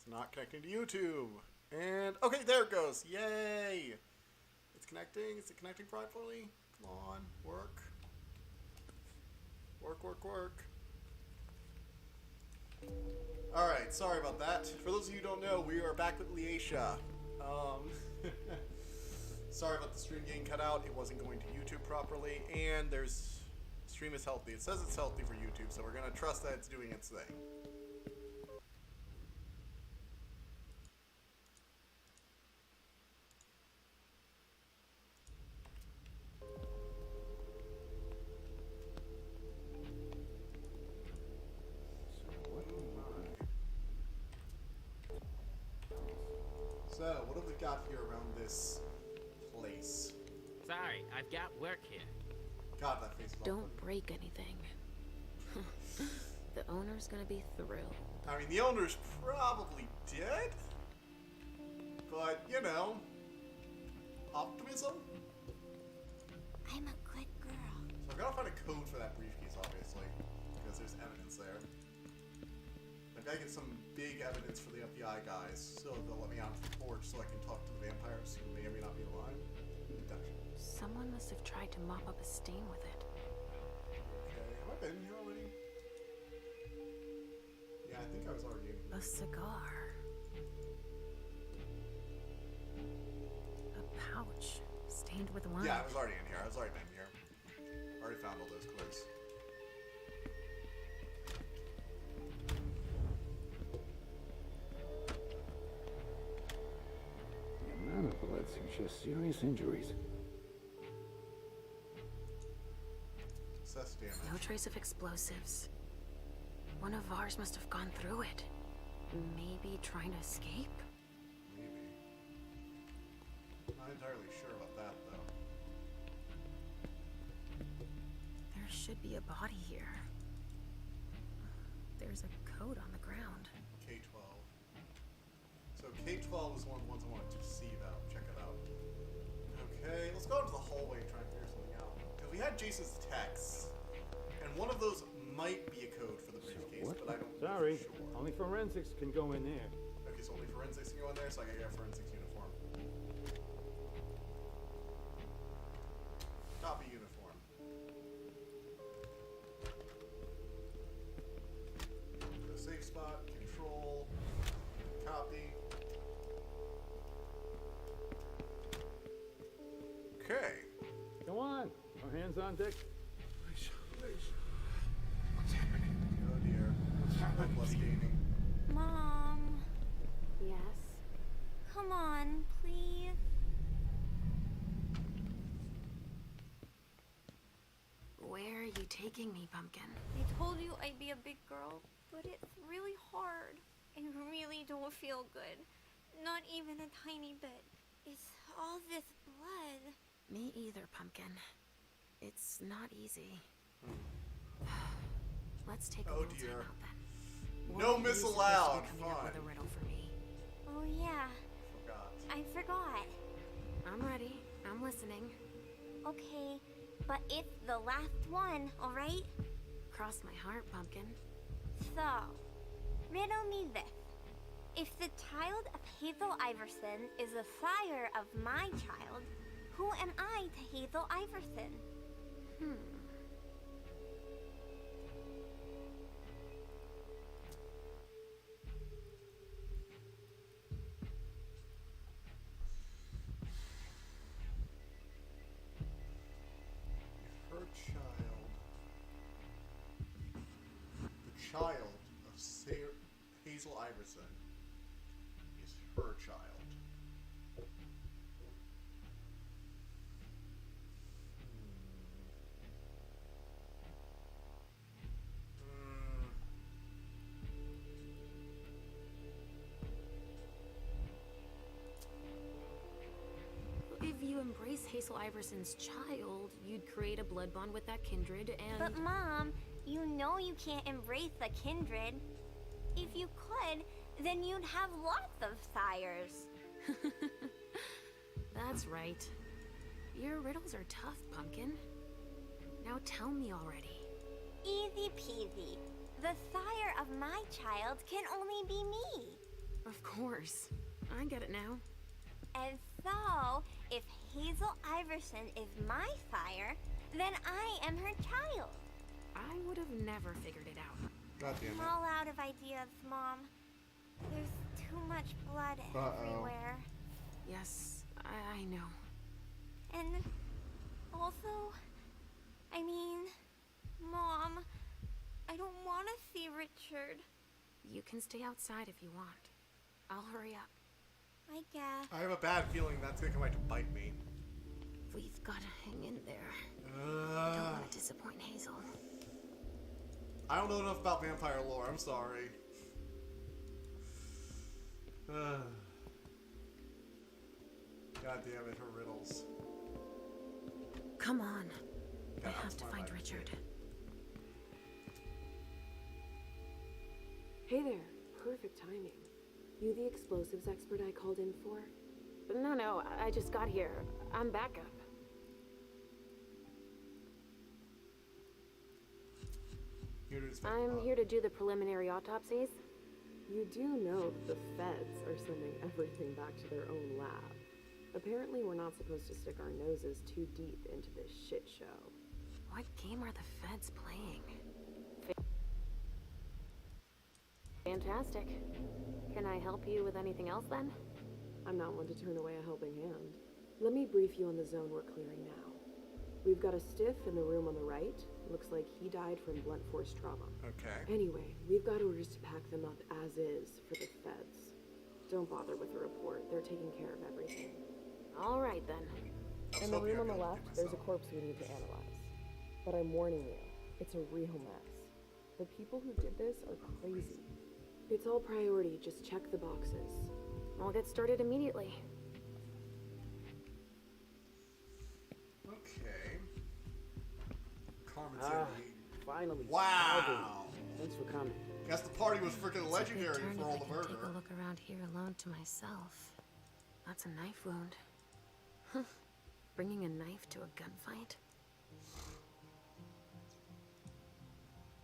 not connecting to YouTube. And, okay, there it goes. Yay! It's connecting. Is it connecting properly? Come on, work. Work, work, work. Alright, sorry about that. For those of you who don't know, we are back with Leisha. Sorry about the stream getting cut out. It wasn't going to YouTube properly. And there's... Stream is healthy. It says it's healthy for YouTube, so we're going to trust that it's doing its thing. So, what have we got here around this place? Sorry, I've got work here. God, that face is Don't awful. break anything. The owner's gonna be thrilled. I mean, the owner's probably dead? But, you know, optimism? I'm a good girl. So I've got to find a code for that briefcase, obviously, because there's evidence there. I've got to get some big evidence for the FBI guys, so they'll let me out to the porch so I can talk to the vampires who may or may not be alive. Detection. Someone must have tried to mop up a stain with it. Okay, have I been here already? Yeah, I think I was already in here. A cigar. A pouch stained with wine. Yeah, I was already in here. I was already been here. Already found all those clues. None of the blood suggests serious injuries. Success damage. No trace of explosives. One of ours must have gone through it. Maybe trying to escape? Maybe. Not entirely sure about that, though. There should be a body here. There's a code on the ground. K-12. So K-12 is one of the ones I wanted to see about. Check it out. Okay, let's go into the hallway and try and figure something out. Because we had Jason's texts, and one of those might be a code for the briefcase, what? but I don't Sorry, know for sure. only forensics can go in there. Okay, so only forensics can go in there, so I gotta get a forensics uniform. Copy uniform. Go safe spot, control, copy. Okay. Go on, our hands on deck. What's happening? Oh dear. Plus gaming. Mom, Yes? come on, please. Where are you taking me, Pumpkin? I told you I'd be a big girl, but it's really hard. I really don't feel good. Not even a tiny bit. It's all this blood. Me either, Pumpkin. It's not easy. Let's take a Oh little dear. time out then. No What are miss you supposed to be allowed. coming up with Fine. a riddle for me? Oh yeah, Forgot. I forgot. I'm ready. I'm listening. Okay, but it's the last one, alright? Cross my heart, Pumpkin. So, riddle me this. If the child of Hazel Iverson is the sire of my child, who am I to Hazel Iverson? Her child. The child of Hazel Iverson is her child. If you embrace Hazel Iverson's child, you'd create a blood bond with that kindred and... But Mom, you know you can't embrace the kindred. If you could, then you'd have lots of sires. That's right. Your riddles are tough, Pumpkin. Now tell me already. Easy peasy. The sire of my child can only be me. Of course. I get it now. And so, if Hazel Iverson is my fire, then I am her child. I would have never figured it out. God damn I'm it. all out of ideas, Mom. There's too much blood everywhere. Yes, I know. And also, I mean, Mom, I don't want to see Richard. You can stay outside if you want. I'll hurry up. I guess. I have a bad feeling that's gonna come back to bite me. We've got to hang in there. Don't want to disappoint Hazel. I don't know enough about vampire lore. I'm sorry. God damn it, her riddles. Come on. Yeah, I have to that's my find bad. Richard. Hey there. Perfect timing. You the explosives expert I called in for? No, I just got here. I'm backup. Here it is. I'm here to do the preliminary autopsies. You do know that the feds are sending everything back to their own lab. Apparently we're not supposed to stick our noses too deep into this shit show. What game are the feds playing? Fantastic. Can I help you with anything else then? I'm not one to turn away a helping hand. Let me brief you on the zone we're clearing now. We've got a stiff in the room on the right. Looks like he died from blunt force trauma. Okay. Anyway, we've got orders to pack them up as is for the feds. Don't bother with the report. They're taking care of everything. All right then. In the room on the left, there's a corpse we need to analyze. But I'm warning you, it's a real mess. The people who did this are crazy. It's all priority, just check the boxes. I'll get started immediately. Okay. Carmen's Finally. Wow. Calvin, thanks for coming. Guess the party was freaking It's a legendary big turn for if all I the can murder. take a look around here alone to myself. That's a knife wound. Huh. Bringing a knife to a gunfight?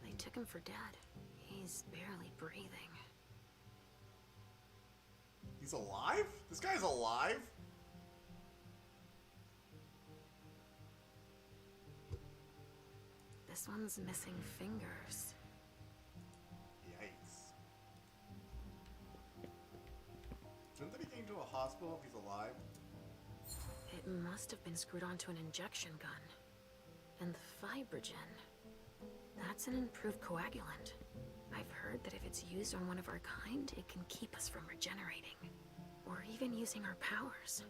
They took him for dead. He's barely breathing. He's alive? This guy's alive? This one's missing fingers. Yikes. Shouldn't they be getting to a hospital if he's alive? It must have been screwed onto an injection gun. And the fibrogen. That's an improved coagulant. I've heard that if it's used on one of our kind, it can keep us from regenerating. Or even using our powers.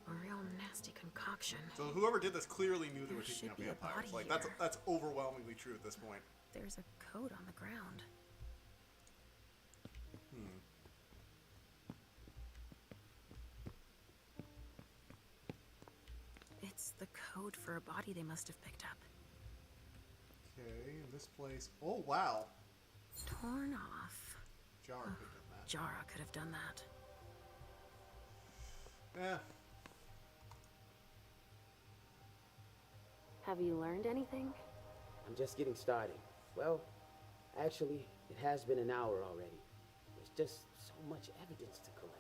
A real nasty concoction. So whoever did this clearly knew they There were taking should out be a vampires. body Like here. that's overwhelmingly true at this point. There's a code on the ground. It's the code for a body they must have picked up. Okay, in this place. Oh wow. Torn off. Jar could have done that. Jara could have done that. Yeah. Have you learned anything? I'm just getting started. Well, actually, it has been an hour already. There's just so much evidence to collect.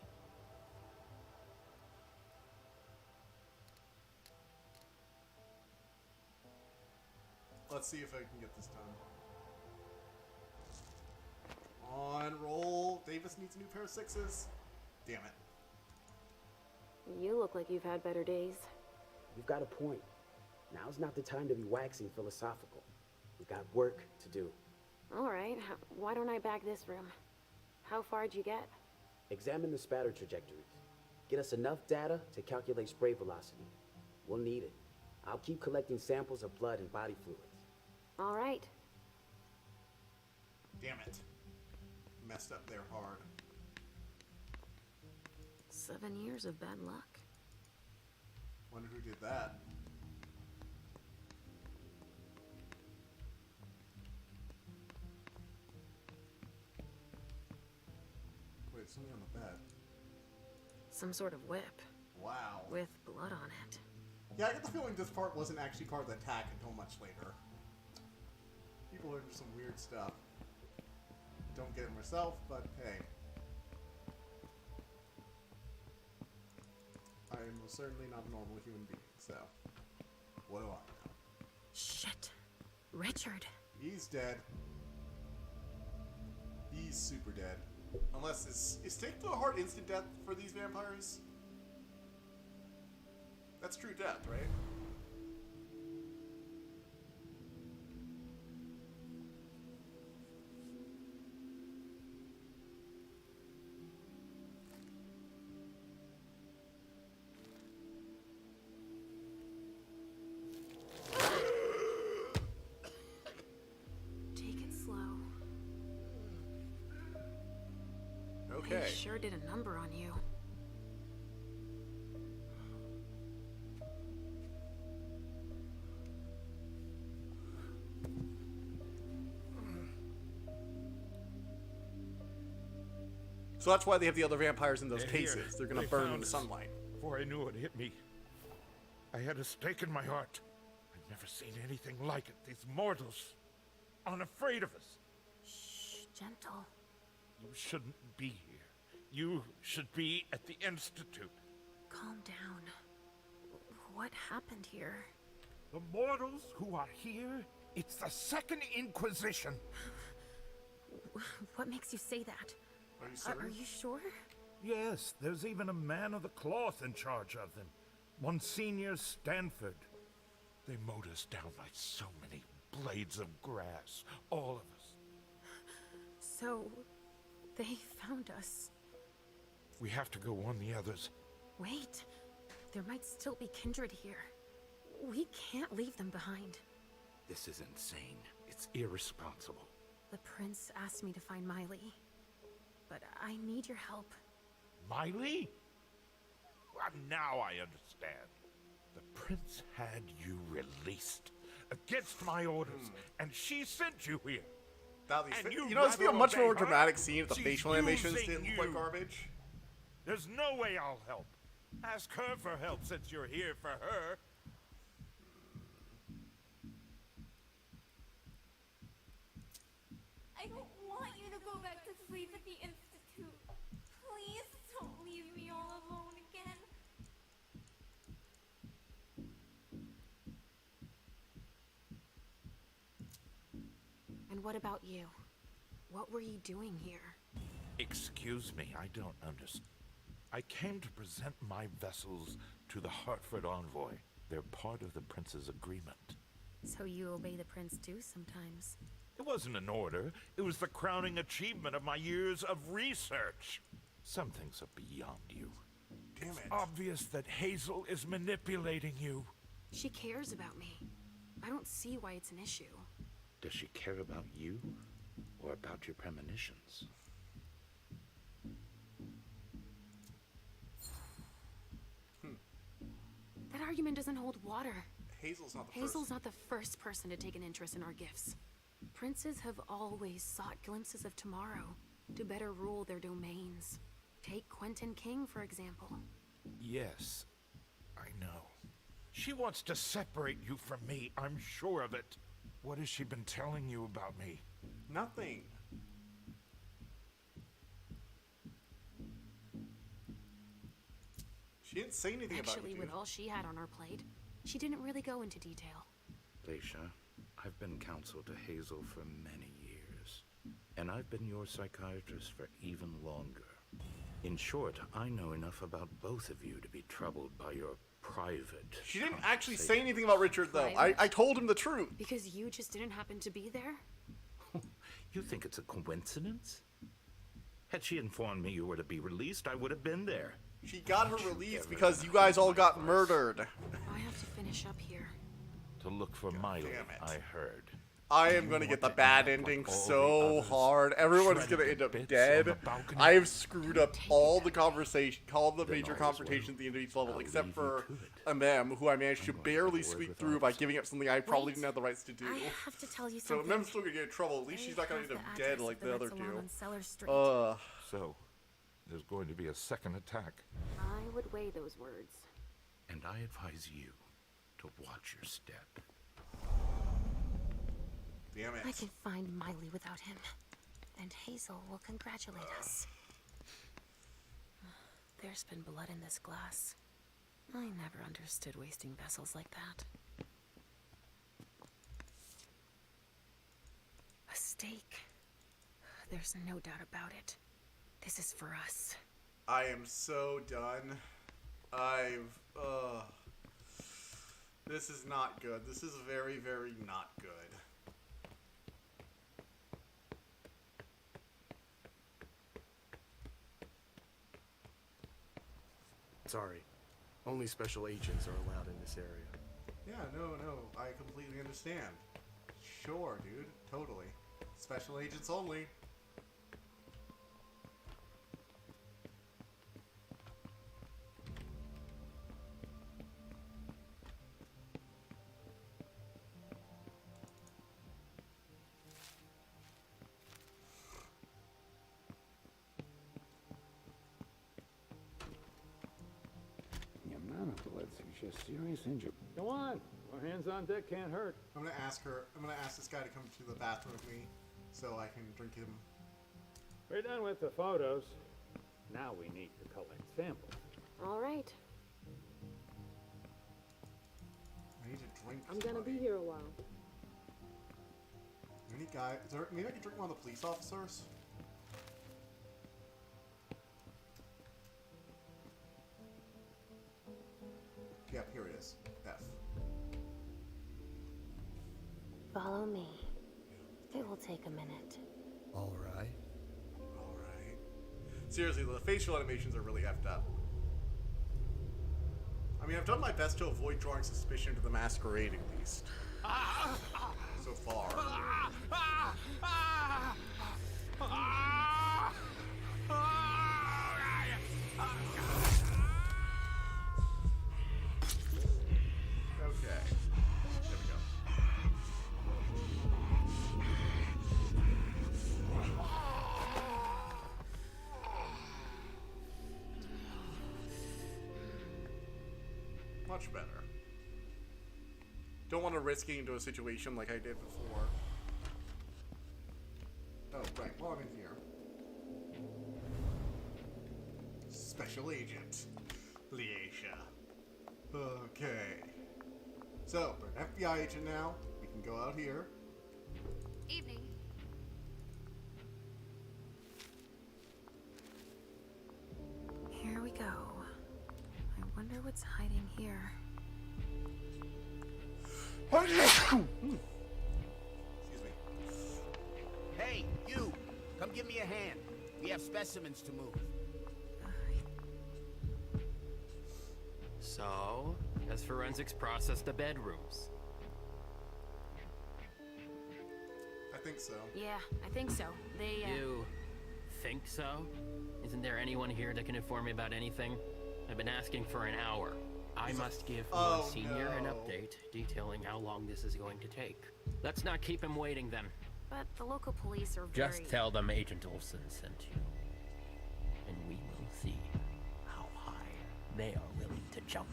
Let's see if I can get this done. On roll. Davis needs a new pair of sixes. Damn it. You look like you've had better days. You've got a point. Now's not the time to be waxing philosophical. We've got work to do. All right, why don't I bag this room? How far'd you get? Examine the spatter trajectories. Get us enough data to calculate spray velocity. We'll need it. I'll keep collecting samples of blood and body fluids. All right. Damn it. Messed up there hard. 7 years of bad luck. Wonder who did that. Wait, something on the bed. Some sort of whip Wow. with blood on it. Yeah, I get the feeling this part wasn't actually part of the attack until much later. People are into some weird stuff. Don't get it myself, but hey. I am most certainly not a normal human being, so what do I know? Shit. Richard. He's dead. He's super dead. Unless is take to a heart instant death for these vampires? That's true death, right? Take it slow. Okay. They sure did a number on you. So that's why they have the other vampires in those They're cases. here. They're gonna They burn in found the us. sunlight. Before I knew it hit me, I had a stake in my heart. I've never seen anything like it. These mortals, unafraid of us. Shh, gentle. You shouldn't be here. You should be at the Institute. Calm down. What happened here? The mortals who are here, it's the Second Inquisition. What makes you say that? Are you certain? Are you sure? Yes, there's even a man of the cloth in charge of them. Monsignor Stanford. They mowed us down like so many blades of grass. All of us. So, they found us. We have to go warn the others. Wait. There might still be kindred here. We can't leave them behind. This is insane. It's irresponsible. The prince asked me to find Miley. But I need your help. Miley? Well, now I understand. The prince had you released against my orders, and she sent you here. That least, And you know, this would be a rather much more obey her? dramatic scene if the She's facial animations using didn't look like you. garbage. There's no way I'll help. Ask her for help since you're here for her. I don't want you to go back to sleep at the Institute. Please don't leave me all alone again. And what about you? What were you doing here? Excuse me, I don't understand. I came to present my vessels to the Hartford envoy. They're part of the prince's agreement. So you obey the prince too sometimes. It wasn't an order. It was the crowning achievement of my years of research. Some things are beyond you. Damn It's it. obvious that Hazel is manipulating you. She cares about me. I don't see why it's an issue. Does she care about you or about your premonitions? That argument doesn't hold water. Hazel's not the Hazel's first. not the first person to take an interest in our gifts. Princes have always sought glimpses of tomorrow to better rule their domains. Take Quentin King, for example. Yes, I know. She wants to separate you from me, I'm sure of it. What has she been telling you about me? Nothing. She didn't say anything about Actually, you. with all she had on her plate, she didn't really go into detail. Leisha, I've been counsel to Hazel for many years, and I've been your psychiatrist for even longer. In short, I know enough about both of you to be troubled by your private... She didn't actually say conversation. anything about Richard, though. Private? I told him the truth. Because you just didn't happen to be there? You think it's a coincidence? Had she informed me you were to be released, I would have been there. She got her Don't you released ever because you doubt guys all my got advice. murdered. I have to finish up here. To look for Miley, damn it. I heard. I am gonna get the bad ending so hard. Everyone's gonna end up dead. I have screwed up all the conversation, all the Then major all is well. confrontations at the end of each level, I'll except leave you for to it. Mem, who I managed to I'm going to barely have a word squeak with through by Officer. giving up something I probably Wait. didn't have the rights to do. I have to tell you So something. Mem's still gonna get in trouble. At least I she's not gonna have end up the dead address like of the other red salon two. on Cellar Street. So, there's going to be a second attack. I would weigh those words. And I advise you to watch your step. Damn I it. can find Miley without him. And Hazel will congratulate us. There's been blood in this glass. I never understood wasting vessels like that. A stake. There's no doubt about it. This is for us. I am so done. This is not good. This is very, very not good. Sorry. Only special agents are allowed in this area. Yeah, no, I completely understand. Sure, dude. Totally. Special agents only. The amount of blood suggests serious injury. Go on. More hands on deck can't hurt. I'm gonna ask this guy to come to the bathroom with me so I can drink him. We're done with the photos. Now we need to collect samples. All right. I need to drink. I'm gonna be here a while. Any guy? Maybe I can drink one of the police officers? Yep, here it is. F. Follow me. It will take a minute. Alright. Alright. Seriously, the facial animations are really effed up. I mean, I've done my best to avoid drawing suspicion to the masquerade, at least. So far. Okay. There we go. Much better. Don't want to risk getting into a situation like I did before. Oh, right. While I'm in here. Special Agent. Leisha. Okay. So, we're an FBI agent now. We can go out here. Evening. Here we go. I wonder what's hiding here. Excuse me. Hey, you! Come give me a hand. We have specimens to move. So, has forensics processed the bedrooms? I think so. Yeah, I think so. They, You think so? Isn't there anyone here that can inform me about anything? I've been asking for an hour. I must give Monsignor an update detailing how long this is going to take. Let's not keep him waiting then. But the local police are very... Just tell them Agent Olsen sent you. And we will see how high they are willing to jump.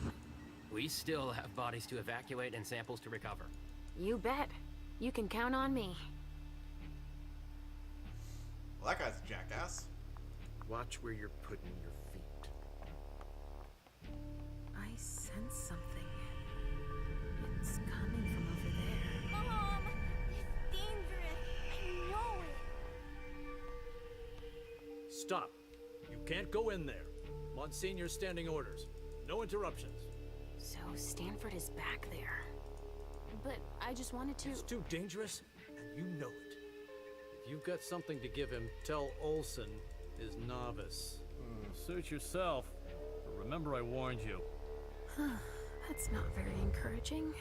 We still have bodies to evacuate and samples to recover. You bet. You can count on me. Well, that guy's a jackass. Watch where you're putting your feet. I sense something. It's coming from over there. Mom! It's dangerous. I know it. Stop. You can't go in there. Monsignor's standing orders. No interruptions. So Stanford is back there. But I just wanted to... It's too dangerous, and you know it. If you've got something to give him, tell Olsen is novice. Suit yourself. But remember I warned you. That's not very encouraging.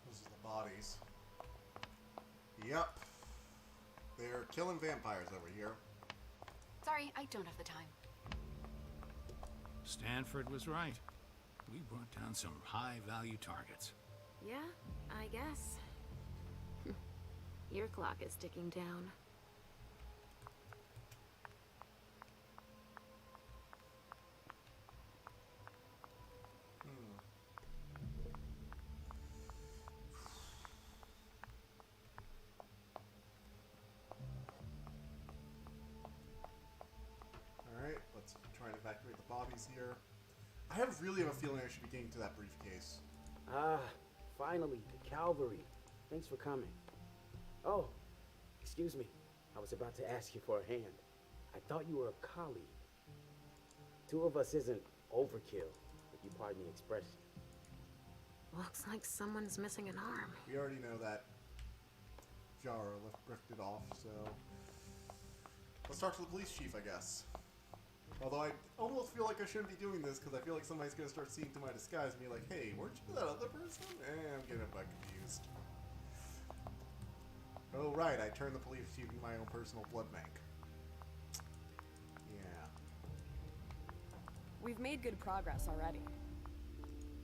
Those are the bodies. Yep. They're killing vampires over here. Sorry, I don't have the time. Stanford was right. We brought down some high-value targets. Yeah, I guess. Your clock is ticking down. is here. I really have a feeling I should be getting to that briefcase. Ah, finally, the cavalry. Thanks for coming. Oh, excuse me. I was about to ask you for a hand. I thought you were a colleague. Two of us isn't overkill, if you pardon the expression. Looks like someone's missing an arm. We already know that Jara drifted off, so let's talk to the police chief, I guess. Although I almost feel like I shouldn't be doing this because I feel like somebody's going to start seeing through my disguise and be like, hey, weren't you that other person? I'm getting a bit confused. Oh, right, I turned the police chief into my own personal blood bank. Yeah. We've made good progress already.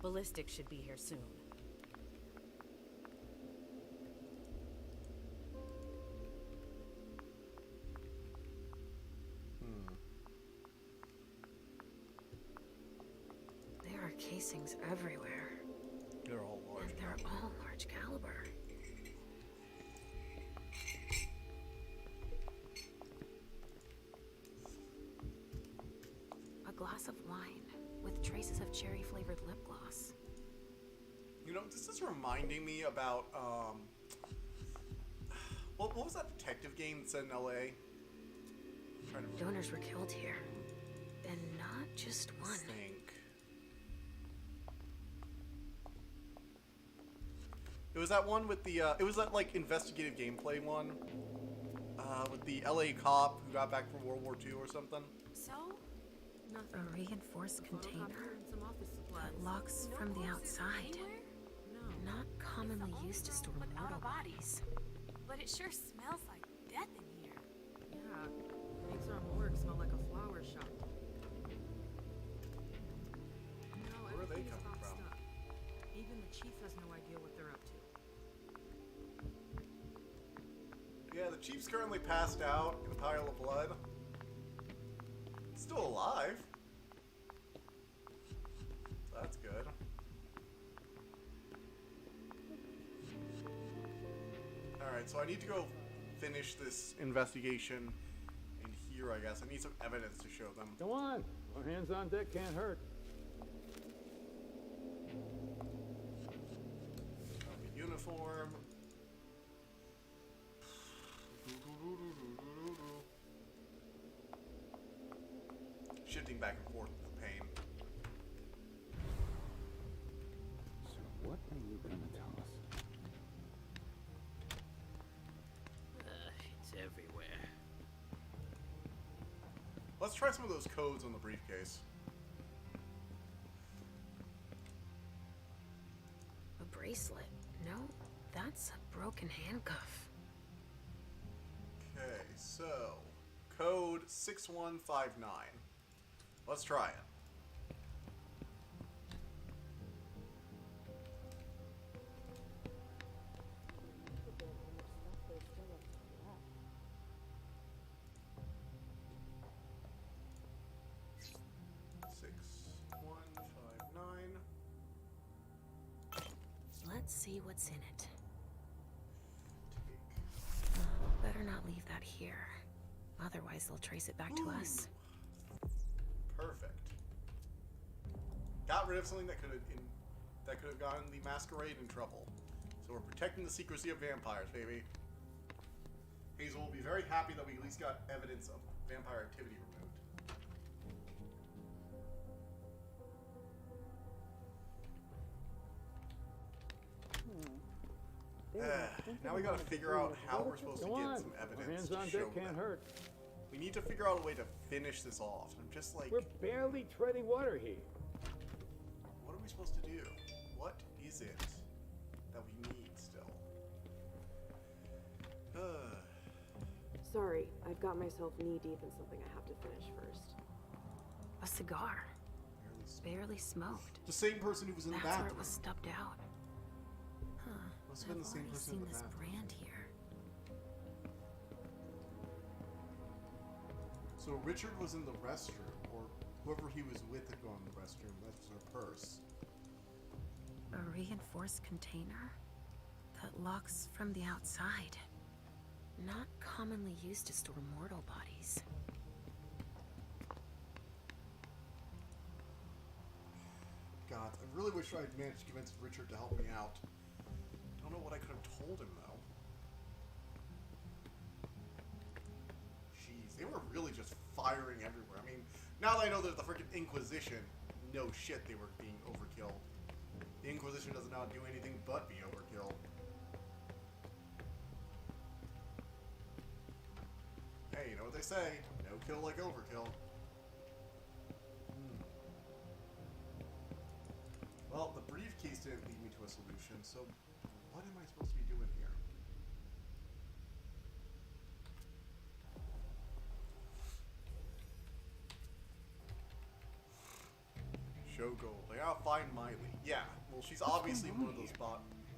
Ballistics should be here soon. There are casings everywhere. They're all large. And they're all large caliber. A glass of wine with traces of cherry-flavored lip gloss. You know, this is reminding me about, what was that detective game that's set in L.A.? Donors were killed here. And not just one. It was that one with the, it was that, like, investigative gameplay one. With the LA cop who got back from World War II or something. So? A reinforced container that locks from the outside. Not commonly used to store mortal bodies. But it sure smells like death in here. Yeah, makes our morgue smell like a flower shop. Where are they coming from? Even the chief has no idea what they're up to. Yeah, the chief's currently passed out in a pile of blood. Still alive. So that's good. Alright, so I need to go finish this investigation in here, I guess. I need some evidence to show them. Go on. More hands on deck can't hurt. Uniform. Shifting back and forth with the pain. So what are you gonna tell us? It's everywhere. Let's try some of those codes on the briefcase. A bracelet. No, that's a broken handcuff. Okay, so code 6159. Let's try it. Let's see what's in it. Better not leave that here. Otherwise, they'll trace it back to us. Perfect. Got rid of something that could have gotten the Masquerade in trouble. So we're protecting the secrecy of vampires, baby. Hazel will be very happy that we at least got evidence of vampire activity removed. Now we gotta figure out how we're supposed to get some evidence to show them. We need to figure out a way to finish this off. I'm just like... We're barely treading water here. What are we supposed to do? What is it that we need still? Sorry, I've got myself knee-deep in something I have to finish first. A cigar. Barely smoked. The same person who was in the That's bathroom. where it was stubbed out. Huh. Must have been the same person in the I've already seen this bathroom. brand here. So Richard was in the restroom, or whoever he was with had gone in the restroom. That's her purse. A reinforced container that locks from the outside. Not commonly used to store mortal bodies. God. I really wish I'd managed to convince Richard to help me out. I don't know what I could have told him, though. Jeez, they were really just firing everywhere. I mean, now that I know there's the freaking Inquisition, no shit they were being overkill. The Inquisition does not do anything but be overkill. Hey, you know what they say? No kill like overkill. Well, the briefcase didn't lead me to a solution, so what am I supposed to be doing here? Show gold. I gotta find Miley. Yeah, well, she's obviously in one of those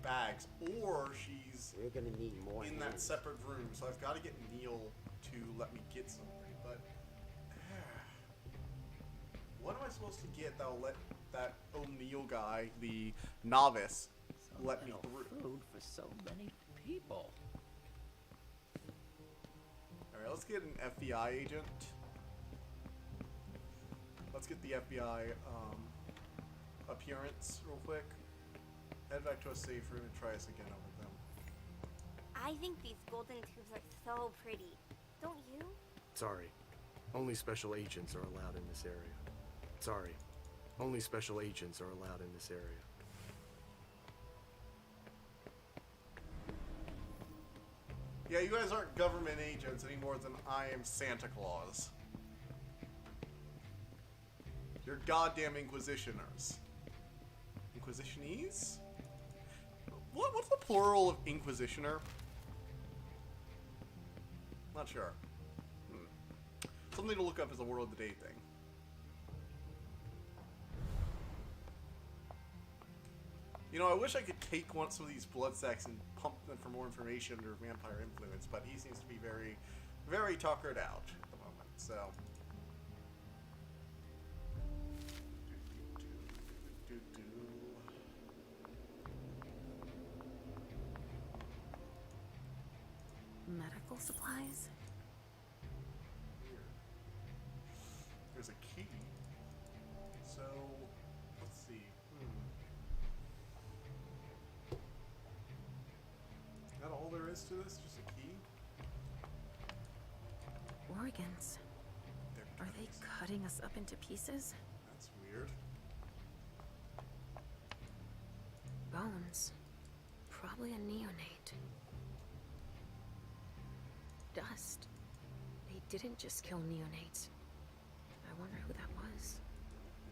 bags, or she's We're gonna need more in that separate room, so I've got to get Neil to let me get something, but what am I supposed to get that'll let that O'Neill guy, the novice, let me through? Food for so many people. Alright, let's get an FBI agent. Let's get the FBI appearance real quick. Head back to a safe room and try us again over them. I think these golden tubes are so pretty. Don't you? Sorry. Only special agents are allowed in this area. Sorry. Only special agents are allowed in this area. Yeah, you guys aren't government agents any more than I am Santa Claus. You're goddamn Inquisitioners. Inquisitionees? What's the plural of Inquisitioner? Not sure. Something to look up as a World of the Day thing. You know, I wish I could take some of these blood sacks and pump them for more information or vampire influence, but he seems to be very, very tuckered out at the moment, so. Medical supplies? There's a key. So, let's see. Is that all there is to this? Just a key? Organs. Are they cutting us up into pieces? That's weird. Bones. Probably a neonate. Dust. They didn't just kill neonates. I wonder who that was.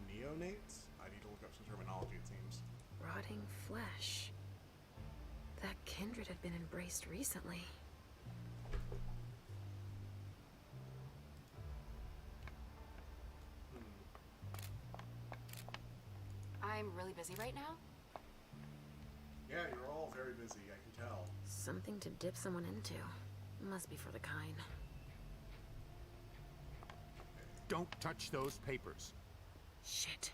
Neonates? I need to look up some terminology, it seems. Rotting flesh. That kindred had been embraced recently. I'm really busy right now. Yeah, you're all very busy, I can tell. Something to dip someone into. Must be for the kind. Don't touch those papers. Shit.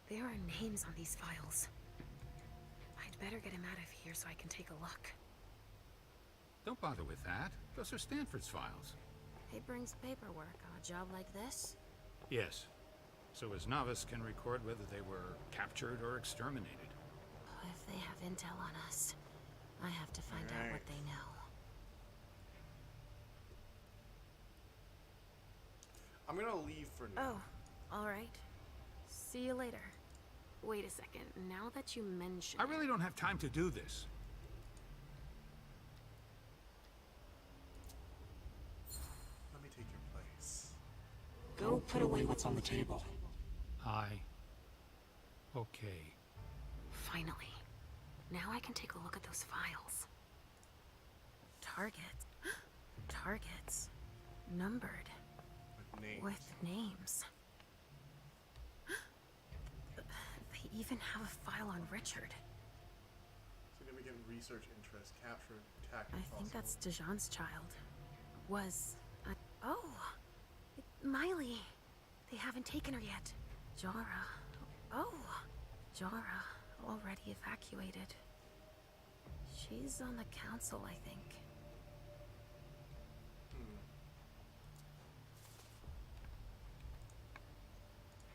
There are names on these files. I'd better get him out of here so I can take a look. Don't bother with that. Those are Stanford's files. It brings paperwork on a job like this? Yes. So his novice can record whether they were captured or exterminated. If they have intel on us, I have to find out what they know. I'm gonna leave for now. Oh, alright. See you later. Wait a second, now that you mention I really don't have time to do this. Let me take your place. Go put away what's on the table. Okay. Finally. Now I can take a look at those files. Targets. Targets. Numbered. With names. They even have a file on Richard. Significant research interest, captured, attacked. I think that's Dijon's child. Oh! Miley! They haven't taken her yet. Jara. Oh! Jara, already evacuated. She's on the council, I think.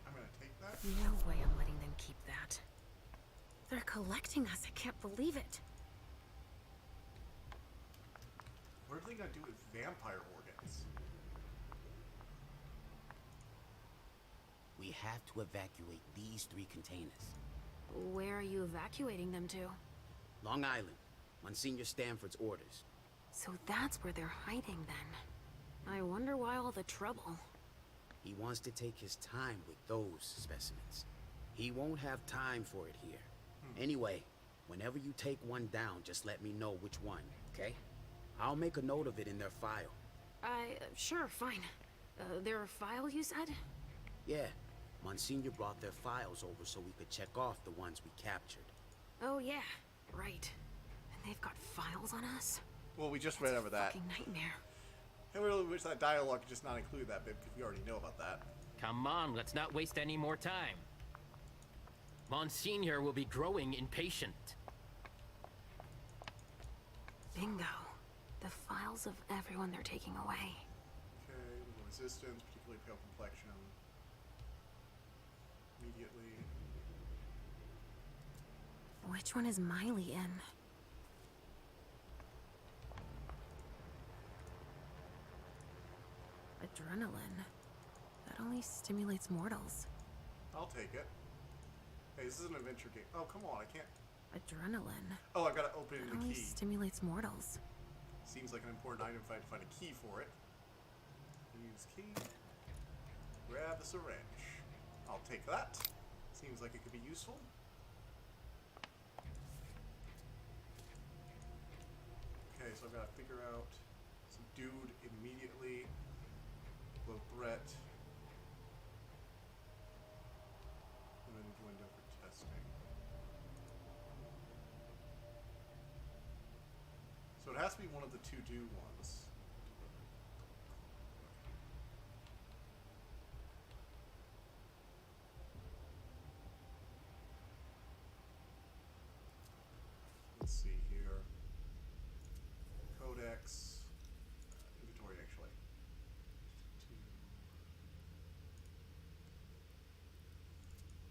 I'm gonna take that. No way I'm letting them keep that. They're collecting us. I can't believe it. What are they gonna do with vampire organs? We have to evacuate these 3 containers. Where are you evacuating them to? Long Island. Monsignor Stanford's orders. So that's where they're hiding then. I wonder why all the trouble. He wants to take his time with those specimens. He won't have time for it here. Anyway, whenever you take one down, just let me know which one, okay? I'll make a note of it in their file. Sure, fine. Their file, you said? Yeah, Monsignor brought their files over so we could check off the ones we captured. Oh yeah, right. And they've got files on us? Well, we just read over that. Fucking nightmare. I really wish that dialogue could just not include that bit, because we already know about that. Come on, let's not waste any more time. Monsignor will be growing impatient. Bingo. The files of everyone they're taking away. Okay, resistance, particularly pale complexion. Immediately. Which one is Miley in? Adrenaline. That only stimulates mortals. I'll take it. Hey, this is an adventure game. Oh, come on, I can't. Adrenaline. Oh, I gotta open That the only key. stimulates mortals. Seems like an important item if I had to find a key for it. Use key. Grab the syringe. I'll take that. Seems like it could be useful. Okay, so I've got to figure out some dude immediately. Low threat. And then window for testing. So it has to be one of the 2 do ones. Let's see here. Codex. Inventory, actually.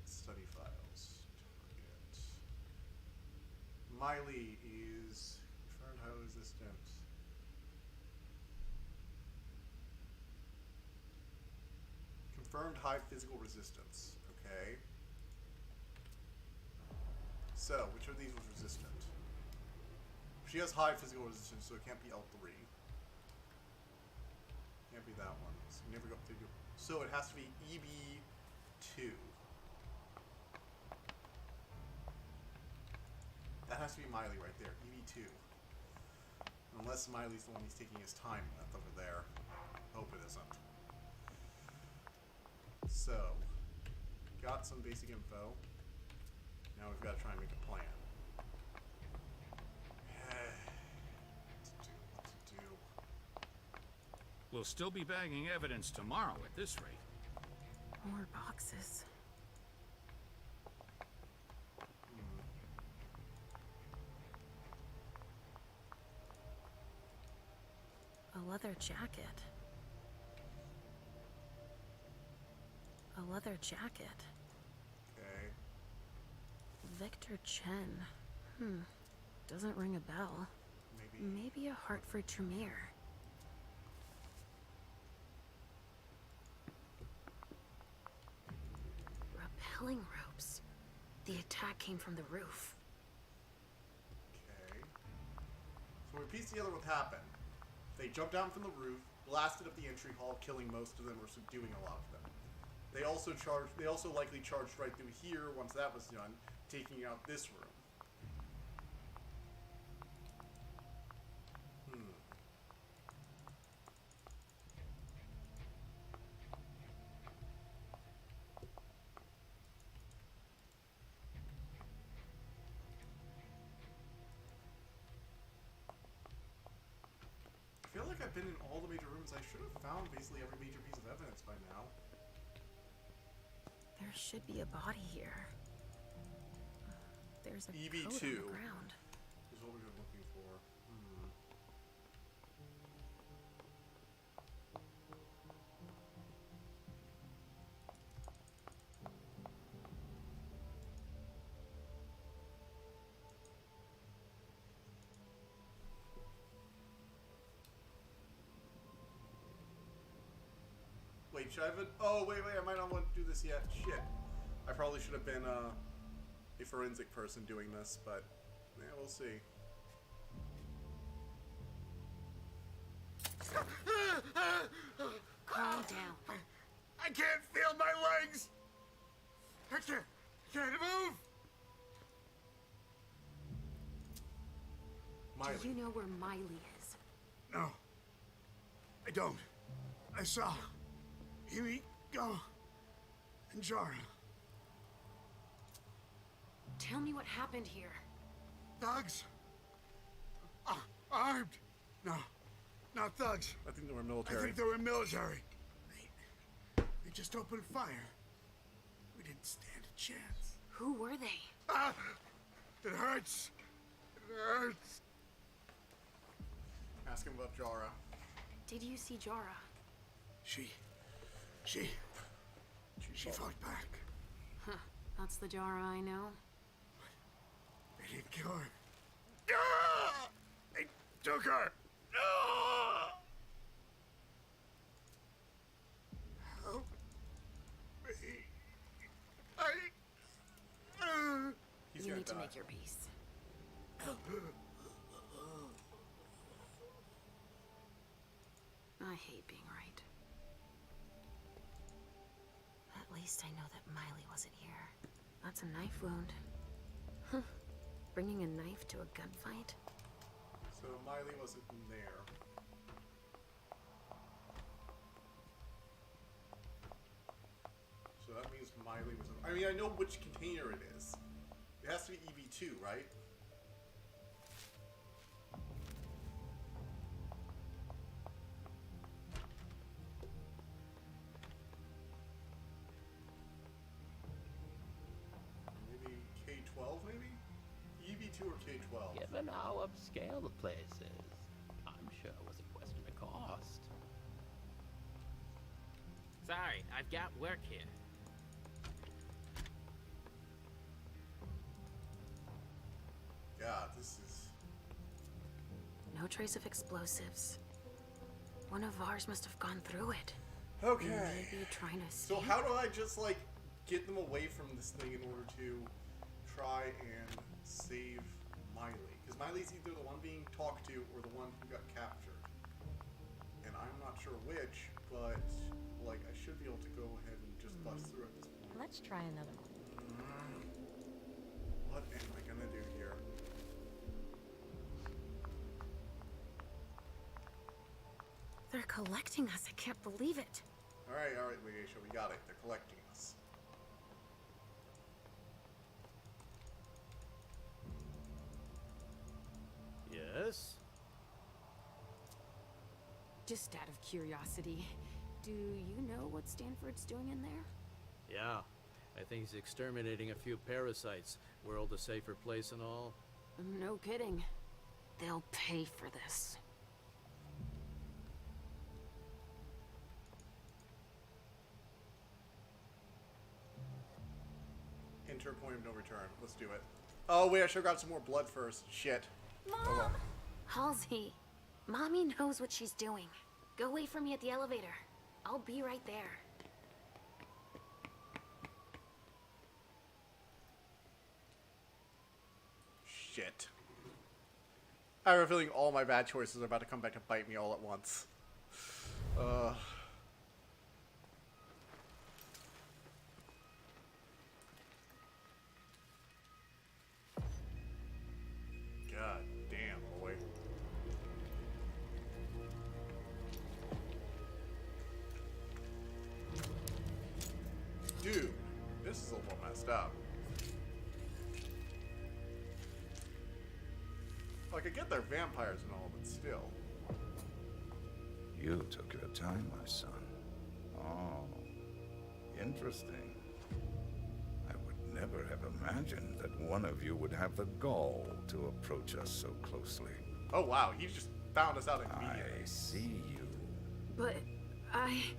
Study files. Target. Miley is confirmed high resistant. Confirmed high physical resistance. Okay. So, which of these was resistant? She has high physical resistance, so it can't be L3. Can't be that one. So, we never got figure. So it has to be EB2. That has to be Miley right there. EB2. Unless Miley's the one he's taking his time with over there. Hope it isn't. So, got some basic info. Now we've got to try and make a plan. What to do? We'll still be bagging evidence tomorrow at this rate. More boxes. A leather jacket. A leather jacket. Okay. Victor Chen. Doesn't ring a bell. Maybe a Hartford Tremere. Rappelling ropes. The attack came from the roof. Okay. So we piece together what happened. They jumped down from the roof, blasted up the entry hall, killing most of them or subduing a lot of them. They also likely charged right through here once that was done, taking out this room. I feel like I've been in all the major rooms. I should have found basically every major piece of evidence by now. There should be a body here. There's a EB2 coat on the ground. Is what we were looking for. Wait, should I have oh, wait, I might not want to do this yet. Shit. I probably should have been a forensic person doing this, but yeah, we'll see. Calm down. I can't feel my legs! I can't move! Miley. Do you know where Miley is? No. I don't. I saw Amy go and Jara. Tell me what happened here. Thugs. Armed. No. Not thugs. I think they were military. I think they were military. They just opened fire. We didn't stand a chance. Who were they? It hurts. It hurts. Ask him about Jara. Did you see Jara? She fought back. Huh. That's the Jara I know. They didn't kill her. They took her. Help me. He's You gonna need to die. make your peace. I hate being right. At least I know that Miley wasn't here. That's a knife wound. Huh. Bringing a knife to a gunfight? So Miley wasn't there. So that means Miley was. I mean, I know which container it is. It has to be EV2, right? Maybe K12, maybe? EV2 or K12? Given how upscale the place is, I'm sure it was a question of cost. Sorry, I've got work here. God, this is... No trace of explosives. One of ours must have gone through it. Okay. Maybe trying to escape. So how do I just, like, get them away from this thing in order to try and save Miley? Because Miley's either the one being talked to or the one who got captured. And I'm not sure which, but, like, I should be able to go ahead and just bust through at this point. Let's try another one. What am I gonna do here? They're collecting us. I can't believe it. Alright, Leisha, we got it. They're collecting us. Yes? Just out of curiosity, do you know what Stanford's doing in there? Yeah. I think he's exterminating a few parasites. World a safer place and all. No kidding. They'll pay for this. Enter point of no return. Let's do it. Oh, wait, I should have grabbed some more blood first. Shit. Mom! Oh, well. Halsey, Mommy knows what she's doing. Go wait for me at the elevator. I'll be right there. Shit. I have a feeling all my bad choices are about to come back to bite me all at once. God damn, boy. Dude, this is a little messed up. Like, I get they're vampires and all, but still. You took your time, my son. Oh, interesting. I would never have imagined that one of you would have the gall to approach us so closely. Oh wow, he just found us out immediately. I see you. But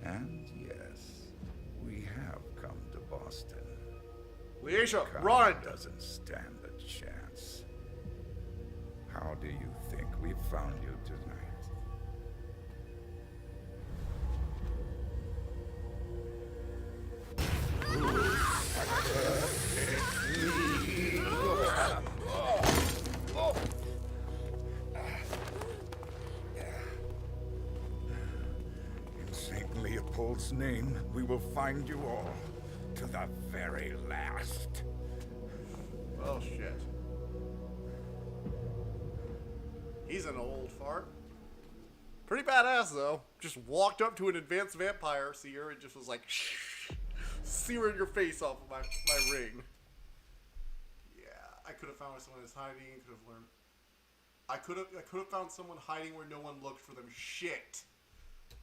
And yes, we have come to Boston. Leisha, Khan run! Doesn't stand a chance. How do you think we found you tonight? Paul's name, we will find you all, to the very last. Oh, shit. He's an old fart. Pretty badass, though. Just walked up to an advanced vampire seer and just was like, searing your face off of my ring. Yeah, I could have found where someone is hiding. Could have learned. I could have found someone hiding where no one looked for them. Shit.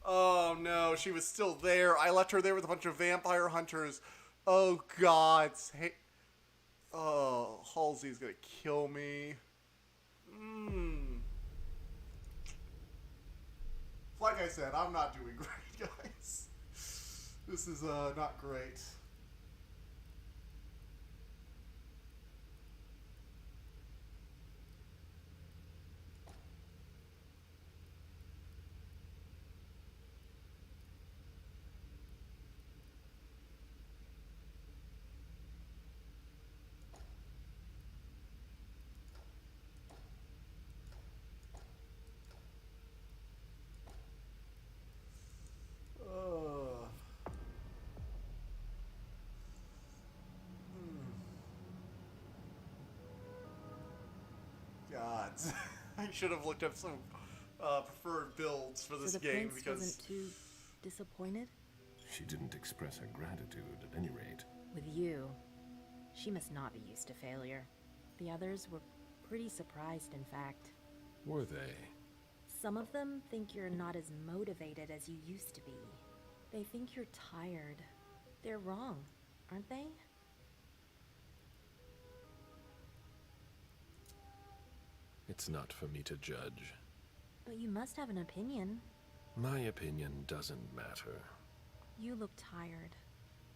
Oh no, she was still there. I left her there with a bunch of vampire hunters. Oh God. Hey. Oh, Halsey's gonna kill me. Like I said, I'm not doing great, guys. This is not great. Gods. I should have looked up some preferred builds for this so the game prince because wasn't too disappointed? She didn't express her gratitude at any rate. With you, she must not be used to failure. The others were pretty surprised, in fact. Were they? Some of them think you're not as motivated as you used to be. They think you're tired. They're wrong, aren't they? It's not for me to judge. But you must have an opinion. My opinion doesn't matter. You look tired.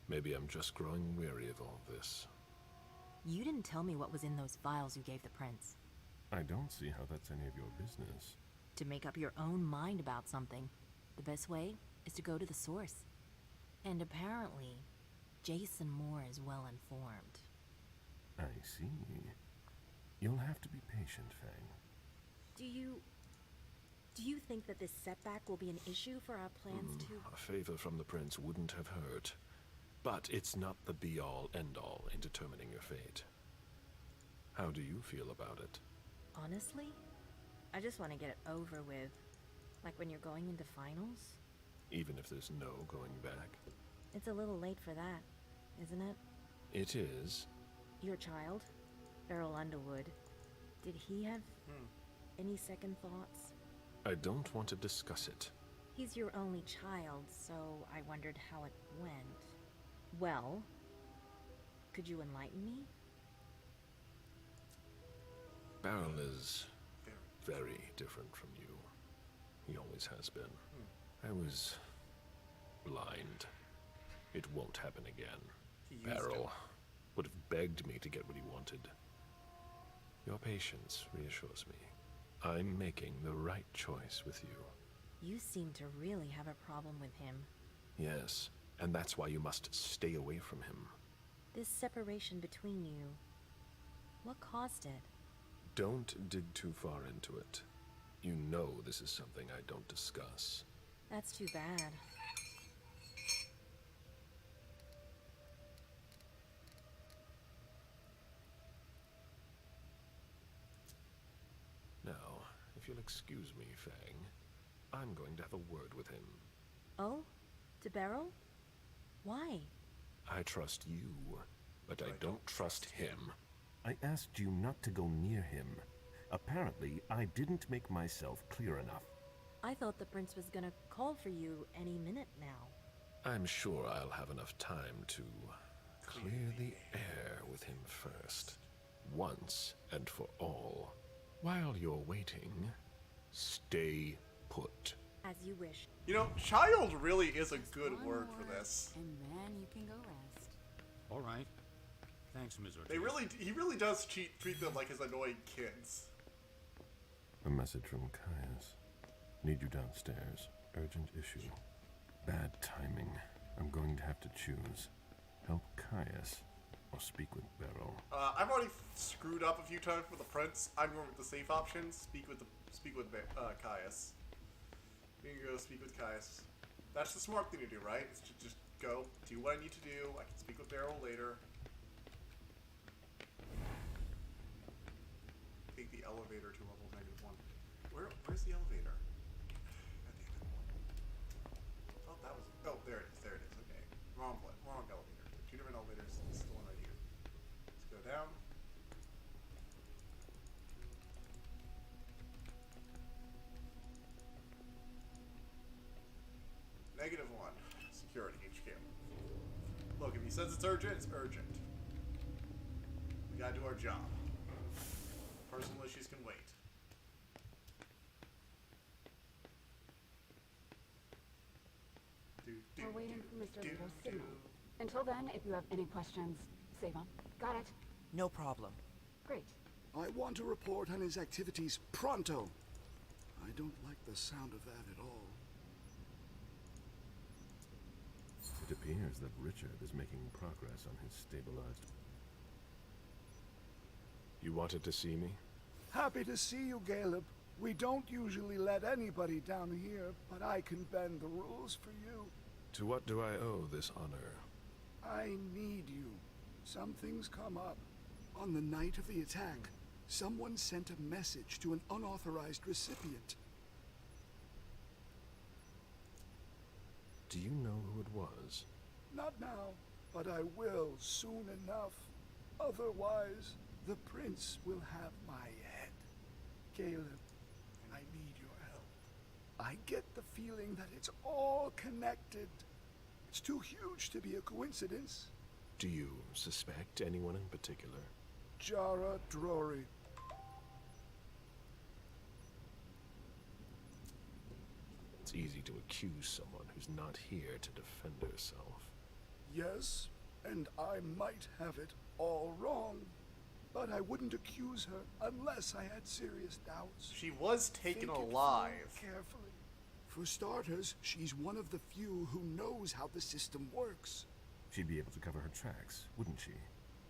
Maybe I'm just growing weary of all this. You didn't tell me what was in those files you gave the prince. I don't see how that's any of your business. To make up your own mind about something, the best way is to go to the source. And apparently, Jason Moore is well informed. I see. You'll have to be patient, Fang. Do you think that this setback will be an issue for our plans to... A favor from the prince wouldn't have hurt. But it's not the be-all, end-all in determining your fate. How do you feel about it? Honestly, I just want to get it over with. Like when you're going into finals. Even if there's no going back? It's a little late for that, isn't it? It is. Your child, Beryl Underwood, did he have any second thoughts? I don't want to discuss it. He's your only child, so I wondered how it went. Well, could you enlighten me? Beryl is very different from you. He always has been. I was blind. It won't happen again. Beryl would have begged me to get what he wanted. Your patience reassures me. I'm making the right choice with you. You seem to really have a problem with him. Yes, and that's why you must stay away from him. This separation between you, what caused it? Don't dig too far into it. You know this is something I don't discuss. That's too bad. Now, if you'll excuse me, Fang, I'm going to have a word with him. Oh? To Beryl? Why? I trust you, but I don't trust him. I asked you not to go near him. Apparently, I didn't make myself clear enough. I thought the prince was gonna call for you any minute now. I'm sure I'll have enough time to clear the air with him first. Once and for all. While you're waiting, stay put. As you wish. You know, child really is a good word for this. And then you can go rest. All right. Thanks, Ms. Ortiz. He really does treat them like his annoying kids. A message from Caius. Need you downstairs. Urgent issue. Bad timing. I'm going to have to choose. Help Caius or speak with Beryl. I've already screwed up a few times with the prince. I'm going with the safe option. Speak with Caius. You can go speak with Caius. That's the smart thing to do, right? Is to just go, do what I need to do. I can speak with Beryl later. Take the elevator to level -1. Where's the elevator? Oh, that was... Oh, there it is. There it is. Okay. Wrong elevator. Two different elevators. This is the one right here. Let's go down. -1. Security HQ. Look, if he says it's urgent, it's urgent. We gotta do our job. Personal issues can wait. We're waiting for Mr. Leto's signal. Until then, if you have any questions, save them. Got it? No problem. Great. I want a report on his activities pronto. I don't like the sound of that at all. It appears that Richard is making progress on his stabilized... You wanted to see me? Happy to see you, Caleb. We don't usually let anybody down here, but I can bend the rules for you. To what do I owe this honor? I need you. Something's come up. On the night of the attack, someone sent a message to an unauthorized recipient. Do you know who it was? Not now, but I will soon enough. Otherwise, the prince will have my head. Caleb, I need your help. I get the feeling that it's all connected. It's too huge to be a coincidence. Do you suspect anyone in particular? Jara Drory. It's easy to accuse someone who's not here to defend herself. Yes, and I might have it all wrong. But I wouldn't accuse her unless I had serious doubts. She was taken Think it alive. through carefully. For starters, she's one of the few who knows how the system works. She'd be able to cover her tracks, wouldn't she?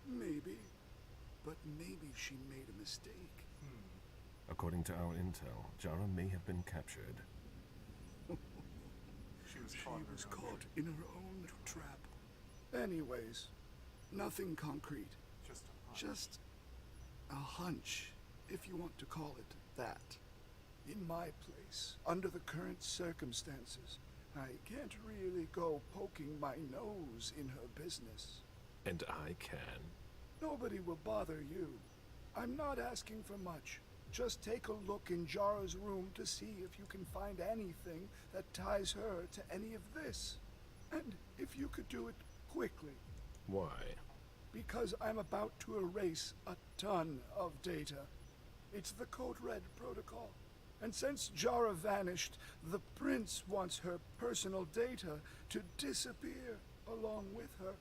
Maybe. But maybe she made a mistake. According to our intel, Jara may have been captured. She was caught in her own trap. Anyways, nothing concrete. Just a hunch, if you want to call it that. In my place, under the current circumstances, I can't really go poking my nose in her business. And I can. Nobody will bother you. I'm not asking for much. Just take a look in Jara's room to see if you can find anything that ties her to any of this. And if you could do it quickly. Why? Because I'm about to erase a ton of data. It's the Code Red protocol. And since Jara vanished, the prince wants her personal data to disappear along with her.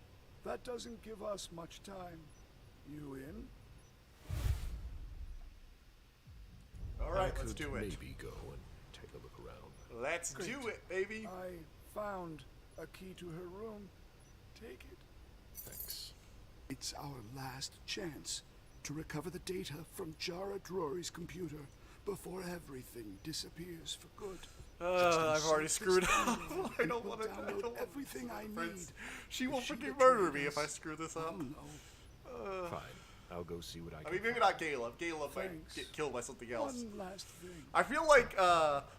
That doesn't give us much time. You in? Alright, I let's could do it. Maybe go and take a look around. Let's do it, baby. I found a key to her room. Take it. Thanks. It's our last chance to recover the data from Jara Drory's computer before everything disappears for good. I've already screwed up. I don't want to download everything I need. She will freaking murder me if I screw this up. Fine. I'll go see what I can. I mean, maybe not Caleb. Caleb might get killed by something else. One last thing. I feel like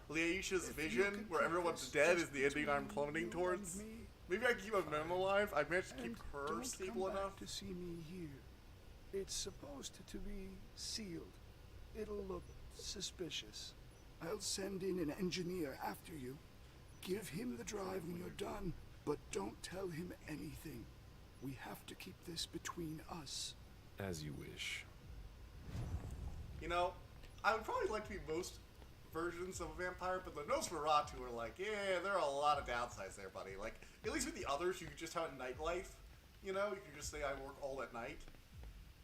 Leisha's vision, where everyone's dead, is the ending I'm plummeting towards. Maybe I can keep Mem alive. I managed to keep her stable enough. To see me here. It's supposed to be sealed. It'll look suspicious. I'll send in an engineer after you. Give him the drive when you're done, but don't tell him anything. We have to keep this between us. As you wish. You know, I would probably like to be most versions of a vampire, but the Nosferatu are like, yeah, there are a lot of downsides there, buddy. Like, at least with the others, you could just have a nightlife. You know, you could just say I work all at night.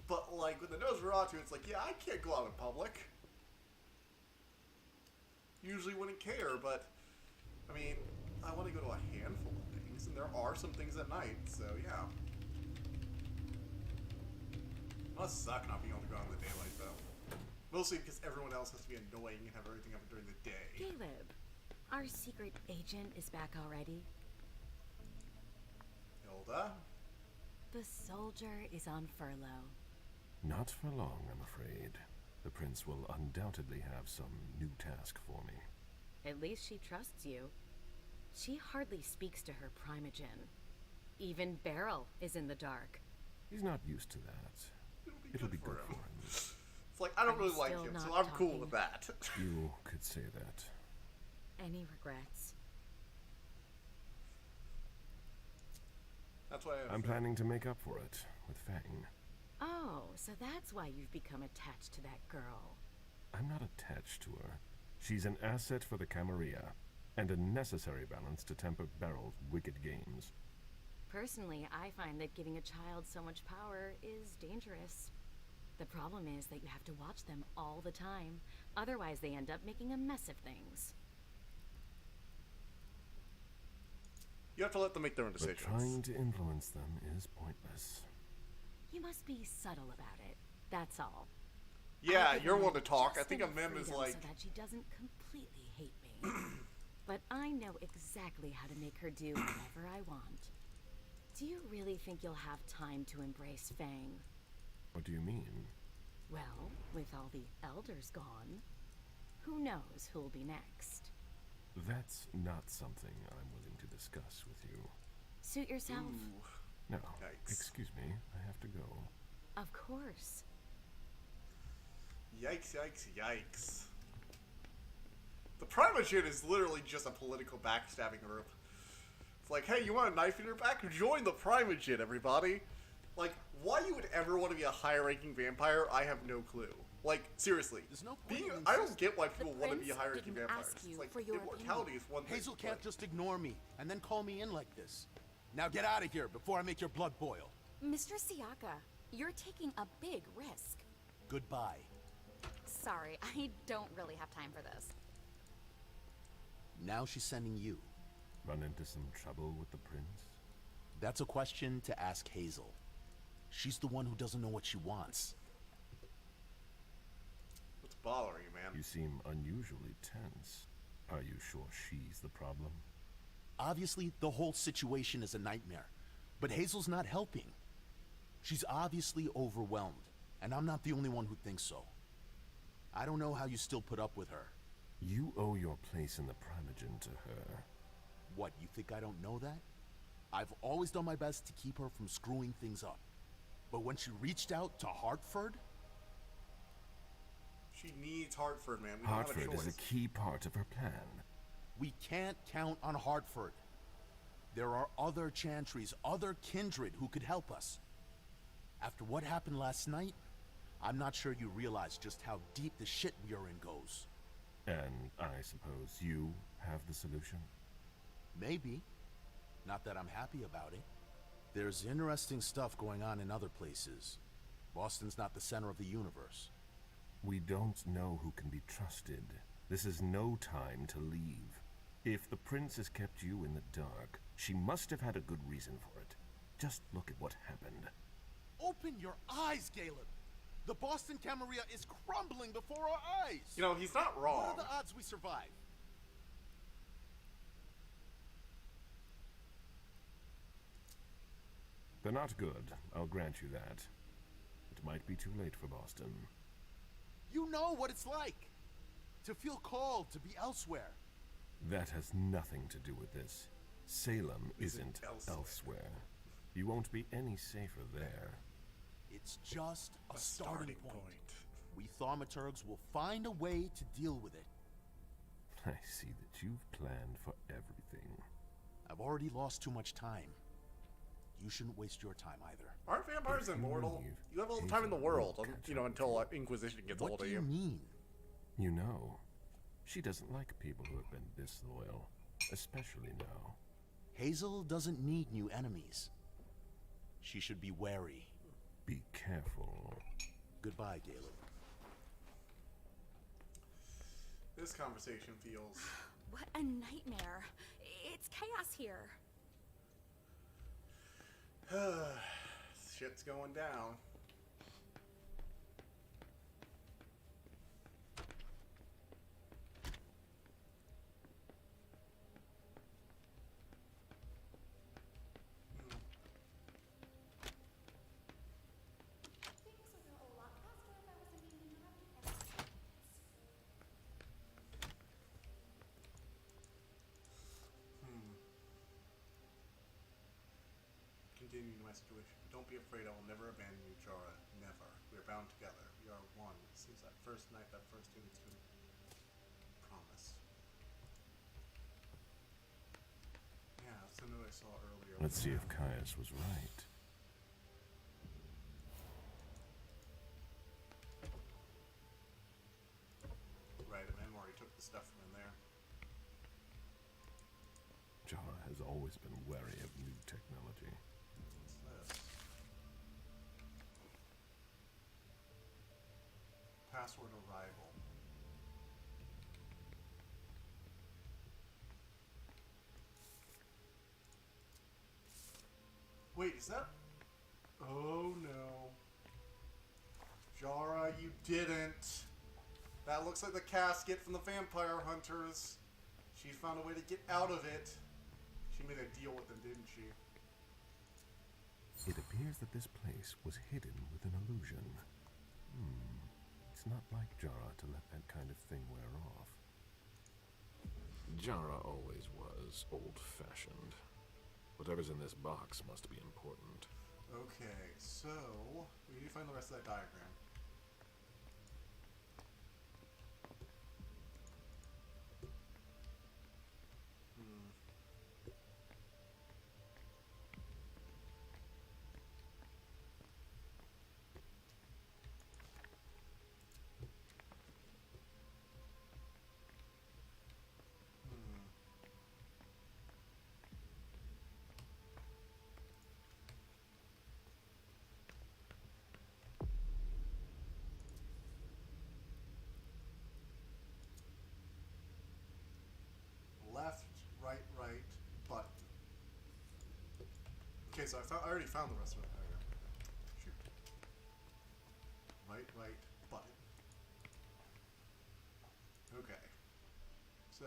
But, like, with the Nosferatu, it's like, yeah, I can't go out in public. Usually wouldn't care, but, I mean, I want to go to a handful of things, and there are some things at night, so yeah. It must suck not being able to go out in the daylight, though. Mostly because everyone else has to be annoying and have everything up during the day. Caleb, Our secret agent is back already. Hilda? The soldier is on furlough. Not for long, I'm afraid. The prince will undoubtedly have some new task for me. At least she trusts you. She hardly speaks to her primogen. Even Beryl is in the dark. He's not used to that. It'll be good for him. It's like, I don't really like him, so I'm cool with that. You could say that. Any regrets? That's why I'm planning to make up for it with Fang. Oh, so that's why you've become attached to that girl. I'm not attached to her. She's an asset for the Camarilla, and a necessary balance to temper Beryl's wicked games. Personally, I find that giving a child so much power is dangerous. The problem is that you have to watch them all the time. Otherwise, they end up making a mess of things. You have to let them make their own decisions. But trying to influence them is pointless. You must be subtle about it. That's all. Yeah, you're one to talk. I think a mem is like... so that she doesn't completely hate me. But I know exactly how to make her do whatever I want. Do you really think you'll have time to embrace Fang? What do you mean? Well, with all the elders gone, who knows who'll be next? That's not something I'm willing to discuss with you. Suit yourself. Ooh. No, Yikes. excuse me, I have to go. Of course. Yikes, yikes, yikes. The Primogen is literally just a political backstabbing group. It's like, hey, you want a knife in your back? Join the Primogen, everybody. Like, why you would ever want to be a high-ranking vampire, I have no clue. Like, seriously. There's no I don't get why people want to be high-ranking vampires. It's like, for your immortality is one thing. Hazel can't just ignore me and then call me in like this. Now get out of here before I make your blood boil. Mr. Siaka, you're taking a big risk. Goodbye. Sorry, I don't really have time for this. Now she's sending you. Run into some trouble with the prince? That's a question to ask Hazel. She's the one who doesn't know what she wants. What's bothering you, man? You seem unusually tense. Are you sure she's the problem? Obviously, the whole situation is a nightmare. But Hazel's not helping. She's obviously overwhelmed, and I'm not the only one who thinks so. I don't know how you still put up with her. You owe your place in the Primogen to her. What, you think I don't know that? I've always done my best to keep her from screwing things up. But when she reached out to Hartford... She needs Hartford, man. We don't have a Hartford choice. is a key part of her plan. We can't count on Hartford. There are other Chantries, other kindred who could help us. After what happened last night, I'm not sure you realize just how deep the shit we are in goes. And I suppose you have the solution? Maybe. Not that I'm happy about it. There's interesting stuff going on in other places. Boston's not the center of the universe. We don't know who can be trusted. This is no time to leave. If the prince has kept you in the dark, she must have had a good reason for it. Just look at what happened. Open your eyes, Caleb! The Boston Camarilla is crumbling before our eyes! You know, he's not wrong. What are the odds we survive? They're not good, I'll grant you that. It might be too late for Boston. You know what it's like! To feel called to be elsewhere. That has nothing to do with this. Salem isn't elsewhere. You won't be any safer there. It's just a starting point. We thaumaturgs will find a way to deal with it. I see that you've planned for everything. I've already lost too much time. You shouldn't waste your time either. Aren't vampires immortal? You have all the time in the world, you know, until Inquisition gets hold of you. What do you mean? You know, she doesn't like people who have been disloyal, especially now. Hazel doesn't need new enemies. She should be wary. Be careful. Goodbye, Caleb. This conversation feels... What a nightmare. It's chaos here. Shit's going down. be afraid. I will never abandon you, Jara. Never. We are bound together. We are one. Since that first night, that first instant. Promise. Yeah, that's the note I saw earlier. Let's see if Caius was right. Right, and Memory took the stuff from in there. Jara has always been wary of new technology. What's this? Password arrival. Wait, is that... Oh no. Jara, you didn't. That looks like the casket from the vampire hunters. She found a way to get out of it. She made a deal with them, didn't she? It appears that this place was hidden with an illusion. It's not like Jara to let that kind of thing wear off. Jara always was old-fashioned. Whatever's in this box must be important. Okay, so we need to find the rest of that diagram. Left, right, button. Okay, so I already found the rest of it. Shoot. Right, button. Okay. So.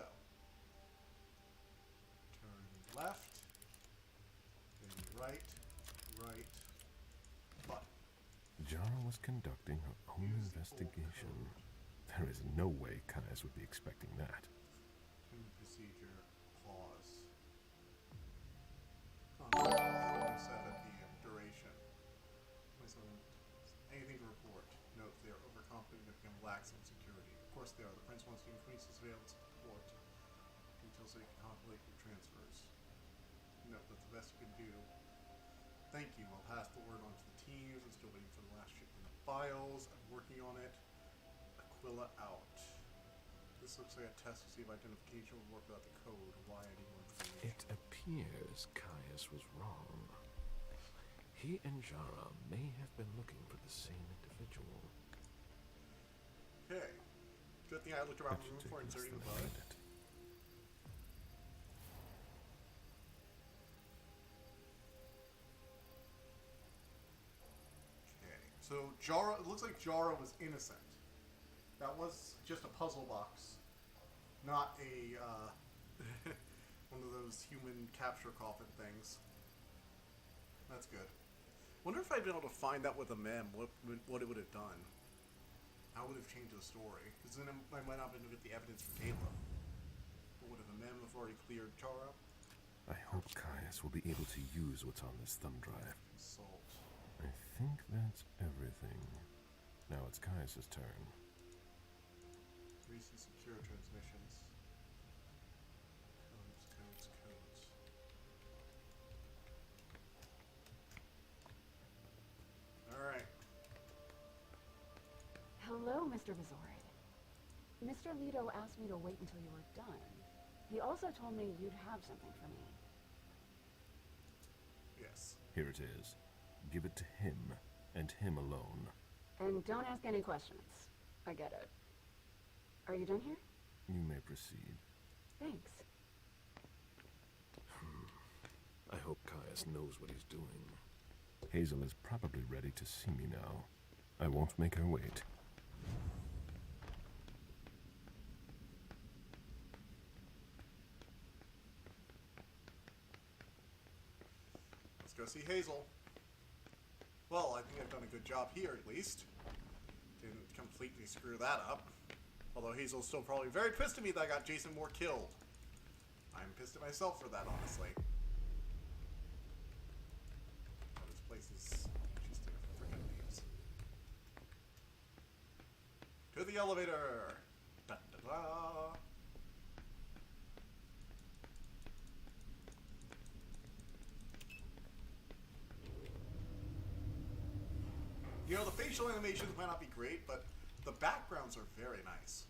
Turn left. Then right, button. Jara was conducting her own investigation. There is no way Caius would be expecting that. Procedure, pause. 7 p.m. Duration. 27. Anything to report. Note they are overconfident and become lax on security. Of course they are. The Prince wants to increase the surveillance of the port. Details so you can calculate your transfers. Note that's the best you can do. Thank you. I'll pass the word on to the teams. I'm still waiting for the last shipment of files. I'm working on it. Aquila out. This looks like a test to see if identification will work without the code. Why I need more information. It appears Caius was wrong. He and Jara may have been looking for the same individual. Okay. Good thing I looked around the room before inserting the bug. Okay. So Jara, it looks like Jara was innocent. That was just a puzzle box, not a one of those human capture coffin things. That's good. Wonder if I'd been able to find out with a mem what it would have done. How would have changed the story? Because then I might not have been able to get the evidence for Caleb. But would have a mem have already cleared Jara? I hope Caius will be able to use what's on this thumb drive. Consult. I think that's everything. Now it's Caius's turn. Recent secure transmissions. Codes. Alright. Hello, Mr. Vizorid. Mr. Leto asked me to wait until you were done. He also told me you'd have something for me. Yes. Here it is. Give it to him, and him alone. And don't ask any questions. I get it. Are you done here? You may proceed. Thanks. I hope Caius knows what he's doing. Hazel is probably ready to see me now. I won't make her wait. Let's go see Hazel. Well, I think I've done a good job here, at least. Didn't completely screw that up. Although Hazel's still probably very pissed at me that I got Jason Moore killed. I'm pissed at myself for that, honestly. That is place is just a freaking leaves. To the elevator! Da, da, da. You know, the facial animations might not be great, but the backgrounds are very nice.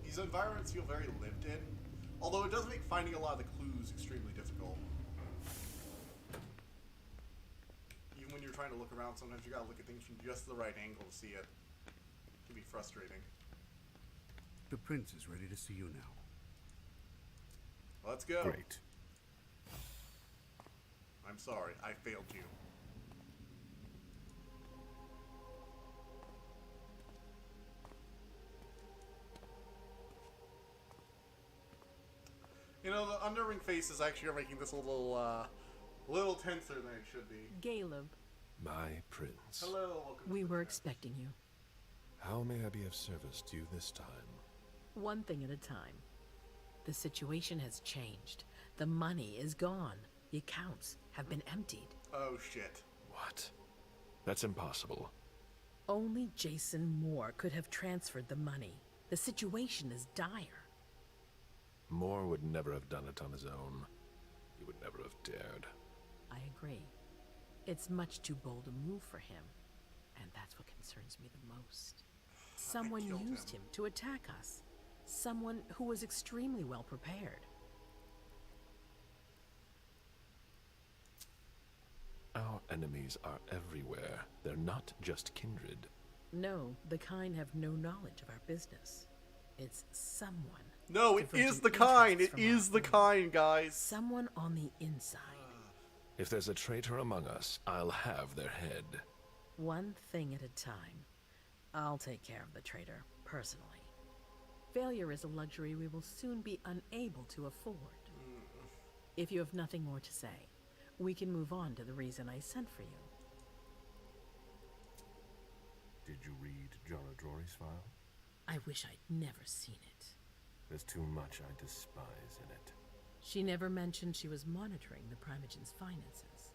These environments feel very lived in, although it does make finding a lot of the clues extremely difficult. Even when you're trying to look around, sometimes you gotta look at things from just the right angle to see it. It can be frustrating. The prince is ready to see you now. Let's go. Great. I'm sorry, I failed you. You know, the underwing faces actually are making this a little tenser than it should be. Caleb. My prince. Hello, welcome. We were expecting you. How may I be of service to you this time? One thing at a time. The situation has changed. The money is gone. The accounts have been emptied. Oh, shit. What? That's impossible. Only Jason Moore could have transferred the money. The situation is dire. Moore would never have done it on his own. He would never have dared. I agree. It's much too bold a move for him. And that's what concerns me the most. Someone used him to attack us. Someone who was extremely well prepared. Our enemies are everywhere. They're not just kindred. No, the kind have no knowledge of our business. It's someone. No, it is the kind. It is the kind, guys. Someone on the inside. If there's a traitor among us, I'll have their head. One thing at a time. I'll take care of the traitor, personally. Failure is a luxury we will soon be unable to afford. If you have nothing more to say, we can move on to the reason I sent for you. Did you read John O'Drory's file? I wish I'd never seen it. There's too much I despise in it. She never mentioned she was monitoring the Primogen's finances.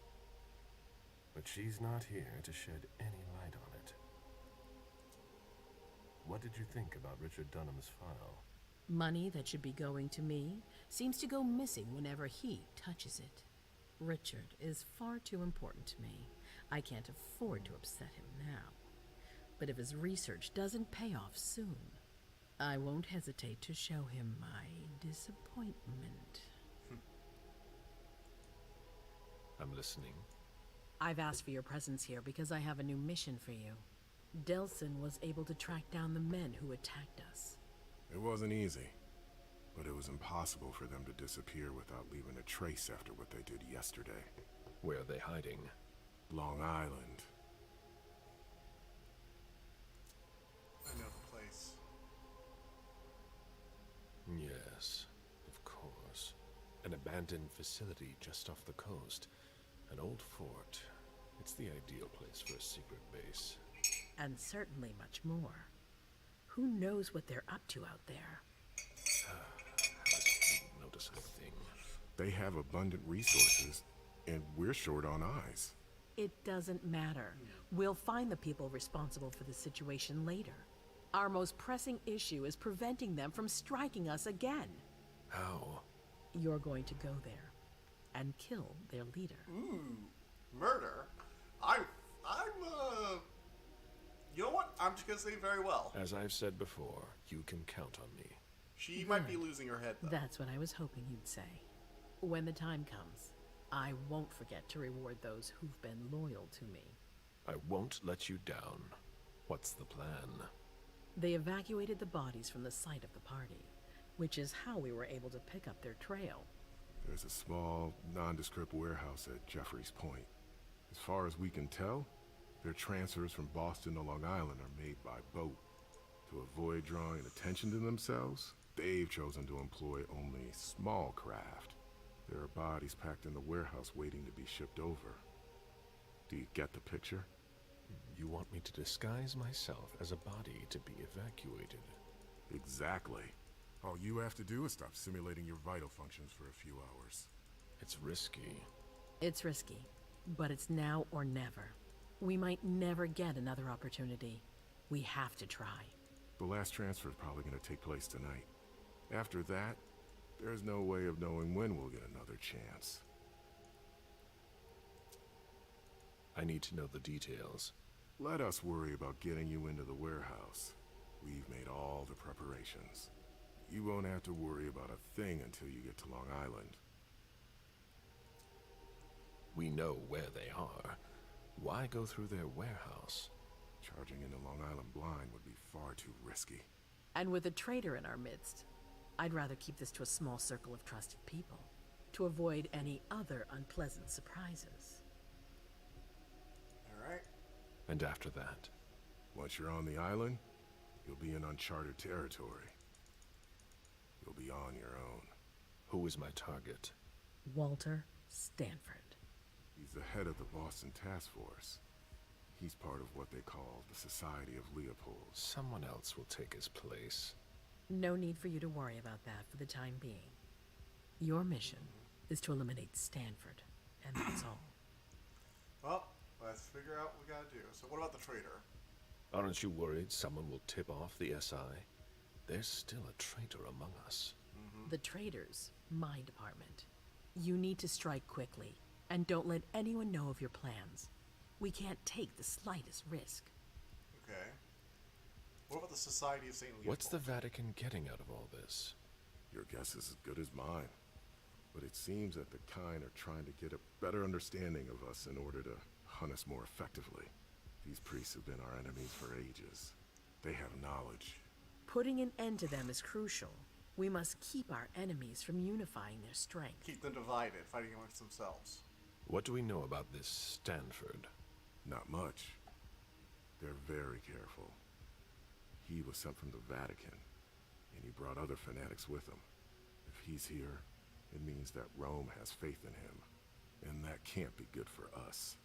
But she's not here to shed any light on it. What did you think about Richard Dunham's file? Money that should be going to me seems to go missing whenever he touches it. Richard is far too important to me. I can't afford to upset him now. But if his research doesn't pay off soon, I won't hesitate to show him my disappointment. I'm listening. I've asked for your presence here because I have a new mission for you. Delson was able to track down the men who attacked us. It wasn't easy, but it was impossible for them to disappear without leaving a trace after what they did yesterday. Where are they hiding? Long Island. I know the place. Yes, of course. An abandoned facility just off the coast. An old fort. It's the ideal place for a secret base. And certainly much more. Who knows what they're up to out there? How does it notice a thing? They have abundant resources, and we're short on eyes. It doesn't matter. We'll find the people responsible for the situation later. Our most pressing issue is preventing them from striking us again. How? You're going to go there and kill their leader. Ooh, murder? You know what? I'm just gonna say very well. As I've said before, you can count on me. She might be losing her head, though. That's what I was hoping you'd say. When the time comes, I won't forget to reward those who've been loyal to me. I won't let you down. What's the plan? They evacuated the bodies from the site of the party, which is how we were able to pick up their trail. There's a small, nondescript warehouse at Jeffrey's Point. As far as we can tell, their transfers from Boston to Long Island are made by boat. To avoid drawing attention to themselves, they've chosen to employ only small craft. There are bodies packed in the warehouse waiting to be shipped over. Do you get the picture? You want me to disguise myself as a body to be evacuated? Exactly. All you have to do is stop simulating your vital functions for a few hours. It's risky. It's risky, but it's now or never. We might never get another opportunity. We have to try. The last transfer is probably going to take place tonight. After that, there's no way of knowing when we'll get another chance. I need to know the details. Let us worry about getting you into the warehouse. We've made all the preparations. You won't have to worry about a thing until you get to Long Island. We know where they are. Why go through their warehouse? Charging into Long Island blind would be far too risky. And with a traitor in our midst, I'd rather keep this to a small circle of trusted people, to avoid any other unpleasant surprises. Alright. And after that? Once you're on the island, you'll be in uncharted territory. You'll be on your own. Who is my target? Walter Stanford. He's the head of the Boston Task Force. He's part of what they call the Society of Leopold. Someone else will take his place. No need for you to worry about that for the time being. Your mission is to eliminate Stanford, and that's all. Well, let's figure out what we gotta do. So what about the traitor? Aren't you worried someone will tip off the SI? There's still a traitor among us. The traitor's my department. You need to strike quickly, and don't let anyone know of your plans. We can't take the slightest risk. Okay. What about the Society of St. Leopold? What's the Vatican getting out of all this? Your guess is as good as mine. But it seems that the kind are trying to get a better understanding of us in order to hunt us more effectively. These priests have been our enemies for ages. They have knowledge. Putting an end to them is crucial. We must keep our enemies from unifying their strength. Keep them divided, fighting amongst themselves. What do we know about this Stanford? Not much. They're very careful. He was sent from the Vatican, and he brought other fanatics with him. If he's here, it means that Rome has faith in him, and that can't be good for us.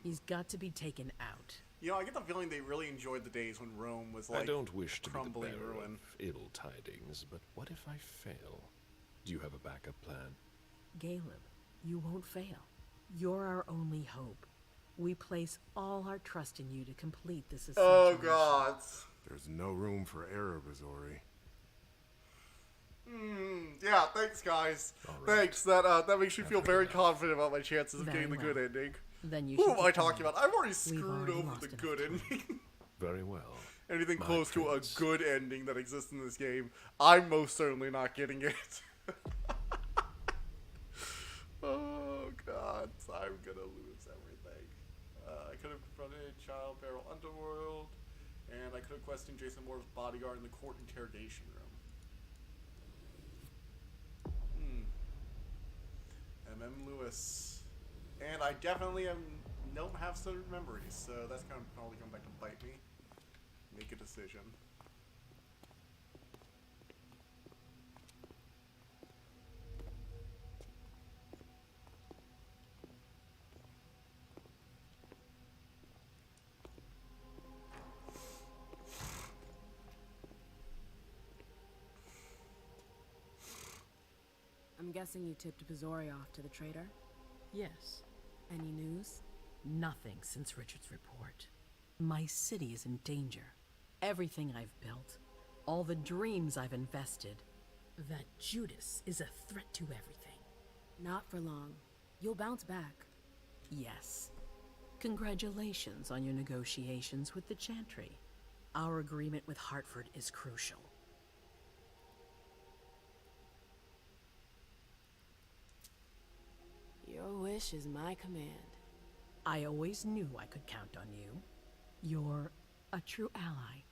He's got to be taken out. You know, I get the feeling they really enjoyed the days when Rome was like I don't wish to be the crumbling bearer ruin. of ill tidings, but what if I fail? Do you have a backup plan? Caleb, you won't fail. You're our only hope. We place all our trust in you to complete this essential Oh mission. God. There's no room for error, Bizori. Yeah, thanks guys. Right. Thanks. That makes me feel very confident about my chances of Very getting the good well. ending. Then you Who should am I keep talking going. about? I've already We've screwed already over lost the enough good time. ending. Very well. Anything My close to a prince. good ending that exists in this game, I'm most certainly not getting it. Oh God, I'm gonna lose everything. I could have confronted Child Barrel Underworld, and I could have questioned Jason Moore's bodyguard in the court interrogation room. Lewis, and I definitely don't have certain memories, so that's kind of probably going back to bite me. Make a decision. I'm guessing you tipped Bizori off to the traitor? Yes. Any news? Nothing since Richard's report. My city is in danger. Everything I've built, all the dreams I've invested. That Judas is a threat to everything. Not for long. You'll bounce back. Yes. Congratulations on your negotiations with the Chantry. Our agreement with Hartford is crucial. Your wish is my command. I always knew I could count on you. You're a true ally,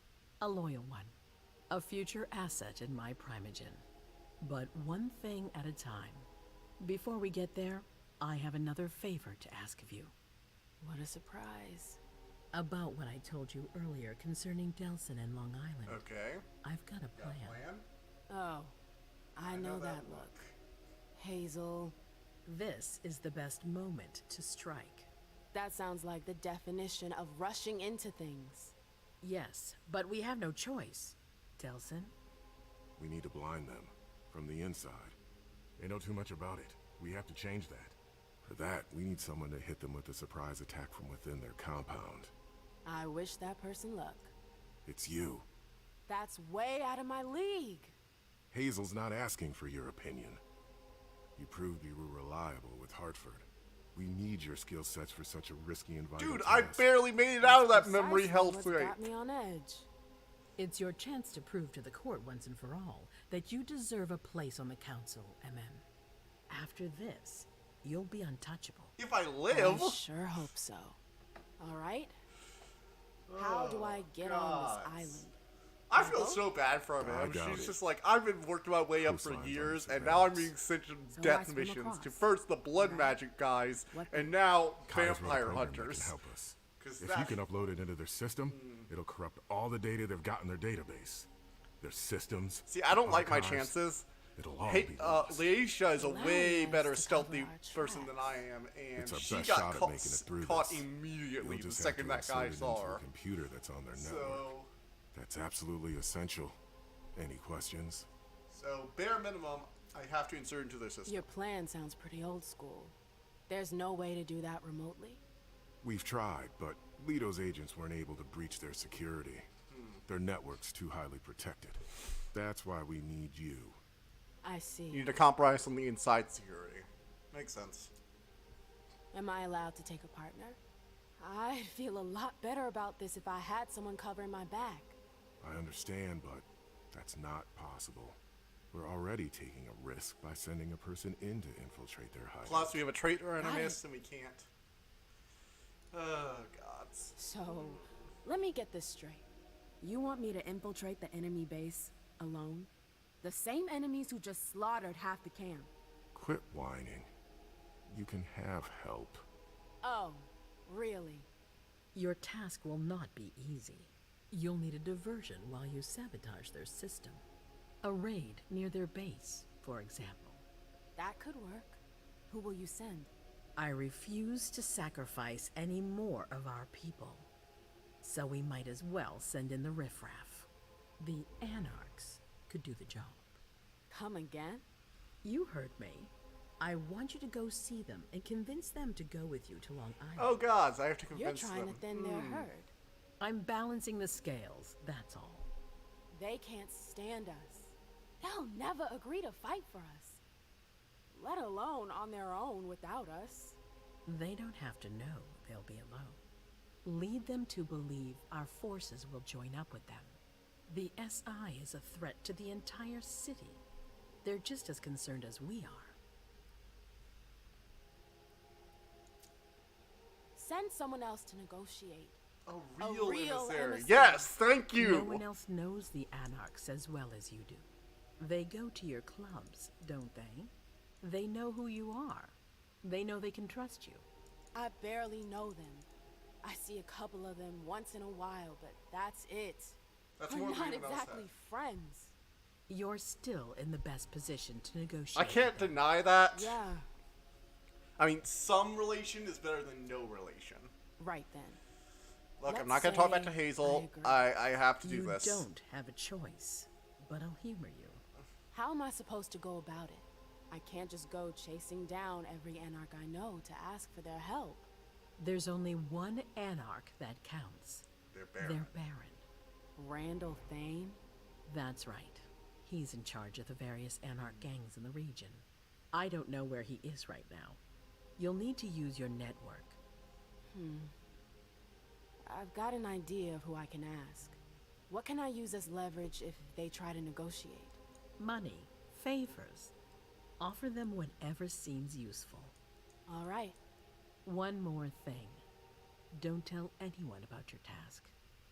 a loyal one, a future asset in my primogen. But one thing at a time. Before we get there, I have another favor to ask of you. What a surprise. About what I told you earlier concerning Delson and Long Island. Okay. I've got a plan. Oh, I know that look. Hazel. This is the best moment to strike. That sounds like the definition of rushing into things. Yes, but we have no choice. Delson? We need to blind them from the inside. They know too much about it. We have to change that. For that, we need someone to hit them with a surprise attack from within their compound. I wish that person luck. It's you. That's way out of my league. Hazel's not asking for your opinion. You proved you were reliable with Hartford. We need your skill sets for such a risky and vital Dude, task. I barely made it out of that memory health What's rate. got me on edge. It's your chance to prove to the court once and for all that you deserve a place on the council, MM. After this, you'll be untouchable. If I live. I sure hope so. All right. How do I get on this island? I feel so bad for him. She's just like, I've been working my way up for years, and now I'm being sent to death missions to first the blood magic guys, and now vampire hunters. Help us. If you can upload it into their system, it'll corrupt all the data they've got in their database. Their systems. See, I don't like my archives. chances. It'll all be Leisha is a way better stealthy person than I am, and she got caught immediately the second that guy saw her. Computer that's on their network. That's absolutely essential. Any questions? So, bare minimum, I have to insert into their system. Your plan sounds pretty old school. There's no way to do that remotely? We've tried, but Leto's agents weren't able to breach their security. Their network's too highly protected. That's why we need you. I see. You need to compromise on the inside security. Makes sense. Am I allowed to take a partner? I'd feel a lot better about this if I had someone covering my back. I understand, but that's not possible. We're already taking a risk by sending a person in to infiltrate their hideout. Plus, we have a traitor and a miss, and we can't. Oh, gods. So, let me get this straight. You want me to infiltrate the enemy base alone? The same enemies who just slaughtered half the camp. Quit whining. You can have help. Oh, really? Your task will not be easy. You'll need a diversion while you sabotage their system. A raid near their base, for example. That could work. Who will you send? I refuse to sacrifice any more of our people. So we might as well send in the riffraff. The Anarchs could do the job. Come again? You heard me. I want you to go see them and convince them to go with you to Long Island. Oh gods, I have to convince them. You're trying to thin their herd. I'm balancing the scales, that's all. They can't stand us. They'll never agree to fight for us. Let alone on their own without us. They don't have to know they'll be alone. Lead them to believe our forces will join up with them. The SI is a threat to the entire city. They're just as concerned as we are. Send someone else to negotiate. A real emissary. emissary. Yes, thank you. No one else knows the Anarchs as well as you do. They go to your clubs, don't they? They know who you are. They know they can trust you. I barely know them. I see a couple of them once in a while, but that's it. That's We're more than not anyone else exactly friends. You're still in the best position to negotiate. I can't deny that. Yeah. I mean, some relation is better than no relation. Right then. Look, Let's I'm not going to talk back to say Hazel. I I have to do you this. You don't have a choice, but I'll humor you. How am I supposed to go about it? I can't just go chasing down every Anarch I know to ask for their help. There's only one Anarch that counts. They're Baron. They're Baron. Randall Thane? That's right. He's in charge of the various Anarch gangs in the region. I don't know where he is right now. You'll need to use your network. I've got an idea of who I can ask. What can I use as leverage if they try to negotiate? Money, favors. Offer them whatever seems useful. All right. One more thing. Don't tell anyone about your task,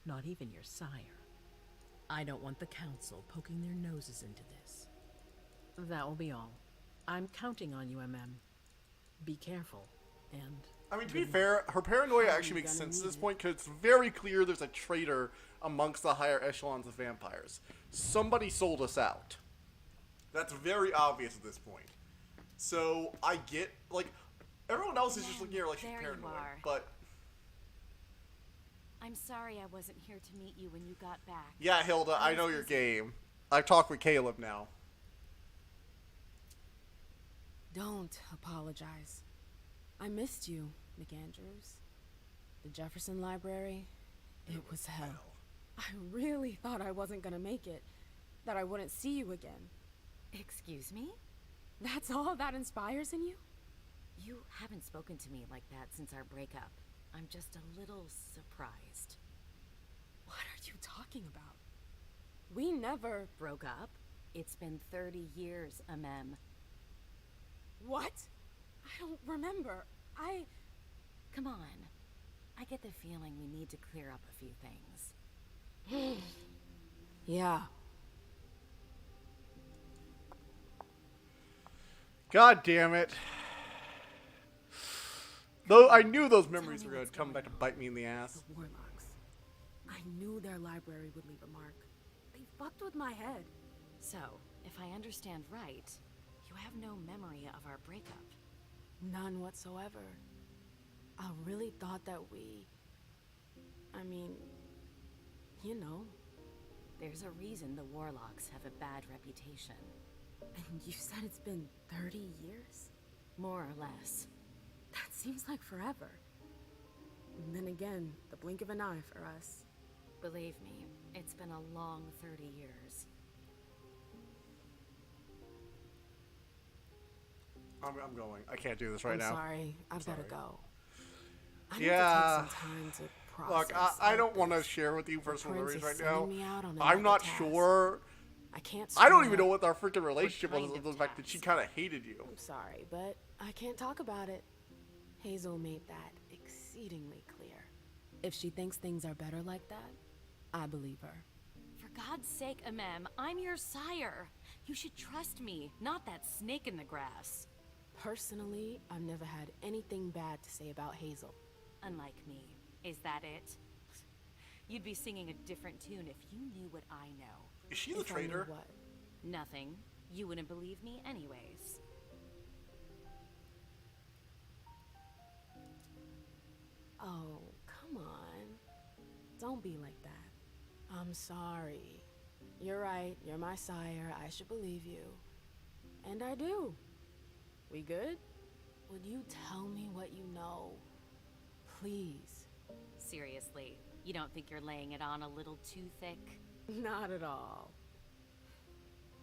not even your sire. I don't want the council poking their noses into this. That will be all. I'm counting on you, MM. Be careful, and... I mean, to be fair, her paranoia actually makes sense at this point, because it's very clear there's a traitor amongst the higher echelons of vampires. Somebody sold us out. That's very obvious at this point. So, I get, like, everyone else is just looking at her like she's paranoid, but... I'm sorry I wasn't here to meet you when you got back. Yeah, Hilda, I know your game. I've talked with Caleb now. Don't apologize. I missed you, McAndrews. The Jefferson Library, it was hell. I really thought I wasn't gonna make it, that I wouldn't see you again. Excuse me? That's all that inspires in you? You haven't spoken to me like that since our breakup. I'm just a little surprised. What are you talking about? We never... Broke up? It's been 30 years, Amem. What? I don't remember. Come on. I get the feeling we need to clear up a few things. Yeah. God damn it. Though I knew those memories were going to come back to bite me in the ass. The Warlocks. I knew their library would leave a mark. They fucked with my head. So, if I understand right, you have no memory of our breakup. None whatsoever. I really thought that I mean, you know. There's a reason the Warlocks have a bad reputation. And you said it's been 30 years? More or less. That seems like forever. And then again, the blink of an eye for us. Believe me, it's been a long 30 years. I'm going. I can't do this right now. I'm sorry. I've got to go. I Yeah. need to take some time to process. Look, I don't want to share with you personal Prince memories is right now. sending me out on I'm another not task. sure. I can't. I don't screw even know up. what our freaking relationship was. kind of The fact that she kind of hated you. I'm sorry, but I can't talk about it. Hazel made that exceedingly clear. If she thinks things are better like that, I believe her. For God's sake, Amem, I'm your sire. You should trust me, not that snake in the grass. Personally, I've never had anything bad to say about Hazel. Unlike me. Is that it? You'd be singing a different tune if you knew what I know. Is she the traitor? What? Nothing. You wouldn't believe me anyways. Oh, come on. Don't be like that. I'm sorry. You're right. You're my sire. I should believe you. And I do. We good? Would you tell me what you know? Please. Seriously, you don't think you're laying it on a little too thick? Not at all.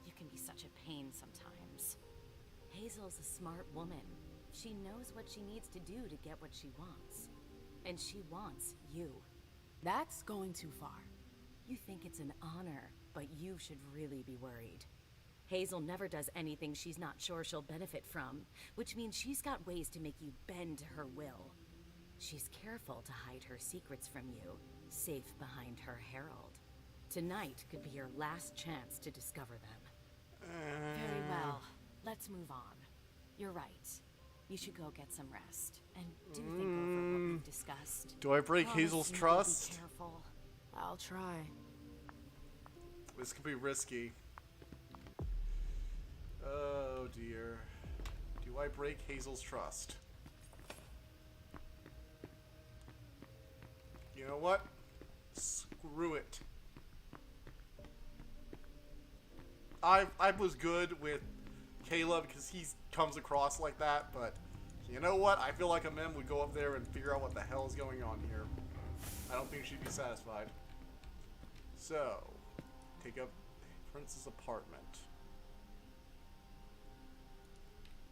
You can be such a pain sometimes. Hazel's a smart woman. She knows what she needs to do to get what she wants. And she wants you. That's going too far. You think it's an honor, but you should really be worried. Hazel never does anything she's not sure she'll benefit from, which means she's got ways to make you bend to her will. She's careful to hide her secrets from you, safe behind her herald. Tonight could be your last chance to discover them. Very well. Let's move on. You're right. You should go get some rest, and do think over what we've discussed. Do I break Promise Hazel's me you'll trust? Be careful. I'll try. This could be risky. Oh dear. Do I break Hazel's trust? You know what? Screw it. I was good with Caleb because he comes across like that, but you know what? I feel like a mem would go up there and figure out what the hell is going on here. I don't think she'd be satisfied. So, take up Prince's apartment.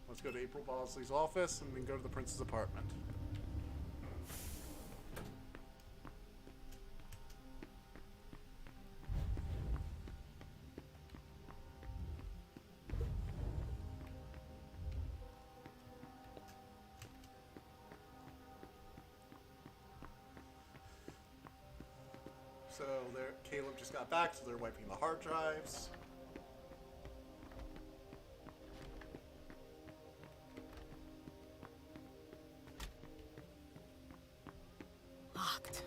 Let's go to April Bosley's office and then go to the Prince's apartment. So Caleb just got back, so they're wiping the hard drives. Locked.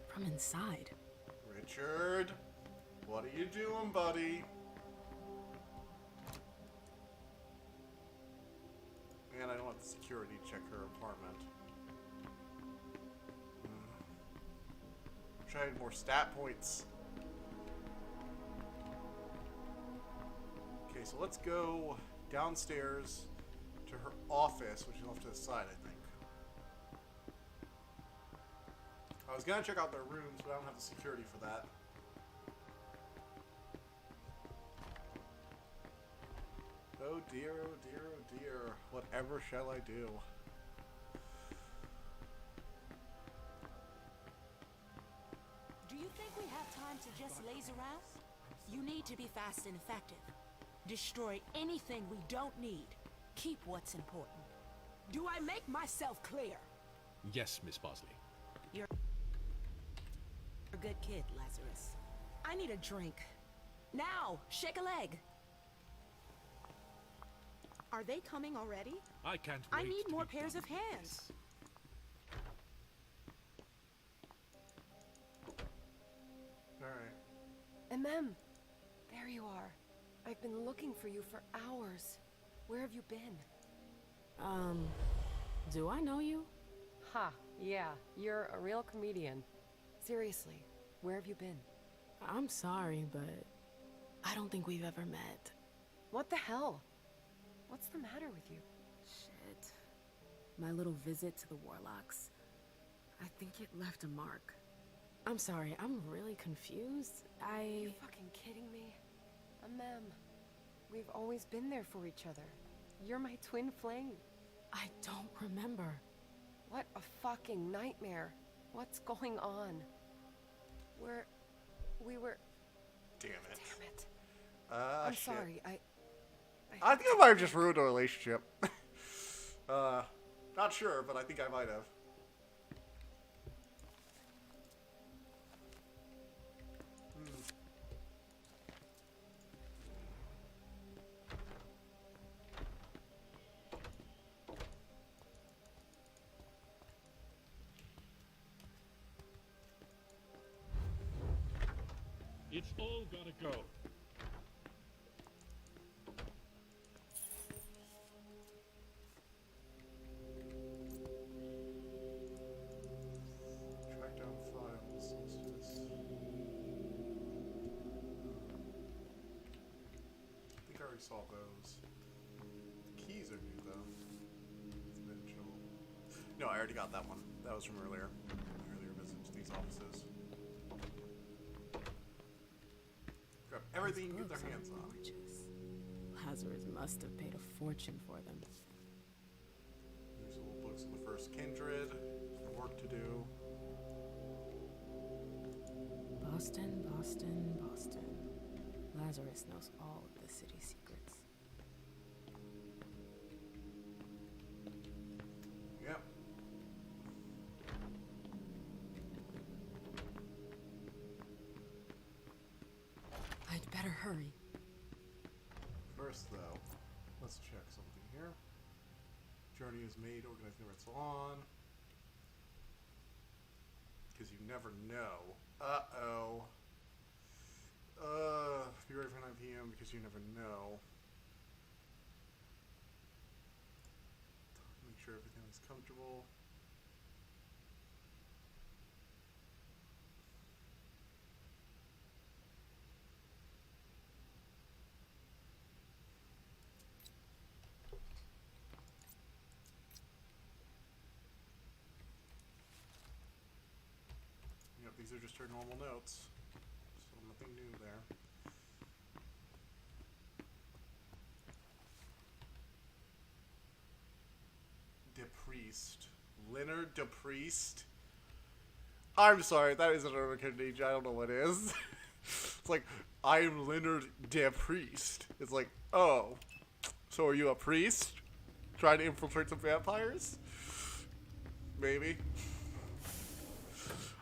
From inside. Richard, what are you doing, buddy? Man, I don't have the security to check her apartment. Wish I had more stat points. Okay, so let's go downstairs to her office, which is off to the side, I think. I was gonna check out their rooms, but I don't have the security for that. Oh dear, oh dear, oh dear. Whatever shall I do? Do you think we have time to just laze around? You need to be fast and effective. Destroy anything we don't need. Keep what's important. Do I make myself clear? Yes, Miss Bosley. You're a good kid, Lazarus. I need a drink. Now, shake a leg. Are they coming already? I can't wait. I need to more be pairs done of with hands. this. Alright. MM, there you are. I've been looking for you for hours. Where have you been? Do I know you? Ha, yeah, you're a real comedian. Seriously, where have you been? I'm sorry, but I don't think we've ever met. What the hell? What's the matter with you? Shit. My little visit to the Warlocks. I think it left a mark. I'm sorry, I'm really confused. You fucking kidding me? MM, we've always been there for each other. You're my twin flame. I don't remember. What a fucking nightmare. What's going on? We were... Damn it. Damn it. I'm sorry, I think I might have just ruined our relationship. Not sure, but I think I might have. It's all gotta go. Track down files. What's this? I think I already saw those. The keys are new though. Mitchell. No, I already got that one. That was from earlier. Earlier visit to these offices. Grab everything you can get their hands on. Lazarus must have paid a fortune for them. There's little books of the first kindred. Some work to do. Boston, Boston, Boston. Lazarus knows all of the city's secrets. Yep. I'd better hurry. First, though, let's check something here. Journey is made, organized never it's on. Because you never know. Uh-oh. Be ready for 9 p.m. because you never know. Make sure everything is comfortable. Yep, these are just her normal notes. So nothing new there. DePriest. Leonard DePriest? I'm sorry, that isn't a name. I don't know what is. It's like, I'm Leonard DePriest. It's like, oh, so are you a priest? Trying to infiltrate some vampires? Maybe.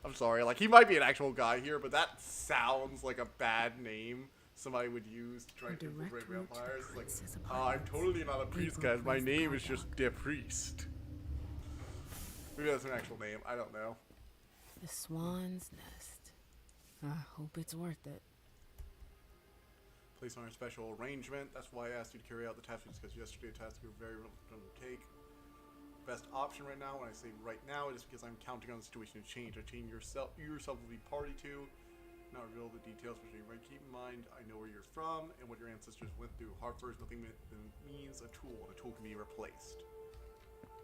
I'm sorry, like, he might be an actual guy here, but that sounds like a bad name somebody would use to try to infiltrate vampires. Like, I'm totally not a priest, guys. My name is just DePriest. Maybe that's an actual name. I don't know. The Swan's Nest. I hope it's worth it. Place on a special arrangement. That's why I asked you to carry out the task, because yesterday the task you were very reluctant to take. Best option right now, when I say right now, it is because I'm counting on the situation to change. A change yourself will be party to. Not reveal the details, but you might keep in mind, I know where you're from and what your ancestors went through. Hartford is nothing means a tool, and a tool can be replaced.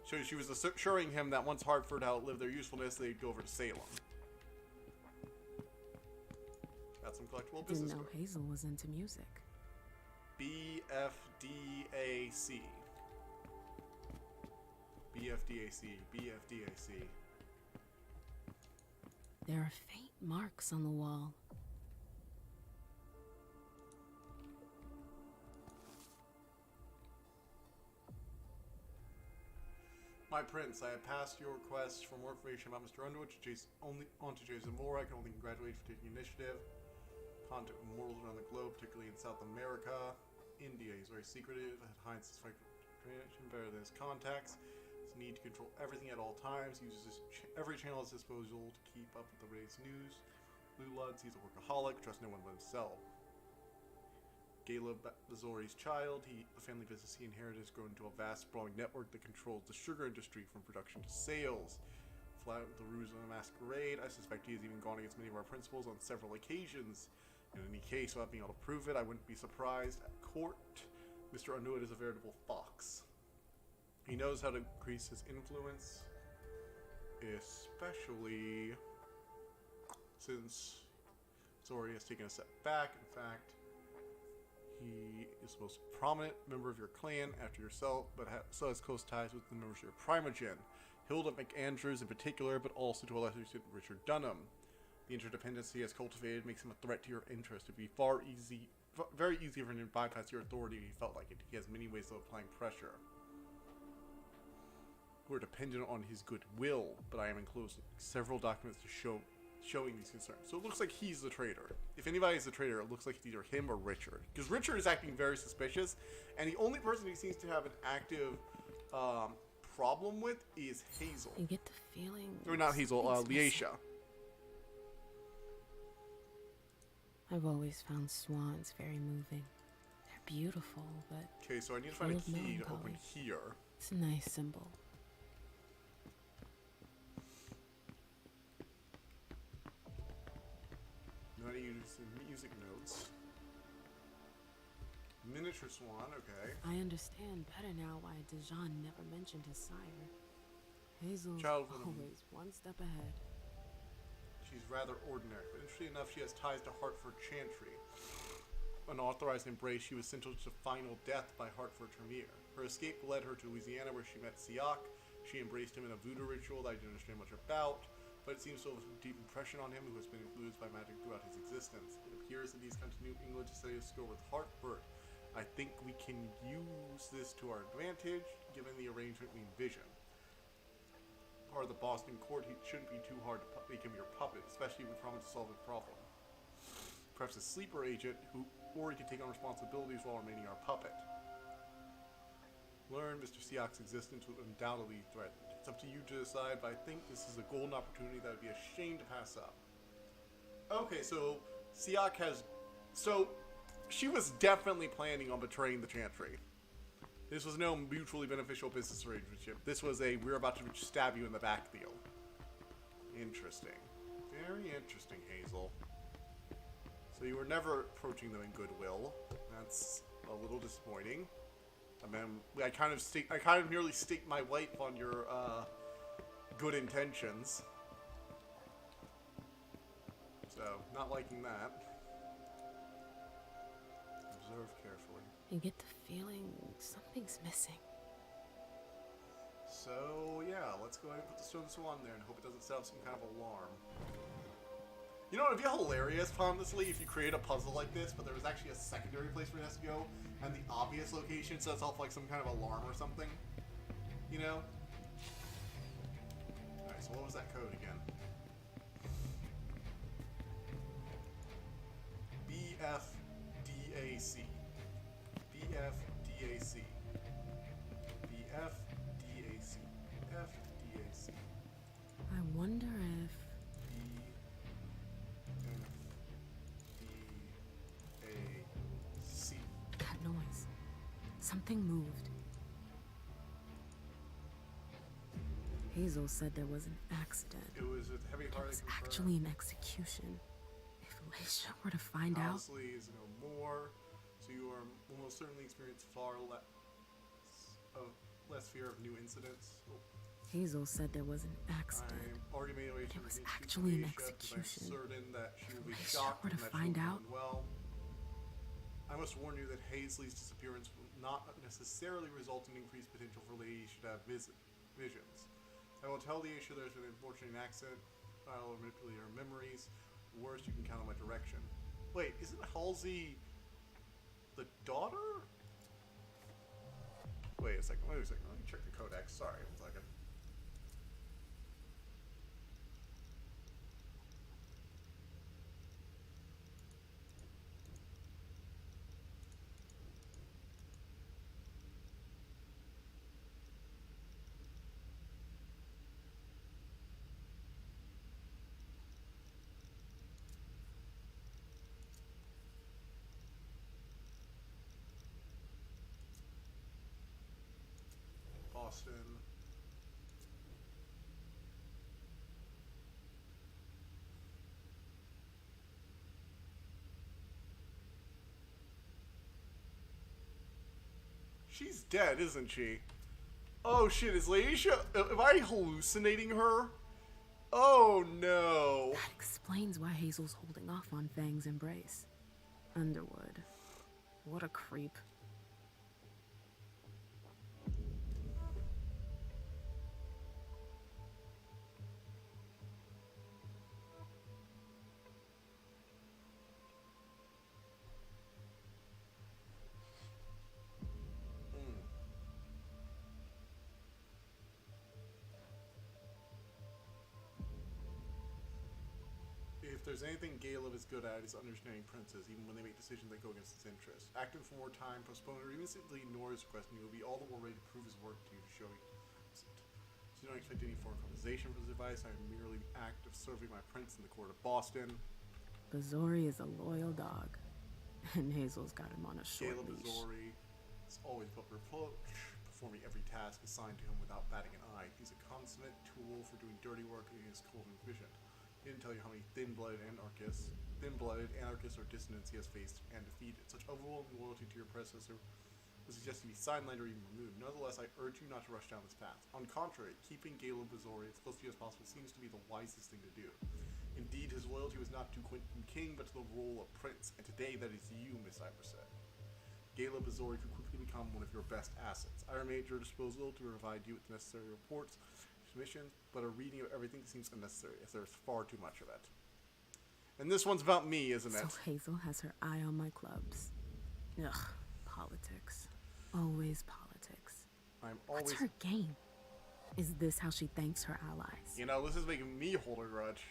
So she was assuring him that once Hartford outlived their usefulness, they'd go over to Salem. Got some collectible business. Didn't know Hazel was into music. BFDAC. BFDAC. BFDAC. There are faint marks on the wall. My prince, I have passed your request for more information about Mr. Underwood to on to Jason Moore. I can only congratulate you for taking initiative. Contact mortals around the globe, particularly in South America. India, he's very secretive, hides his information better than his contacts. His need to control everything at all times. He uses every channel at his disposal to keep up with the latest news. Blue Luds, he's a workaholic, trusts no one but himself. Gala Bazori's child, the family business he inherited has grown into a vast, sprawling network that controls the sugar industry from production to sales. Flat with the ruse of the masquerade, I suspect he has even gone against many of our principles on several occasions. In any case, without being able to prove it, I wouldn't be surprised. At court, Mr. Underwood is a veritable fox. He knows how to increase his influence, especially since Zori has taken a step back. In fact, he is the most prominent member of your clan after yourself, but so has close ties with the members of your Primogen. Hilda McAndrews in particular, but also to a lesser extent Richard Dunham. The interdependence he has cultivated makes him a threat to your interest. It would be very easy for him to bypass your authority if he felt like it. He has many ways of applying pressure. We're dependent on his goodwill, but I am enclosing several documents to showing these concerns. So it looks like he's the traitor. If anybody's the traitor, it looks like it's either him or Richard. Because Richard is acting very suspicious, and the only person he seems to have an active problem with is Hazel. I get the feeling... Or not Hazel, Leisha. I've always found swans very moving. They're beautiful, but... Okay, so I need to find a key to open here. It's a nice symbol. Now I need to use some music notes. Miniature swan, okay. I understand better now why Dijon never mentioned his sire. Hazel's always one step ahead. She's rather ordinary, but interestingly enough, she has ties to Hartford Chantry. Unauthorized embrace, she was sentenced to final death by Hartford Tremere. Her escape led her to Louisiana, where she met Siak. She embraced him in a voodoo ritual that I didn't understand much about, but it seems to have a deep impression on him, who has been influenced by magic throughout his existence. It appears that he's come to New England to settle his score with Hartford. I think we can use this to our advantage, given the arrangement we envision. Part of the Boston court, he shouldn't be too hard to make him your puppet, especially if we promise to solve a problem. Perhaps a sleeper agent, or he can take on responsibilities while remaining our puppet. Learn Mr. Siak's existence would undoubtedly threatened. It's up to you to decide, but I think this is a golden opportunity that would be a shame to pass up. Okay, so Siak has... So, she was definitely planning on betraying the Chantry. This was no mutually beneficial business relationship. This was a, we're about to stab you in the back deal. Interesting. Very interesting, Hazel. So you were never approaching them in goodwill. That's a little disappointing. I mean, I kind of nearly staked my life on your good intentions. So, not liking that. Observe carefully. I get the feeling something's missing. So, yeah, let's go ahead and put the stone swan there and hope it doesn't set off some kind of alarm. You know, it'd be hilarious, honestly, if you create a puzzle like this, but there was actually a secondary place where it has to go, and the obvious location sets off like some kind of alarm or something. You know? Alright, so what was that code again? BFDAC. BFDAC. BFDAC. BFDAC. I wonder if... BFDAC. That noise. Something moved. Hazel said there was an accident. It was with heavy heart. It was actually an execution. If wish I were to find out. Obviously, is no more, so you will most certainly experience far less fear of new incidents. Oh. Hazel said there was an accident. Already made away It was actually an execution. I'm certain that she will be I wish shocked I were to and that find she will out. be well. I must warn you that Hazley's disappearance will not necessarily result in increased potential for Lady Aisha to have visions. I will tell the Aisha there's been an unfortunate accident. I will manipulate her memories. Worst, you can count on my direction. Wait, isn't Halsey the daughter? Wait a second. Let me check the codex. Sorry, 1 second. Boston. She's dead, isn't she? Oh shit, is Laisha... Am I hallucinating her? Oh no. That explains why Hazel's holding off on Fang's embrace. Underwood. What a creep. If there's anything Caleb is good at, is understanding princes, even when they make decisions that go against his interests. Acting for more time, postpone, or even simply ignore his request, and he will be all the more ready to prove his work to you to show you. So you don't expect any foreign compensation for this advice. I am merely the act of serving my prince in the court of Boston. Bazori is a loyal dog, and Hazel's got him on a short Caleb leash. Bazori is always above reproach, performing every task assigned to him without batting an eye. He's a consummate tool for doing dirty work, and he is cold and efficient. He didn't tell you how many thin-blooded anarchists or dissidents he has faced and defeated. Such overwhelming loyalty to your predecessor would suggest he be sidelined or even removed. Nonetheless, I urge you not to rush down this path. On the contrary, keeping Caleb Bazori as close to you as possible seems to be the wisest thing to do. Indeed, his loyalty was not to Quentin King, but to the role of prince, and today that is you, Miss Iverson. Caleb Bazori could quickly become one of your best assets. I remain at your disposal to provide you with the necessary reports, missions, but a reading of everything seems unnecessary, as there's far too much of it. And this one's about me, isn't it? So Hazel has her eye on my clubs. Ugh, politics. Always politics. What's her game? Is this how she thanks her allies? You know, this is making me hold a grudge.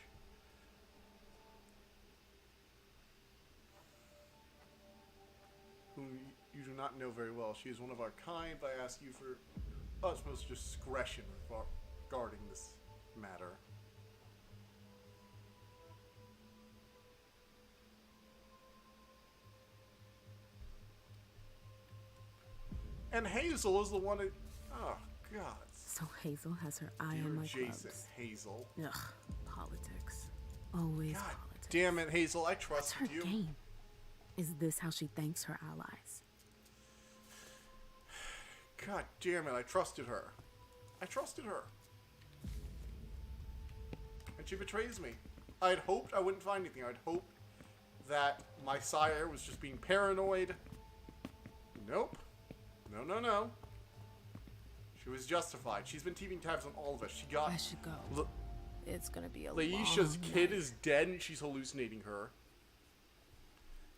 Whom you do not know very well. She is one of our kind, but I ask you for utmost discretion regarding this matter. And Hazel is the one that... Oh, God. So Hazel has her eye on my Jason, clubs. Hazel. Ugh, politics. Always God politics. damn it, Hazel, I trusted What's her you. game? Is this how she thanks her allies? God damn it, I trusted her. I trusted her. And she betrays me. I'd hoped I wouldn't find anything. I'd hoped that my sire was just being paranoid. Nope. No, no, no. She was justified. She's been keeping tabs on all of us. She got... I should go. Look, It's gonna be a Laisha's long kid night. is dead and she's hallucinating her.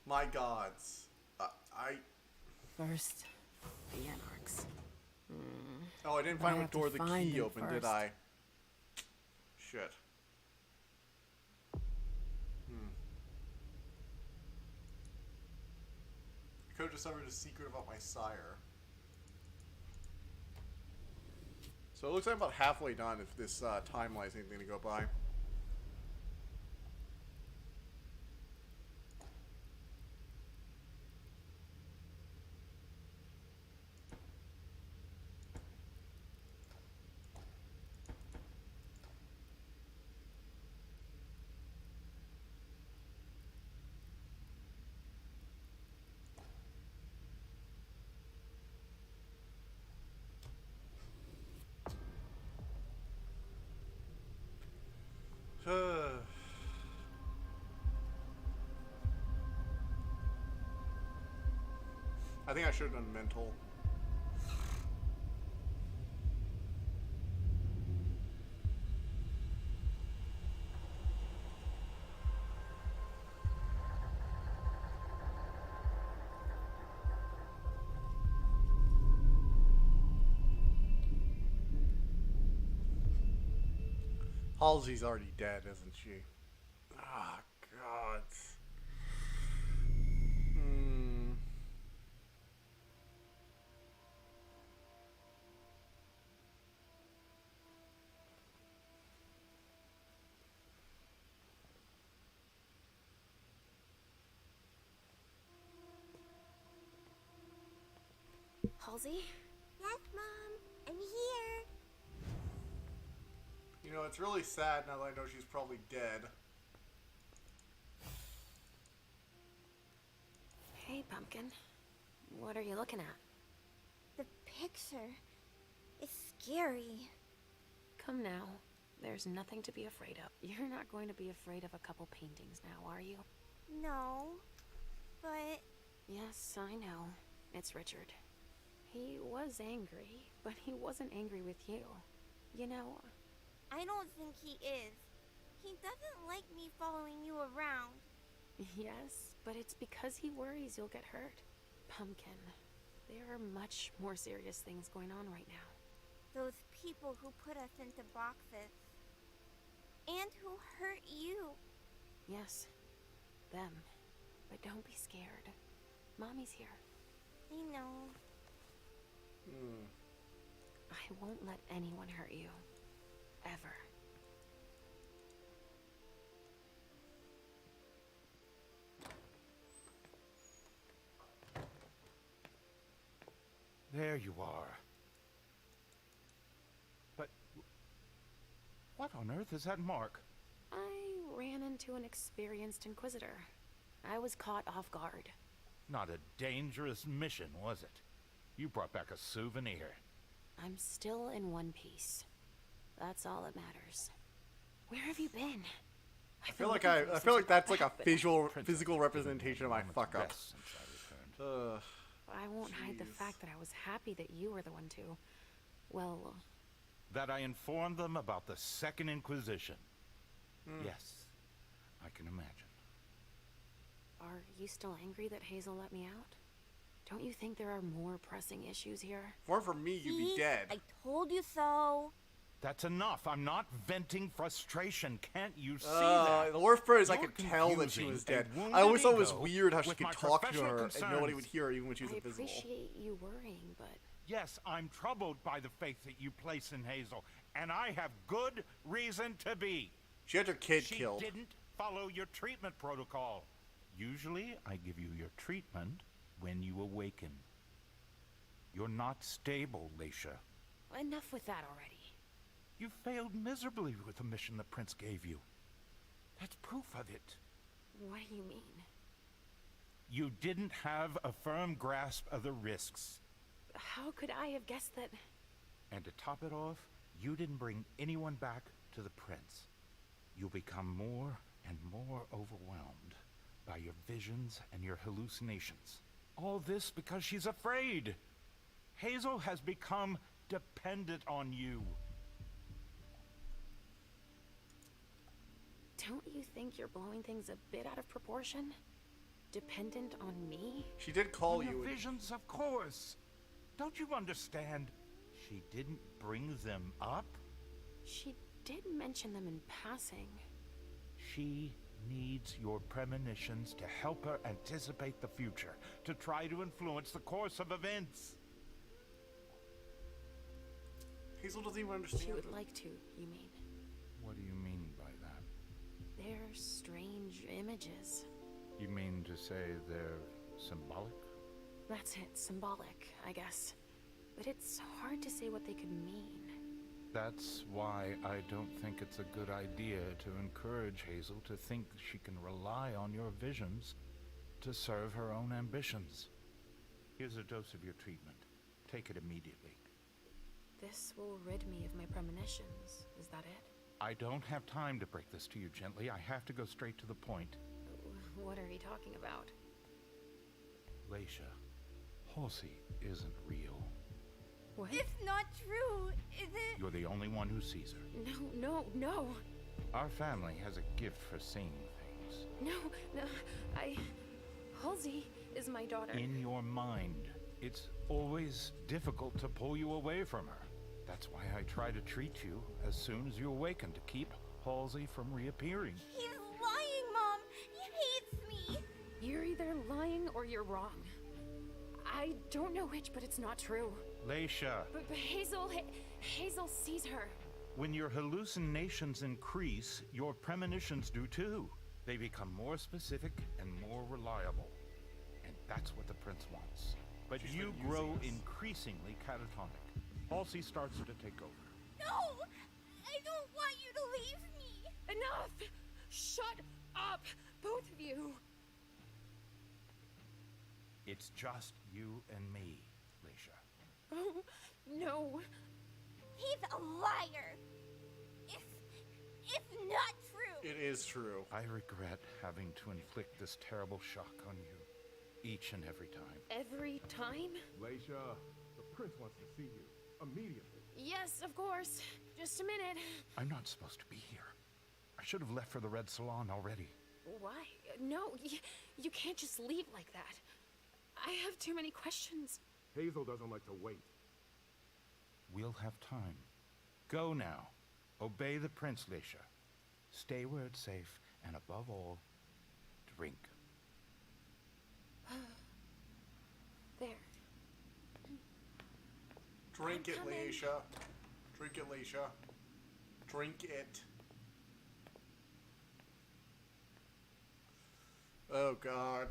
My gods. First, the Anarchs. Oh, I didn't But I find have what door to the find key them opened, did first. I? Shit. I could have discovered a secret about my sire. So it looks like I'm about halfway done if this timeline is anything to go by. I think I should have done mental. Halsey's already dead, isn't she? Ah, God. Halsey? Yes, Mom. I'm here. You know, it's really sad now that I know she's probably dead. Hey, Pumpkin. What are you looking at? The picture is scary. Come now. There's nothing to be afraid of. You're not going to be afraid of a couple paintings now, are you? No, but... Yes, I know. It's Richard. He was angry, but he wasn't angry with you. You know... I don't think he is. He doesn't like me following you around. Yes, but it's because he worries you'll get hurt. Pumpkin, there are much more serious things going on right now. Those people who put us into boxes. And who hurt you. Yes, them. But don't be scared. Mommy's here. I know. I won't let anyone hurt you. Ever. There you are. But what on earth is that mark? I ran into an experienced Inquisitor. I was caught off guard. Not a dangerous mission, was it? You brought back a souvenir. I'm still in one piece. That's all that matters. Where have you been? I feel like that's like a physical representation of my fuck ups. I won't hide the fact that I was happy that you were the one to, well... That I informed them about the Second Inquisition. Yes, I can imagine. Are you still angry that Hazel let me out? Don't you think there are more pressing issues here? If it weren't for me, you'd be dead. I told you so. That's enough. I'm not venting frustration. Can't you see that? The worst part is I could tell that she was dead. I always thought it was weird how she could talk to her and nobody would hear her even when she was invisible. I appreciate you worrying, but... Yes, I'm troubled by the faith that you place in Hazel, and I have good reason to be. She had her kid killed. She didn't follow your treatment protocol. Usually, I give you your treatment when you awaken. You're not stable, Leisha. Enough with that already. You failed miserably with the mission the Prince gave you. That's proof of it. What do you mean? You didn't have a firm grasp of the risks. How could I have guessed that? And to top it off, you didn't bring anyone back to the Prince. You'll become more and more overwhelmed by your visions and your hallucinations. All this because she's afraid. Hazel has become dependent on you. Don't you think you're blowing things a bit out of proportion? Dependent on me? She did call your you. Visions, of course. Don't you understand? She didn't bring them up. She did mention them in passing. She needs your premonitions to help her anticipate the future, to try to influence the course of events. Hazel doesn't even understand. She would like to, you mean? What do you mean by that? They're strange images. You mean to say they're symbolic? That's it, symbolic, I guess. But it's hard to say what they could mean. That's why I don't think it's a good idea to encourage Hazel to think she can rely on your visions to serve her own ambitions. Here's a dose of your treatment. Take it immediately. This will rid me of my premonitions, is that it? I don't have time to break this to you gently. I have to go straight to the point. What are you talking about? Leisha, Halsey isn't real. What? It's not true, is it? You're the only one who sees her. No. Our family has a gift for seeing things. No, Halsey is my daughter. In your mind. It's always difficult to pull you away from her. That's why I try to treat you as soon as you awaken to keep Halsey from reappearing. He's lying, Mom. He hates me. You're either lying or you're wrong. I don't know which, but it's not true. Leisha, But Hazel sees her. when your hallucinations increase, your premonitions do too. They become more specific and more reliable. And that's what the prince wants. But you grow increasingly catatonic. Halsey starts to take over. No! I don't want you to leave me! Enough! Shut up, both of you! It's just you and me, Leisha. Oh, no. He's a liar! It's not true! It is true. I regret having to inflict this terrible shock on you, each and every time. Every time? Leisha, the prince wants to see you. Immediately. Yes, of course. Just a minute. I'm not supposed to be here. I should have left for the Red Salon already. Why? No, you can't just leave like that. I have too many questions. Hazel doesn't like to wait. We'll have time. Go now. Obey the prince, Leisha. Stay where it's safe, and above all, drink. There. Drink it, Leisha. Drink it, Leisha. Drink it. Oh, God.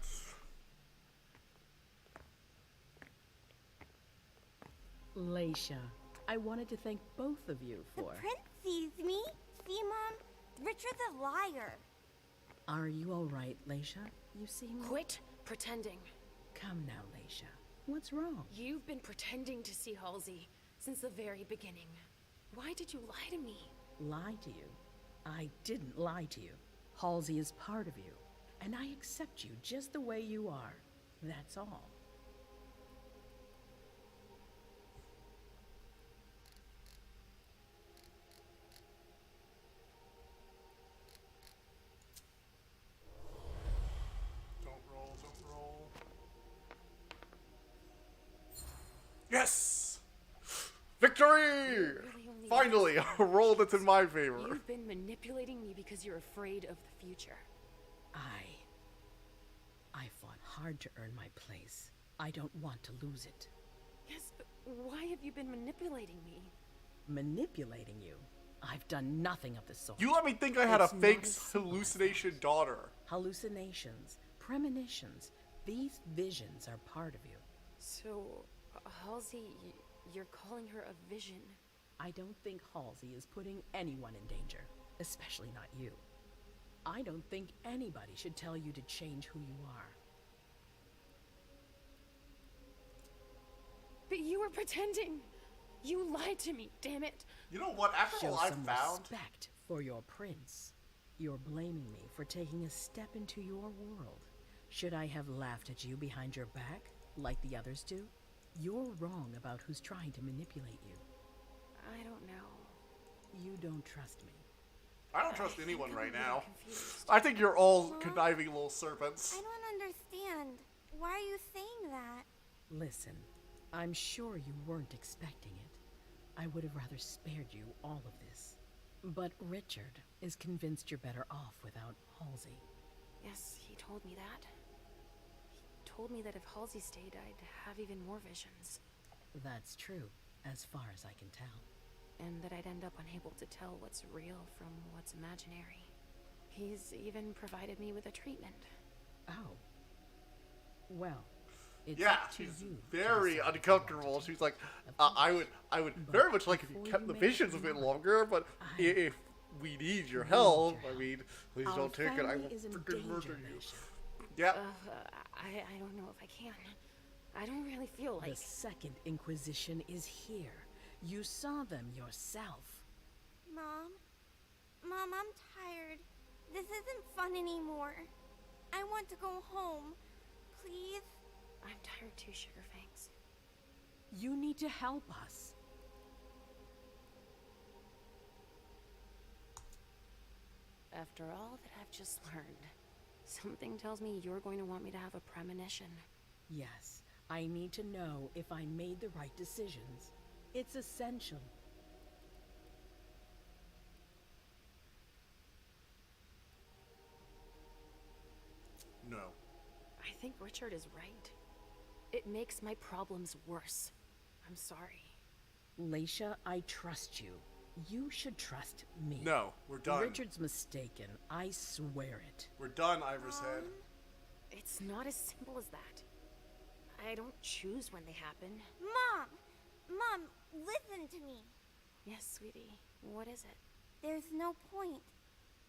Leisha, I wanted to thank both of you for... The prince sees me. See, Mom? Richard's a liar. Are you all right, Leisha? You seem... Quit pretending. Come now, Leisha. What's wrong? You've been pretending to see Halsey since the very beginning. Why did you lie to me? Lie to you? I didn't lie to you. Halsey is part of you, and I accept you just the way you are. That's all. Don't roll. Yes! Victory! Finally, a roll that's in my favor. You've been manipulating me because you're afraid of the future. I fought hard to earn my place. I don't want to lose it. Yes, but why have you been manipulating me? Manipulating you? I've done nothing of the sort. You let me think I had It's a fake not as simple hallucination daughter. Hallucinations, premonitions, these visions are part of you. So, Halsey, you're calling her a vision? I don't think Halsey is putting anyone in danger, especially not you. I don't think anybody should tell you to change who you are. But you were pretending! You lied to me, damn it! You know what? After Show all I've some found... respect for your prince. You're blaming me for taking a step into your world. Should I have laughed at you behind your back, like the others do? You're wrong about who's trying to manipulate you. I don't know. You don't trust me. I don't trust anyone right now. I think you're all conniving little serpents. I don't understand. Why are you saying that? Listen, I'm sure you weren't expecting it. I would have rather spared you all of this. But Richard is convinced you're better off without Halsey. Yes, he told me that. He told me that if Halsey stayed, I'd have even more visions. That's true, as far as I can tell. And that I'd end up unable to tell what's real from what's imaginary. He's even provided me with a treatment. Oh. Well, it's Yeah, up to she's you very uncomfortable. She's like, I would very much like if you kept the visions a bit longer, but if we need your help, I mean, please don't take it. I will freaking murder you. Yeah. I don't know if I can. I don't really feel like... The Second Inquisition is here. You saw them yourself. Mom, I'm tired. This isn't fun anymore. I want to go home. Please? I'm tired too, Sugarfangs. You need to help us. After all that I've just learned, something tells me you're going to want me to have a premonition. Yes, I need to know if I made the right decisions. It's essential. No. I think Richard is right. It makes my problems worse. I'm sorry. Leisha, I trust you. You should trust me. No, we're done. Richard's mistaken. I swear it. We're done, Ivershead. It's not as simple as that. I don't choose when they happen. Mom! Mom, listen to me. Yes, sweetie. What is it? There's no point.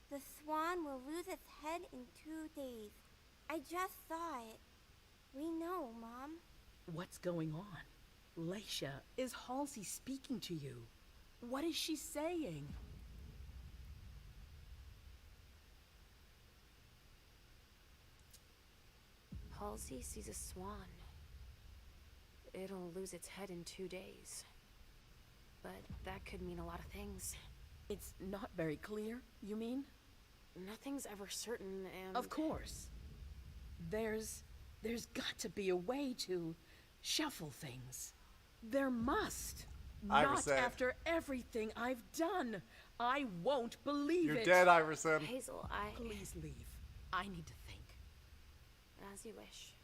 The swan will lose its head in 2 days. I just saw it. We know, Mom. What's going on? Leisha, is Halsey speaking to you? What is she saying? Halsey sees a swan. It'll lose its head in 2 days. But that could mean a lot of things. It's not very clear, you mean? Nothing's ever certain, and... Of course. There's got to be a way to shuffle things. There must. Not after everything I've done. I won't believe it. You're dead, Iverson. Hazel, Please leave. I need to think. As you wish.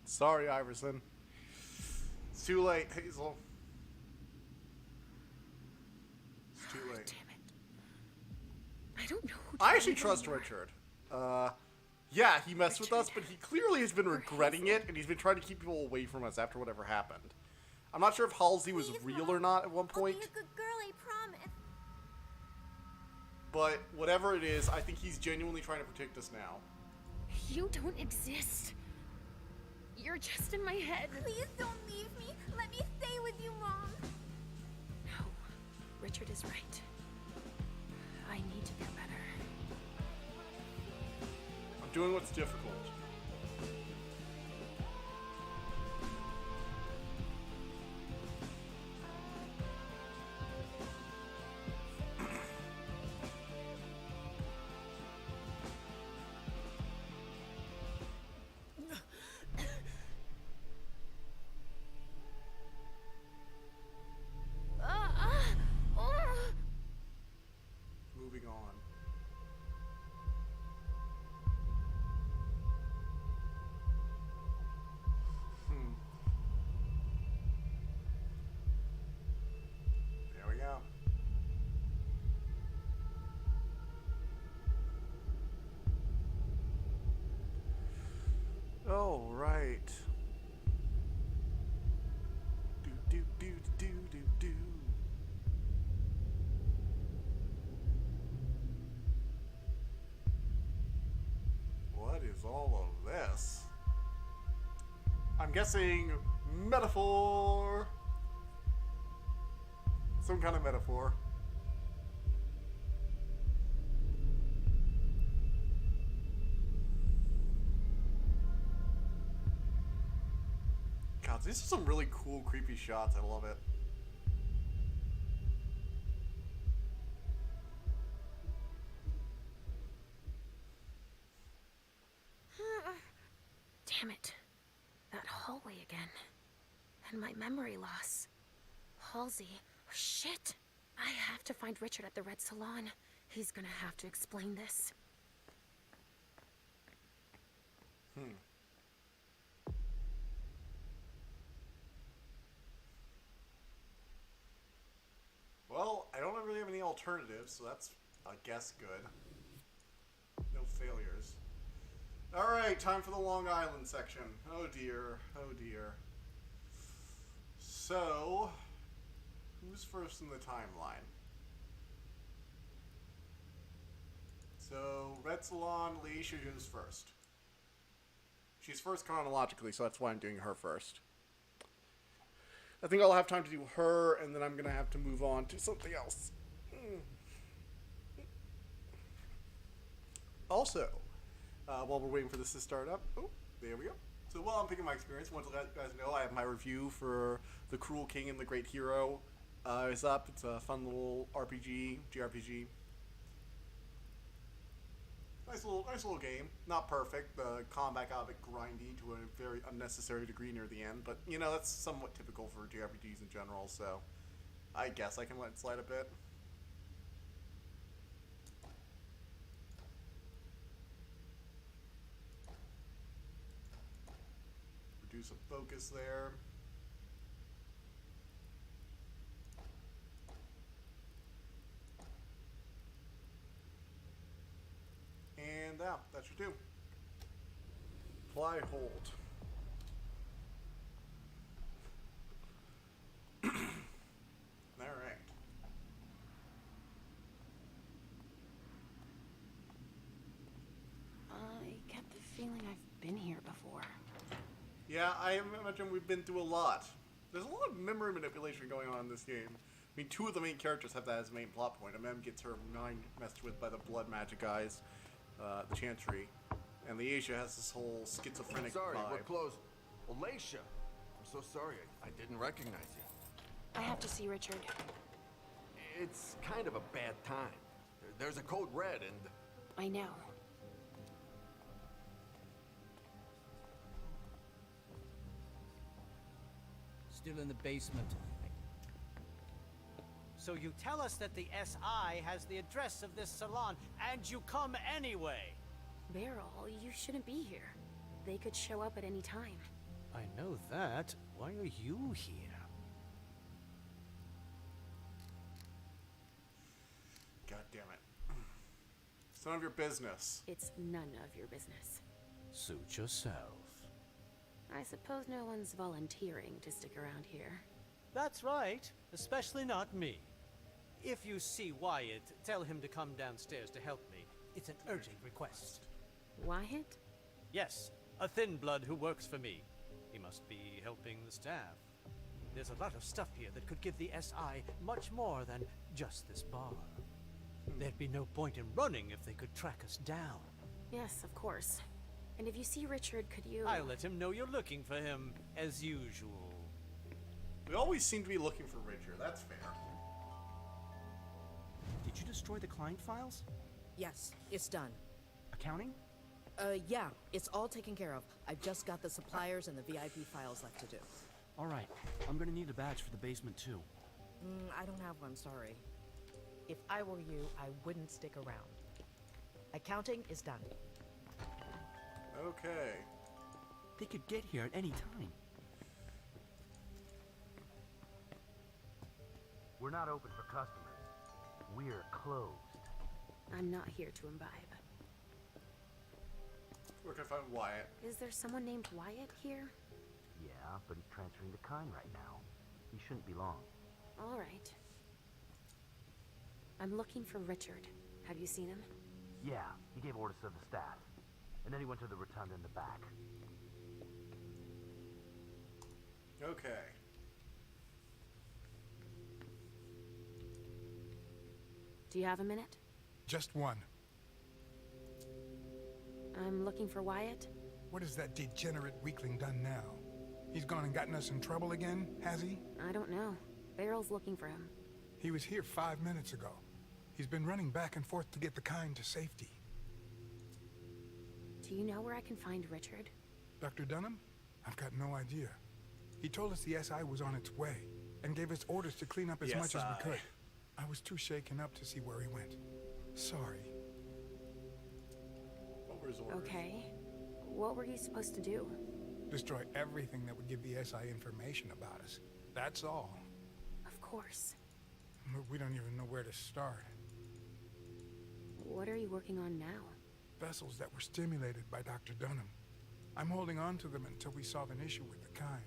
Sorry, Iverson. It's too late, Hazel. It's too late. Damn it. I don't know who I actually trust Richard. Yeah, he messed with us, but he clearly has been regretting it, and he's been trying to keep people away from us after whatever happened. I'm not sure if Halsey was real or not at one point. I'll be a good girl, I promise. But whatever it is, I think he's genuinely trying to protect us now. You don't exist. You're just in my head. Please don't leave me. Let me stay with you, Mom. No, Richard is right. I need to feel better. I'm doing what's difficult. Moving on. There we go. Oh, right. Do do do do do do. What is all of this? I'm guessing metaphor. Some kind of metaphor. God, these are some really cool, creepy shots. I love it. Damn it. That hallway again. And my memory loss. Halsey. Shit. I have to find Richard at the Red Salon. He's gonna have to explain this. Well, I don't really have any alternatives, so that's, I guess, good. No failures. Alright, time for the Long Island section. Oh dear, oh dear. So, who's first in the timeline? So, Red Salon, Leisha goes first. She's first chronologically, so that's why I'm doing her first. I think I'll have time to do her, and then I'm going to have to move on to something else. Also, while we're waiting for this to start up, oh, there we go. So while I'm picking my experience, I want to let you guys know I have my review for The Cruel King and the Great Hero. Is up. It's a fun little RPG, JRPG. Nice little game. Not perfect. The combat got a bit grindy to a very unnecessary degree near the end, but you know that's somewhat typical for JRPGs in general. So, I guess I can let it slide a bit. Reduce some focus there. And that should do. Apply hold. Alright. I get the feeling I've been here before. Yeah, I imagine we've been through a lot. There's a lot of memory manipulation going on in this game. I mean, two of the main characters have that as a main plot point. Mem gets her mind messed with by the blood magic guys, the Chantry, and the Asia has this whole schizophrenic Sorry, vibe. we're closed. Alacia, I'm so sorry. I didn't recognize you. I have to see Richard. It's kind of a bad time. There's a code red and... I know. Still in the basement. So you tell us that the SI has the address of this salon, and you come anyway? Beryl, you shouldn't be here. They could show up at any time. I know that. Why are you here? God damn it. It's none of your business. It's none of your business. Suit yourself. I suppose no one's volunteering to stick around here. That's right. Especially not me. If you see Wyatt, tell him to come downstairs to help me. It's an urgent request. Wyatt? Yes, a thin blood who works for me. He must be helping the staff. There's a lot of stuff here that could give the SI much more than just this bar. There'd be no point in running if they could track us down. Yes, of course. And if you see Richard, could you... I'll let him know you're looking for him, as usual. We always seem to be looking for Richard. That's fair. Did you destroy the client files? Yes, it's done. Accounting? Yeah, it's all taken care of. I've just got the suppliers and the VIP files left to do. All right, I'm gonna need a badge for the basement too. I don't have one, sorry. If I were you, I wouldn't stick around. Accounting is done. Okay. They could get here at any time. We're not open for customers. We're closed. I'm not here to imbibe. Where can I find Wyatt? Is there someone named Wyatt here? Yeah, but he's transferring to Kine right now. He shouldn't be long. All right. I'm looking for Richard. Have you seen him? Yeah, he gave orders to the staff. And then he went to the rotunda in the back. Okay. Do you have a minute? Just one. I'm looking for Wyatt. What has that degenerate weakling done now? He's gone and gotten us in trouble again, has he? I don't know. Beryl's looking for him. He was here 5 minutes ago. He's been running back and forth to get the kind to safety. Do you know where I can find Richard? Dr. Dunham? I've got no idea. He told us the SI was on its way, and gave us orders to clean up as much as we could. I was too shaken up to see where he went. Sorry. What were his orders? Okay. What were you supposed to do? Destroy everything that would give the SI information about us. That's all. Of course. But we don't even know where to start. What are you working on now? Vessels that were stimulated by Dr. Dunham. I'm holding on to them until we solve an issue with the kind.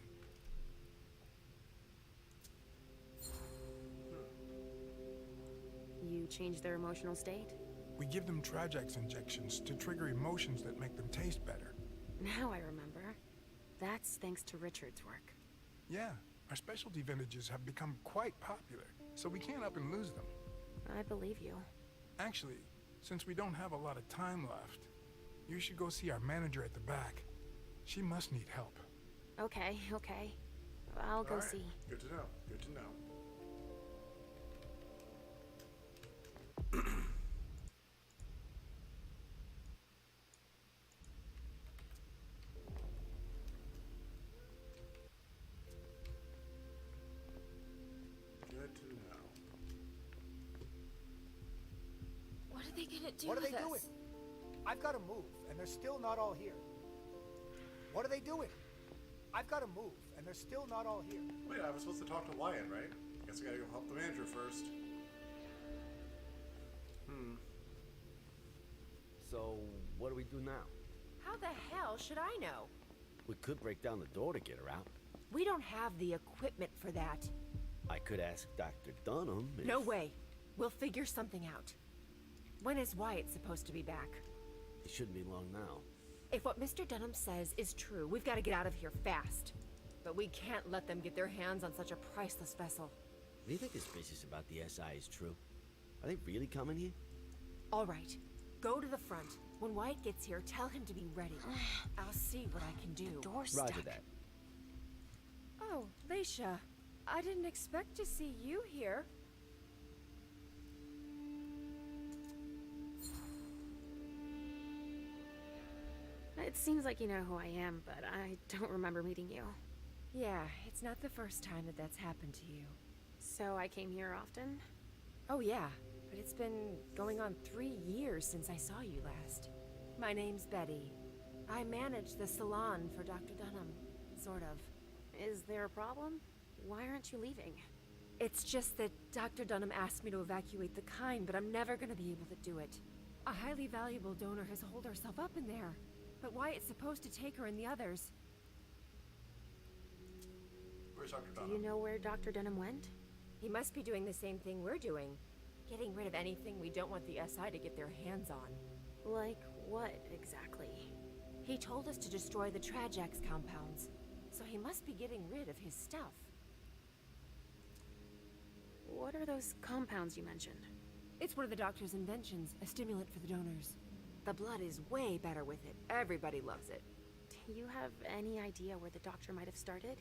You change their emotional state? We give them Trajax injections to trigger emotions that make them taste better. Now I remember. That's thanks to Richard's work. Yeah, our specialty vintages have become quite popular, so we can't up and lose them. I believe you. Actually, Since we don't have a lot of time left, you should go see our manager at the back. She must need help. Okay, okay. I'll go see. Good to know. Good to know. Good to know. What are they gonna do What are with they us? doing? I've got to move, and they're still not all here. What are they doing? I've got to move, and they're still not all here. Wait, I was supposed to talk to Wyatt, right? Guess I gotta go help the manager first. So, what do we do now? How the hell should I know? We could break down the door to get her out. We don't have the equipment for that. I could ask Dr. Dunham if... No way. We'll figure something out. When is Wyatt supposed to be back? It shouldn't be long now. If what Mr. Dunham says is true, we've got to get out of here fast. But we can't let them get their hands on such a priceless vessel. Do you think this business about the SI is true? Are they really coming here? All right. Go to the front. When Wyatt gets here, tell him to be ready. I'll see what I can do. Roger that. Oh, Leisha. I didn't expect to see you here. It seems like you know who I am, but I don't remember meeting you. Yeah, it's not the first time that that's happened to you. So I came here often? Oh yeah, but it's been going on 3 years since I saw you last. My name's Betty. I manage the salon for Dr. Dunham, sort of. Is there a problem? Why aren't you leaving? It's just that Dr. Dunham asked me to evacuate the kind, but I'm never gonna be able to do it. A highly valuable donor has holed herself up in there, but Wyatt's supposed to take her and the others. Where's Dr. Do Dunham? you know where Dr. Dunham went? He must be doing the same thing we're doing. Getting rid of anything we don't want the SI to get their hands on. Like what, exactly? He told us to destroy the Trajax compounds, so he must be getting rid of his stuff. What are those compounds you mentioned? It's one of the doctor's inventions, a stimulant for the donors. The blood is way better with it. Everybody loves it. Do you have any idea where the doctor might have started?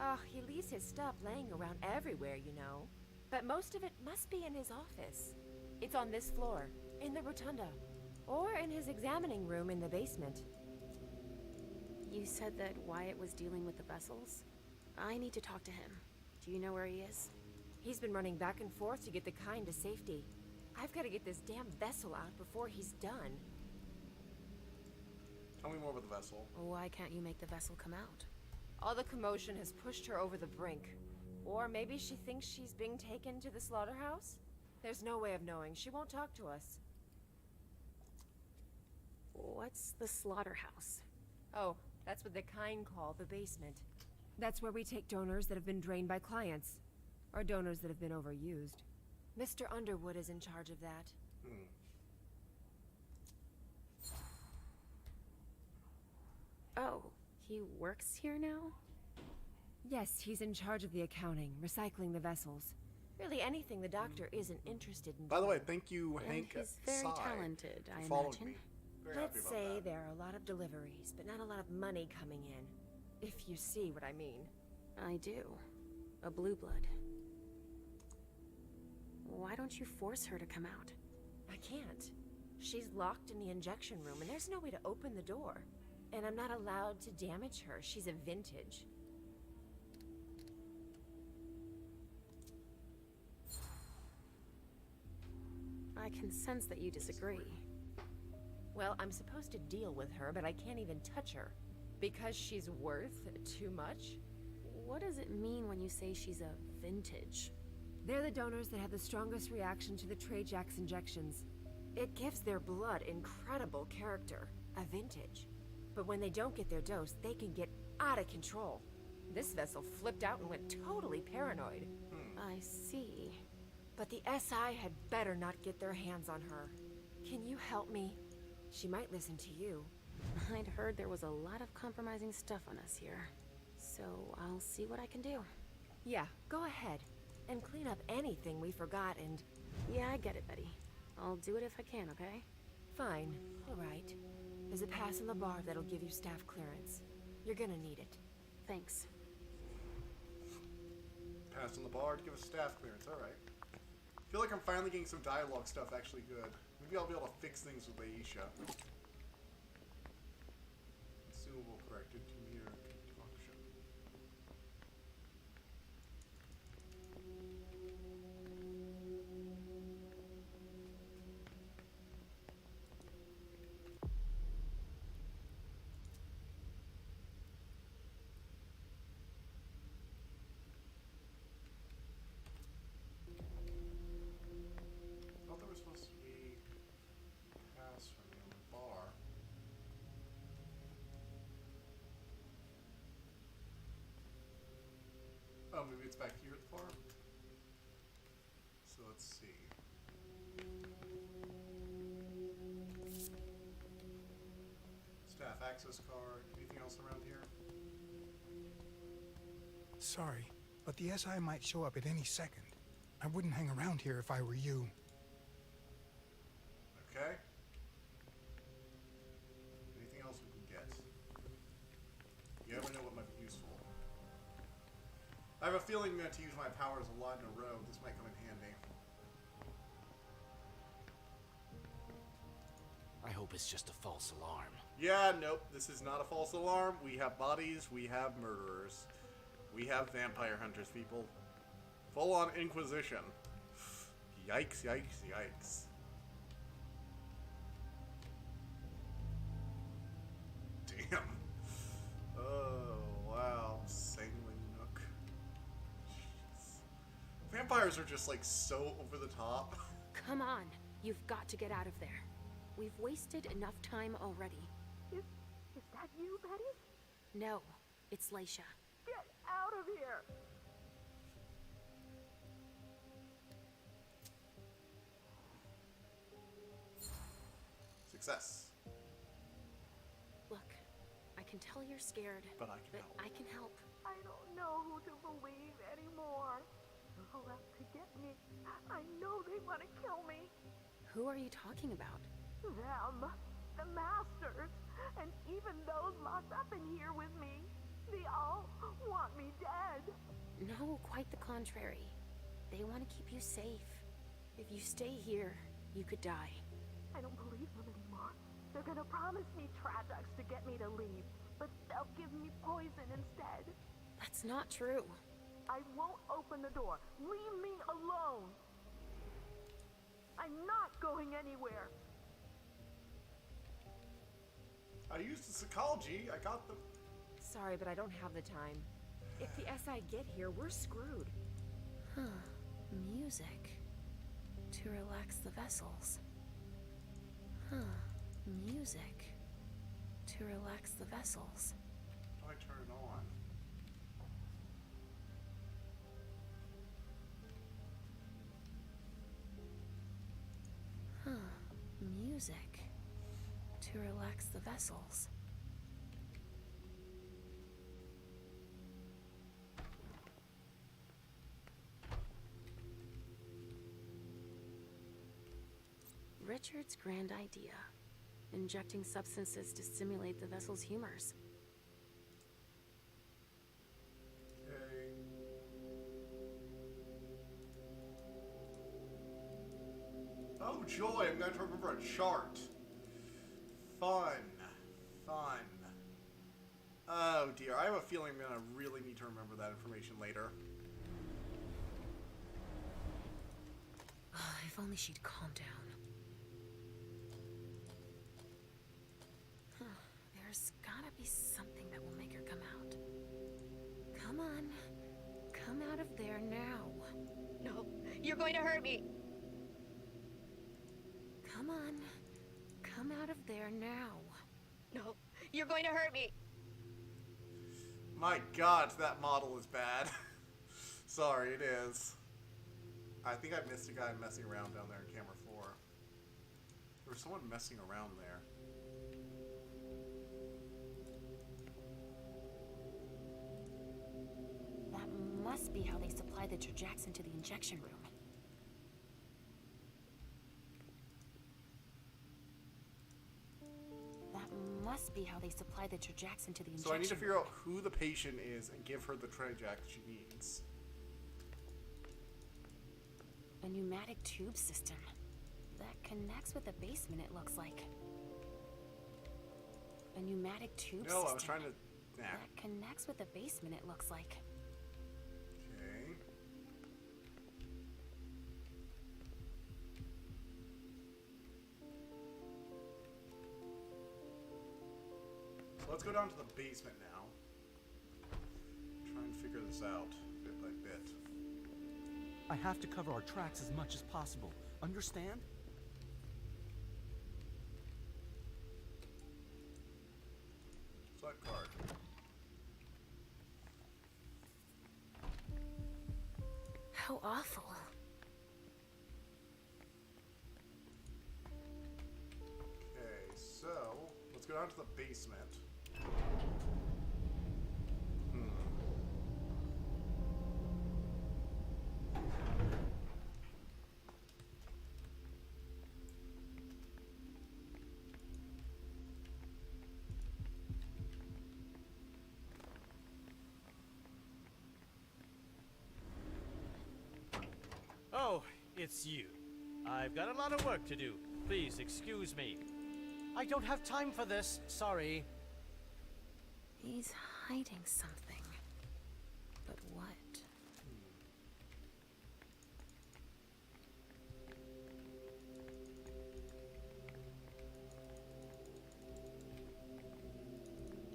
Oh, he leaves his stuff laying around everywhere, you know. But most of it must be in his office. It's on this floor, in the rotunda, or in his examining room in the basement. You said that Wyatt was dealing with the vessels? I need to talk to him. Do you know where he is? He's been running back and forth to get the kind to safety. I've got to get this damn vessel out before he's done. Tell me more about the vessel. Why can't you make the vessel come out? All the commotion has pushed her over the brink. Or maybe she thinks she's being taken to the slaughterhouse? There's no way of knowing. She won't talk to us. What's the slaughterhouse? Oh, that's what the kind call the basement. That's where we take donors that have been drained by clients. Or donors that have been overused. Mr. Underwood is in charge of that. Oh, he works here now? Yes, he's in charge of the accounting, recycling the vessels. Really anything the doctor isn't interested in. By the way, thank you, And Hank. he's very Sai, talented, I for following imagine. me. Very happy Let's about say that. there are a lot of deliveries, but not a lot of money coming in. If you see what I mean. I do. A blue blood. Why don't you force her to come out? I can't. She's locked in the injection room, and there's no way to open the door. And I'm not allowed to damage her. She's a vintage. I can sense that you disagree. Well, I'm supposed to deal with her, but I can't even touch her. Because she's worth too much? What does it mean when you say she's a vintage? They're the donors that have the strongest reaction to the Trajax injections. It gives their blood incredible character, a vintage. But when they don't get their dose, they can get out of control. This vessel flipped out and went totally paranoid. I see. But the SI had better not get their hands on her. Can you help me? She might listen to you. I'd heard there was a lot of compromising stuff on us here. So I'll see what I can do. Yeah, go ahead. And clean up anything we forgot and... Yeah, I get it, Betty. I'll do it if I can, okay? Fine. All right. There's a pass in the bar that'll give you staff clearance. You're gonna need it. Thanks. Pass on the bar to give us staff clearance. All right. I feel like I'm finally getting some dialogue stuff actually good. Maybe I'll be able to fix things with Aisha. Consumable corrected to mere function. I thought there was supposed to be a pass from me on the bar. Oh, maybe it's back here at the farm? So let's see. Staff access card. Anything else around here? Sorry, but the SI might show up at any second. I wouldn't hang around here if I were you. Okay. Anything else we can get? You never know what might be useful. I have a feeling to use my powers a lot in a row. This might come in handy. I hope it's just a false alarm. Yeah, nope. This is not a false alarm. We have bodies. We have murderers. We have vampire hunters, people. Full-on Inquisition. Yikes, yikes, yikes. Damn. Oh, wow. Sanguine Nook. Jeez. Vampires are just, like, so over the top. Come on. You've got to get out of there. We've wasted enough time already. Is that you, Betty? No, it's Leisha. Get out of here! Success. Look, I can tell you're scared, But I can help. I can help. I don't know who to believe anymore. They're out to get me. I know they want to kill me. Who are you talking about? Them. The masters. And even those locked up in here with me. They all want me dead. No, quite the contrary. They want to keep you safe. If you stay here, you could die. I don't believe them anymore. They're gonna promise me Trajax to get me to leave, but they'll give me poison instead. That's not true. I won't open the door. Leave me alone. I'm not going anywhere. I used the psychology. I got them. Sorry, but I don't have the time. If the SI get here, we're screwed. Huh. Music. To relax the vessels. Huh. Music. To relax the vessels. How do I turn it on? Huh. Music. To relax the vessels. Richard's grand idea. Injecting substances to stimulate the vessel's humors. Okay. Oh joy, I'm going to remember a chart. Fun. Fun. Oh dear, I have a feeling I'm going to really need to remember that information later. If only she'd calm down. There's gotta be something that will make her come out. Come on. Come out of there now. No, you're going to hurt me. Come on. Come out of there now. No, you're going to hurt me. My god, that model is bad. Sorry, it is. I think I missed a guy messing around down there in camera 4. There was someone messing around there. That must be how they supply the Trajax into the injection room. must be how they supply the Trajaxin to the injection. So I need to figure out who the patient is and give her the Trajax she needs. A pneumatic tube system. That connects with the basement, it looks like. A pneumatic tube system. No, I was trying to... Nah. That connects with the basement, it looks like. Okay. So let's go down to the basement now. Try and figure this out bit by bit. I have to cover our tracks as much as possible. Understand? Swipe card. How awful. Okay, so let's go down to the basement. Oh, it's you. I've got a lot of work to do. Please excuse me. I don't have time for this. Sorry. He's hiding something. But what?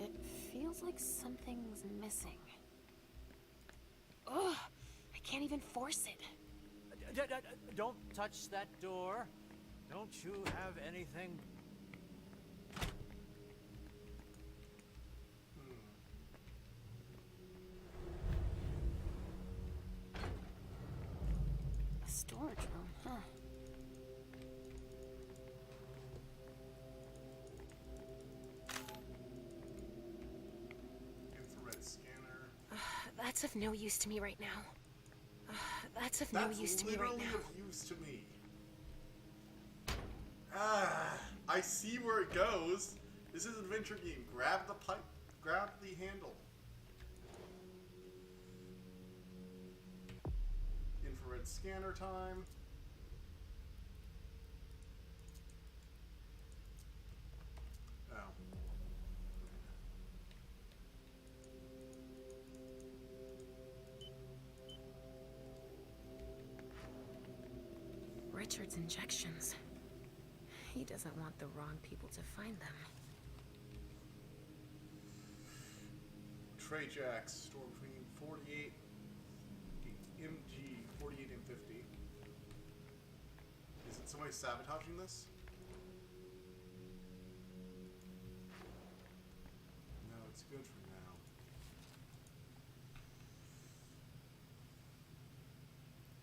It feels like something's missing. Ugh! I can't even force it. Don't touch that door. Don't you have anything? A storage room, huh? Infrared scanner. That's of no use to me right now. That's of no use to me right now. That's literally of use to me. Ah, I see where it goes. This is an adventure game. Grab the pipe. Grab the handle. Infrared scanner time. Oh. Richard's injections. He doesn't want the wrong people to find them. Trajax store between 48 MG 48 and 50. Is it somebody sabotaging this? No, it's good for now.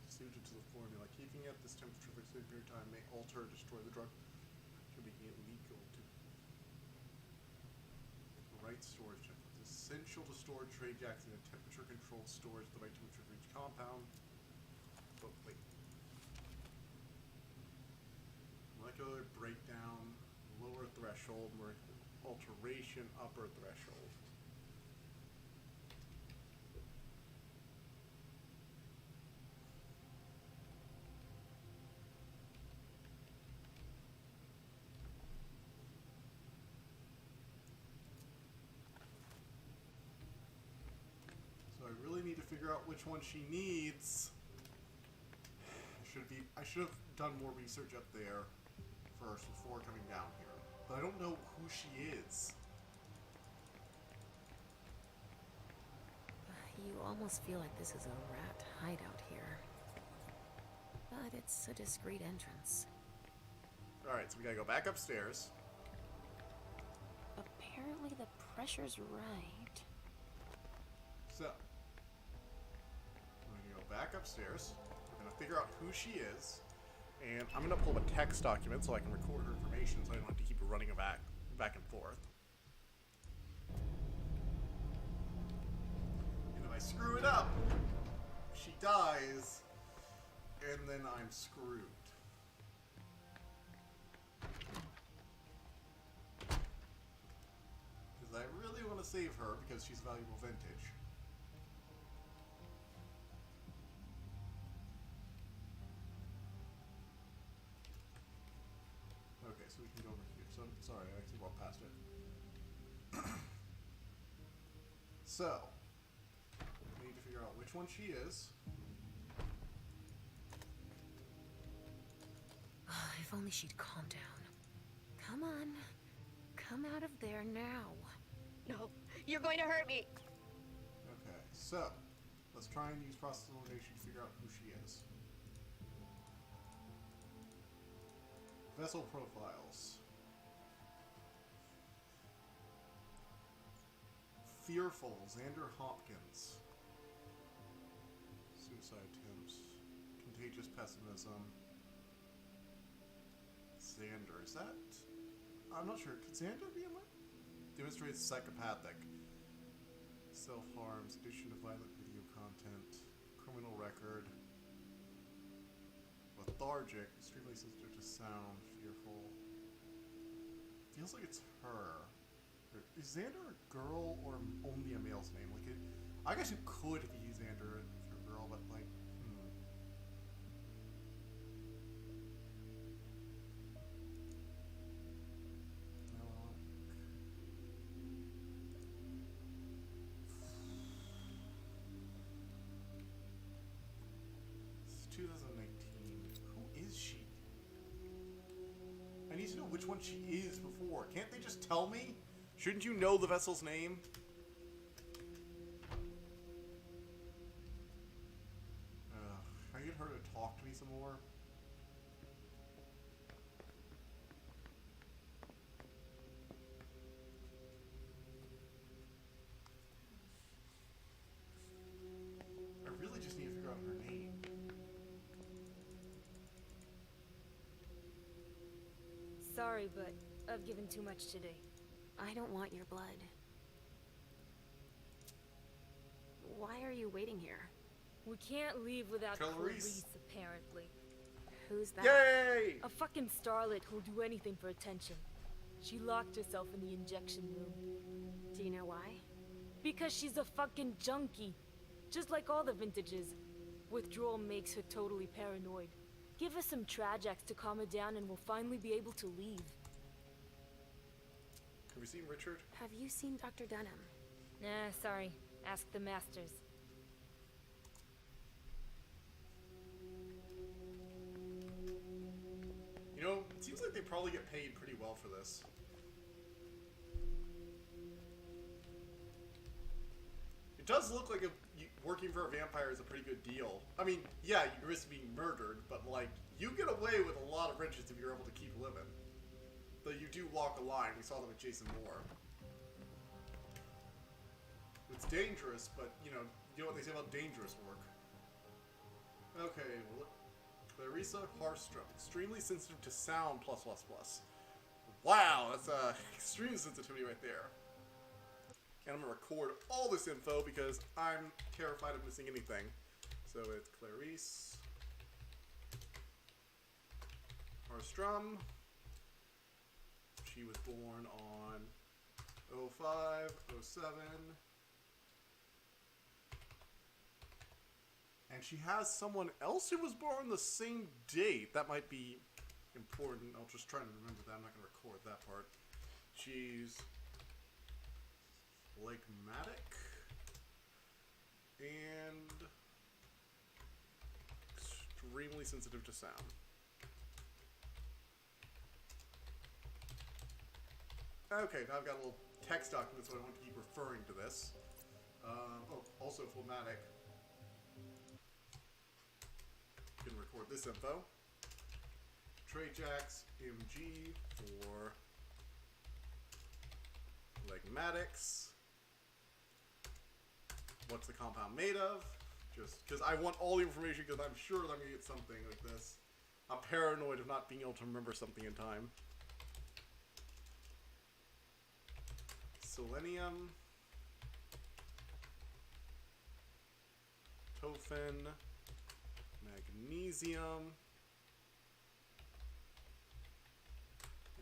Suited to the formula. Keeping at this temperature for a certain period of time may alter or destroy the drug. Could be illegal to the right storage temperature. It's essential to store Trajax in a temperature-controlled storage at the right temperature for each compound. But wait. Molecular breakdown, lower threshold, alteration, upper threshold. So I really need to figure out which one she needs. I should have done more research up there first before coming down here. But I don't know who she is. You almost feel like this is a rat hideout here. But it's a discreet entrance. Alright, so we gotta go back upstairs. Apparently the pressure's right. So, we're gonna go back upstairs. We're gonna figure out who she is. And I'm gonna pull up a text document so I can record her information so I don't have to keep running it back and forth. And if I screw it up, she dies, and then I'm screwed. save her because she's valuable vintage. Okay, so we can go over here. So, sorry, I actually walked past it. So, we need to figure out which one she is. If only she'd calm down. Come on. Come out of there now. No, you're going to hurt me. Okay, so let's try and use process elimination to figure out who she is. Vessel profiles. Fearful, Xander Hopkins. Suicide attempts. Contagious pessimism. Xander, is that? I'm not sure. Could Xander be in there? Demonstrates psychopathic. Self-harms, addiction to violent video content, criminal record, lethargic, extremely sensitive to sound, fearful. Feels like it's her. Is Xander a girl or only a male's name? Like, I guess you could be Xander if you're a girl, but like, It's 2019. Who is she? I need to know which one she is before. Can't they just tell me? Shouldn't you know the vessel's name? Can I get her to talk to me some more? I really just need to figure out her name. Sorry, but I've given too much today. I don't want your blood. Why are you waiting here? We can't leave without Clarice. Clarice, apparently. Who's that? Yay! A fucking starlet who'll do anything for attention. She locked herself in the injection room. Do you know why? Because she's a fucking junkie. Just like all the vintages. Withdrawal makes her totally paranoid. Give her some Trajax to calm her down and we'll finally be able to leave. Have we seen Richard? Have you seen Dr. Dunham? Nah, sorry. Ask the masters. You know, it seems like they probably get paid pretty well for this. It does look like working for a vampire is a pretty good deal. I mean, yeah, you risk being murdered, but like, you get away with a lot of riches if you're able to keep living. Though you do walk a line. We saw that with Jason Moore. It's dangerous, but you know what they say about dangerous work. Okay, well, Clarissa Harstrom, extremely sensitive to sound, +++. Wow, that's extreme sensitivity right there. And I'm gonna record all this info because I'm terrified of missing anything. So it's Clarice Harstrom. She was born on 05, 07. And she has someone else who was born the same date. That might be important. I'll just try and remember that. I'm not going to record that part. She's phlegmatic and extremely sensitive to sound. Okay, now I've got a little text document, so I don't want to keep referring to this. Also phlegmatic. You can record this info. Trajax MG for phlegmatics. What's the compound made of? Just because I want all the information, because I'm sure that I'm going to get something like this. I'm paranoid of not being able to remember something in time. Selenium, Tophen, magnesium,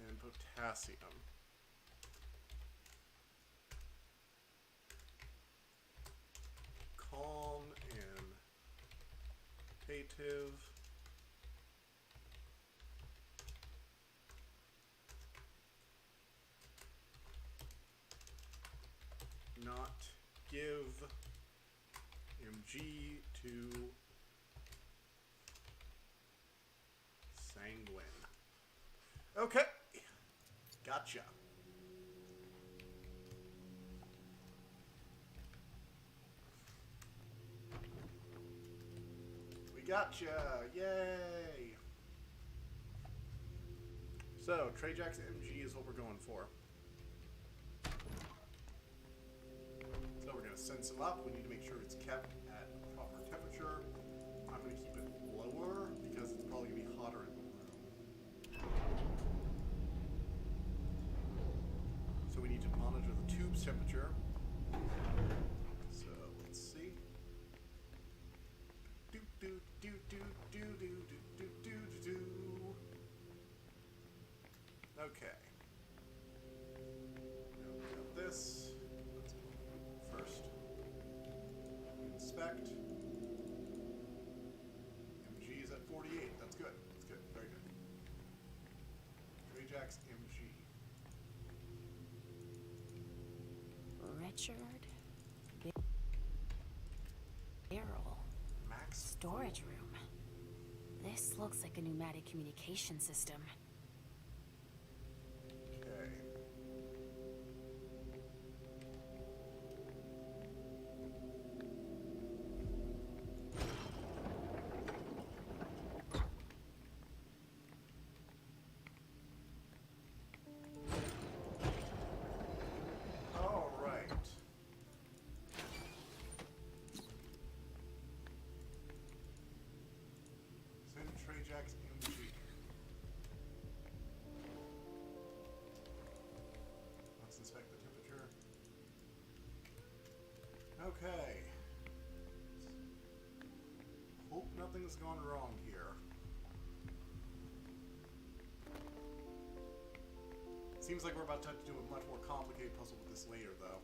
and potassium. calm and passive. Not give MG to Sanguine. Okay. Gotcha. We gotcha. Yay. So, Trajax MG is what we're going for. So we're going to sense him up. We need to make sure it's kept at a proper temperature. I'm going to keep it lower because it's probably going to be hotter in the room. So we need to monitor the tube's temperature. So let's see. Do do do do do do do do do do. Okay. Now we got this. Let's first inspect. MG is at 48. That's good. That's good. Very good. Trajax MG. Richard? Barrel. Max storage room. This looks like a pneumatic communication system. Okay. All right. Send Trajax MG. Let's inspect the temperature. Okay. Hope nothing's gone wrong here. Seems like we're about to have to do a much more complicated puzzle with this later, though.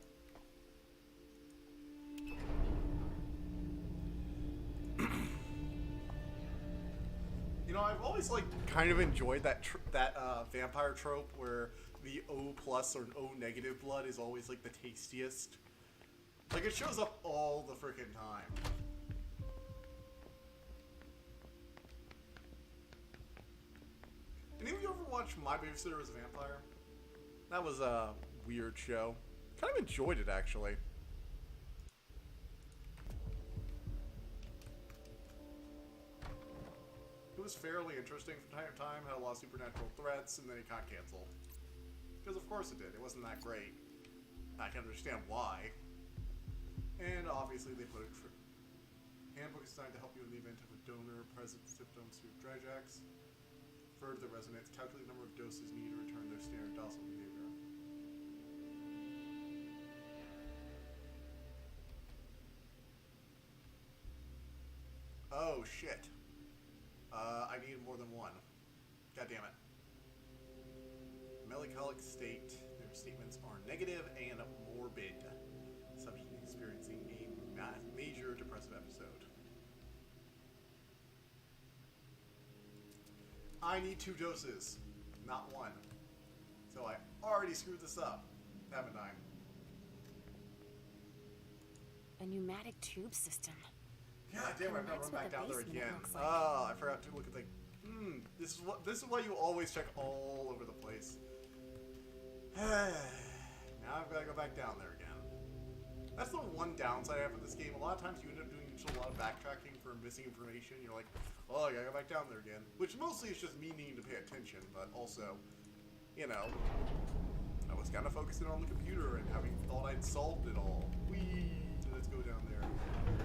You know, I've always kind of enjoyed that vampire trope where the O+ or O- blood is always like the tastiest. Like it shows up all the freaking time. Any of you ever watch My Babysitter Was a Vampire? That was a weird show. Kind of enjoyed it actually. It was fairly interesting from time to time, had a lot of supernatural threats, and then it got canceled. Because of course it did, it wasn't that great. I can understand why. And obviously they put it true. Handbook is designed to help you in the event of a donor present symptoms to Trajax. Further the resonance, calculate the number of doses needed to return their standard docile behavior. Oh shit. I needed more than one. God damn it. Melancholic state. Their statements are negative and morbid. Subject experiencing a major depressive episode. I need 2 doses, not 1. So I already screwed this up, haven't I? A pneumatic tube system. Yeah, damn it, I'm gonna run back down there again. Oh, I forgot to look at the... this is why you always check all over the place. Now I've got to go back down there again. That's the one downside I have in this game. A lot of times you end up doing just a lot of backtracking for missing information. You're like, oh, I gotta go back down there again. Which mostly is just me needing to pay attention, but also, you know, I was kind of focusing on the computer and having thought I'd solved it all. Whee! Let's go down there.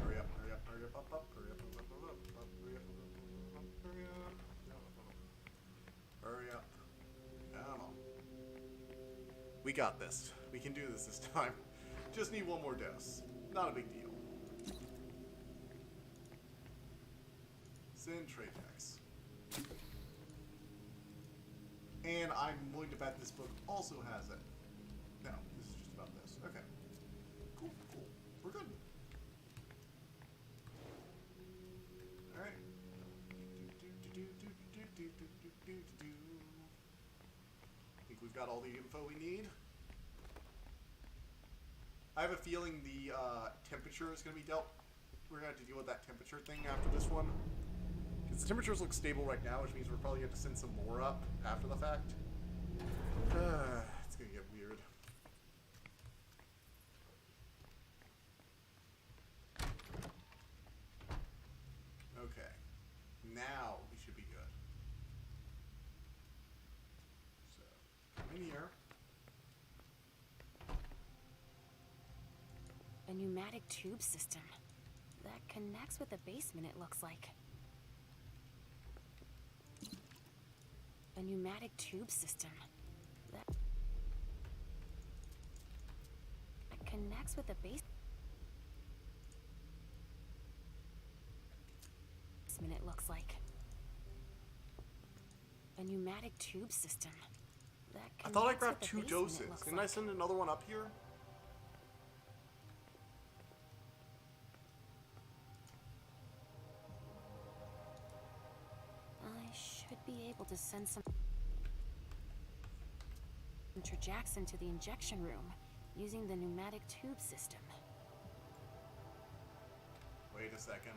Hurry up, hurry up, hurry up, up, hurry up, up, hurry up, hurry up. Hurry up. Come on. We got this. We can do this time. Just need one more dose. Not a big deal. Send Trajax. And I'm willing to bet this book also has it. No, this is just about this. Okay. Cool, cool. We're good. we've got all the info we need. I have a feeling the temperature is going to be dealt. We're going to have to deal with that temperature thing after this one. Because the temperatures look stable right now, which means we're probably going to have to send some more up after the fact. It's going to get weird. Okay. Now we should be good. So, come in here. A pneumatic tube system that connects with the basement, it looks like. A pneumatic tube system that connects with the basement, it looks like. A pneumatic tube system that I thought I connects grabbed with the 2 basement, doses. it looks Didn't I like. send another one up here? I should be able to send some Jackson to the injection room using the pneumatic tube system. Wait a second.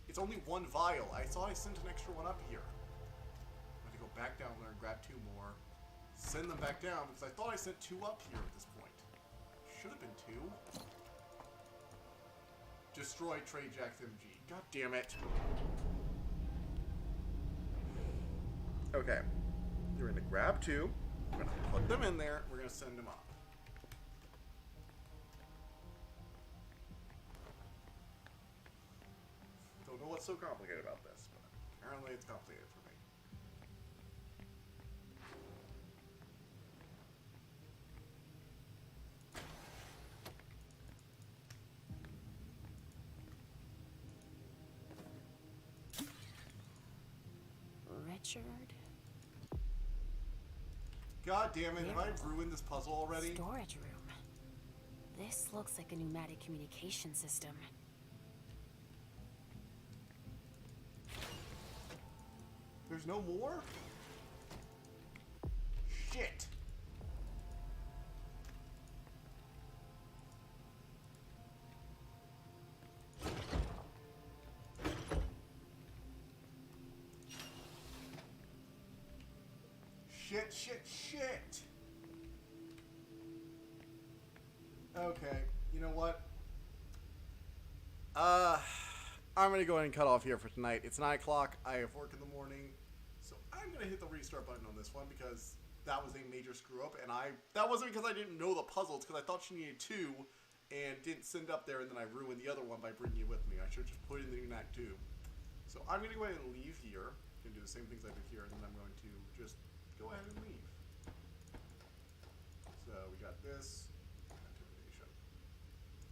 It's only 1 vial. I thought I sent an extra one up here. I'm going to go back down there and grab 2 more. Send them back down because I thought I sent 2 up here at this point. Should have been 2. Destroy Trade Jack's MG. God damn it. Okay. You're going to grab 2. We're going to put them in there. We're going to send them up. Don't know what's so complicated about this, but apparently it's complicated for me. Richard? God damn it, have I ruined this puzzle already? Storage room. This looks like a pneumatic communication system. There's no more? Shit. Shit. Okay, you know what? I'm gonna go ahead and cut off here for tonight. It's 9 o'clock. I have work in the morning. So I'm gonna hit the restart button on this one because that was a major screw up, and that wasn't because I didn't know the puzzle, it's because I thought she needed 2 and didn't send it up there, and then I ruined the other one by bringing it with me. I should have just put it in the pneumatic tube. So I'm gonna go ahead and leave here. I'm gonna do the same things I did here, and then I'm going to just go ahead and leave. So we got this. Intimidation.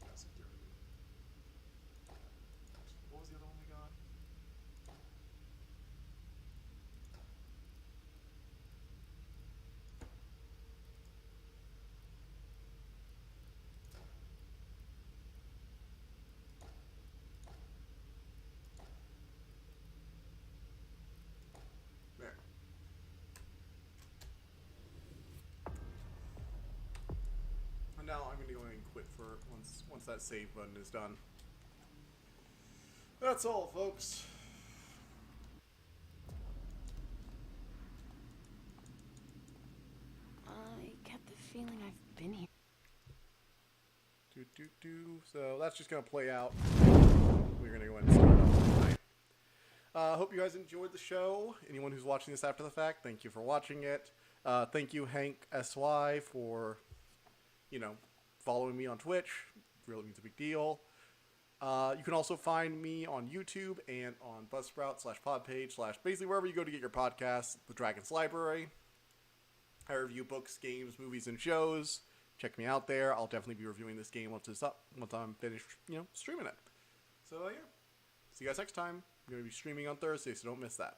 Got security. What was the other one we got? There. And now I'm going to go ahead and quit for once that save button is done. That's all, folks. I get the feeling I've been here. So that's just going to play out. We're going to go ahead and start off tonight. Hope you guys enjoyed the show. Anyone who's watching this after the fact, thank you for watching it. Thank you, Hank SY, for, following me on Twitch. Really means a big deal. You can also find me on YouTube and on Buzzsprout /Podpage / basically wherever you go to get your podcasts, The Dragon's Library. I review books, games, movies, and shows. Check me out there. I'll definitely be reviewing this game once it's up, once I'm finished, streaming it. So, yeah. See you guys next time. I'm going to be streaming on Thursday, so don't miss that.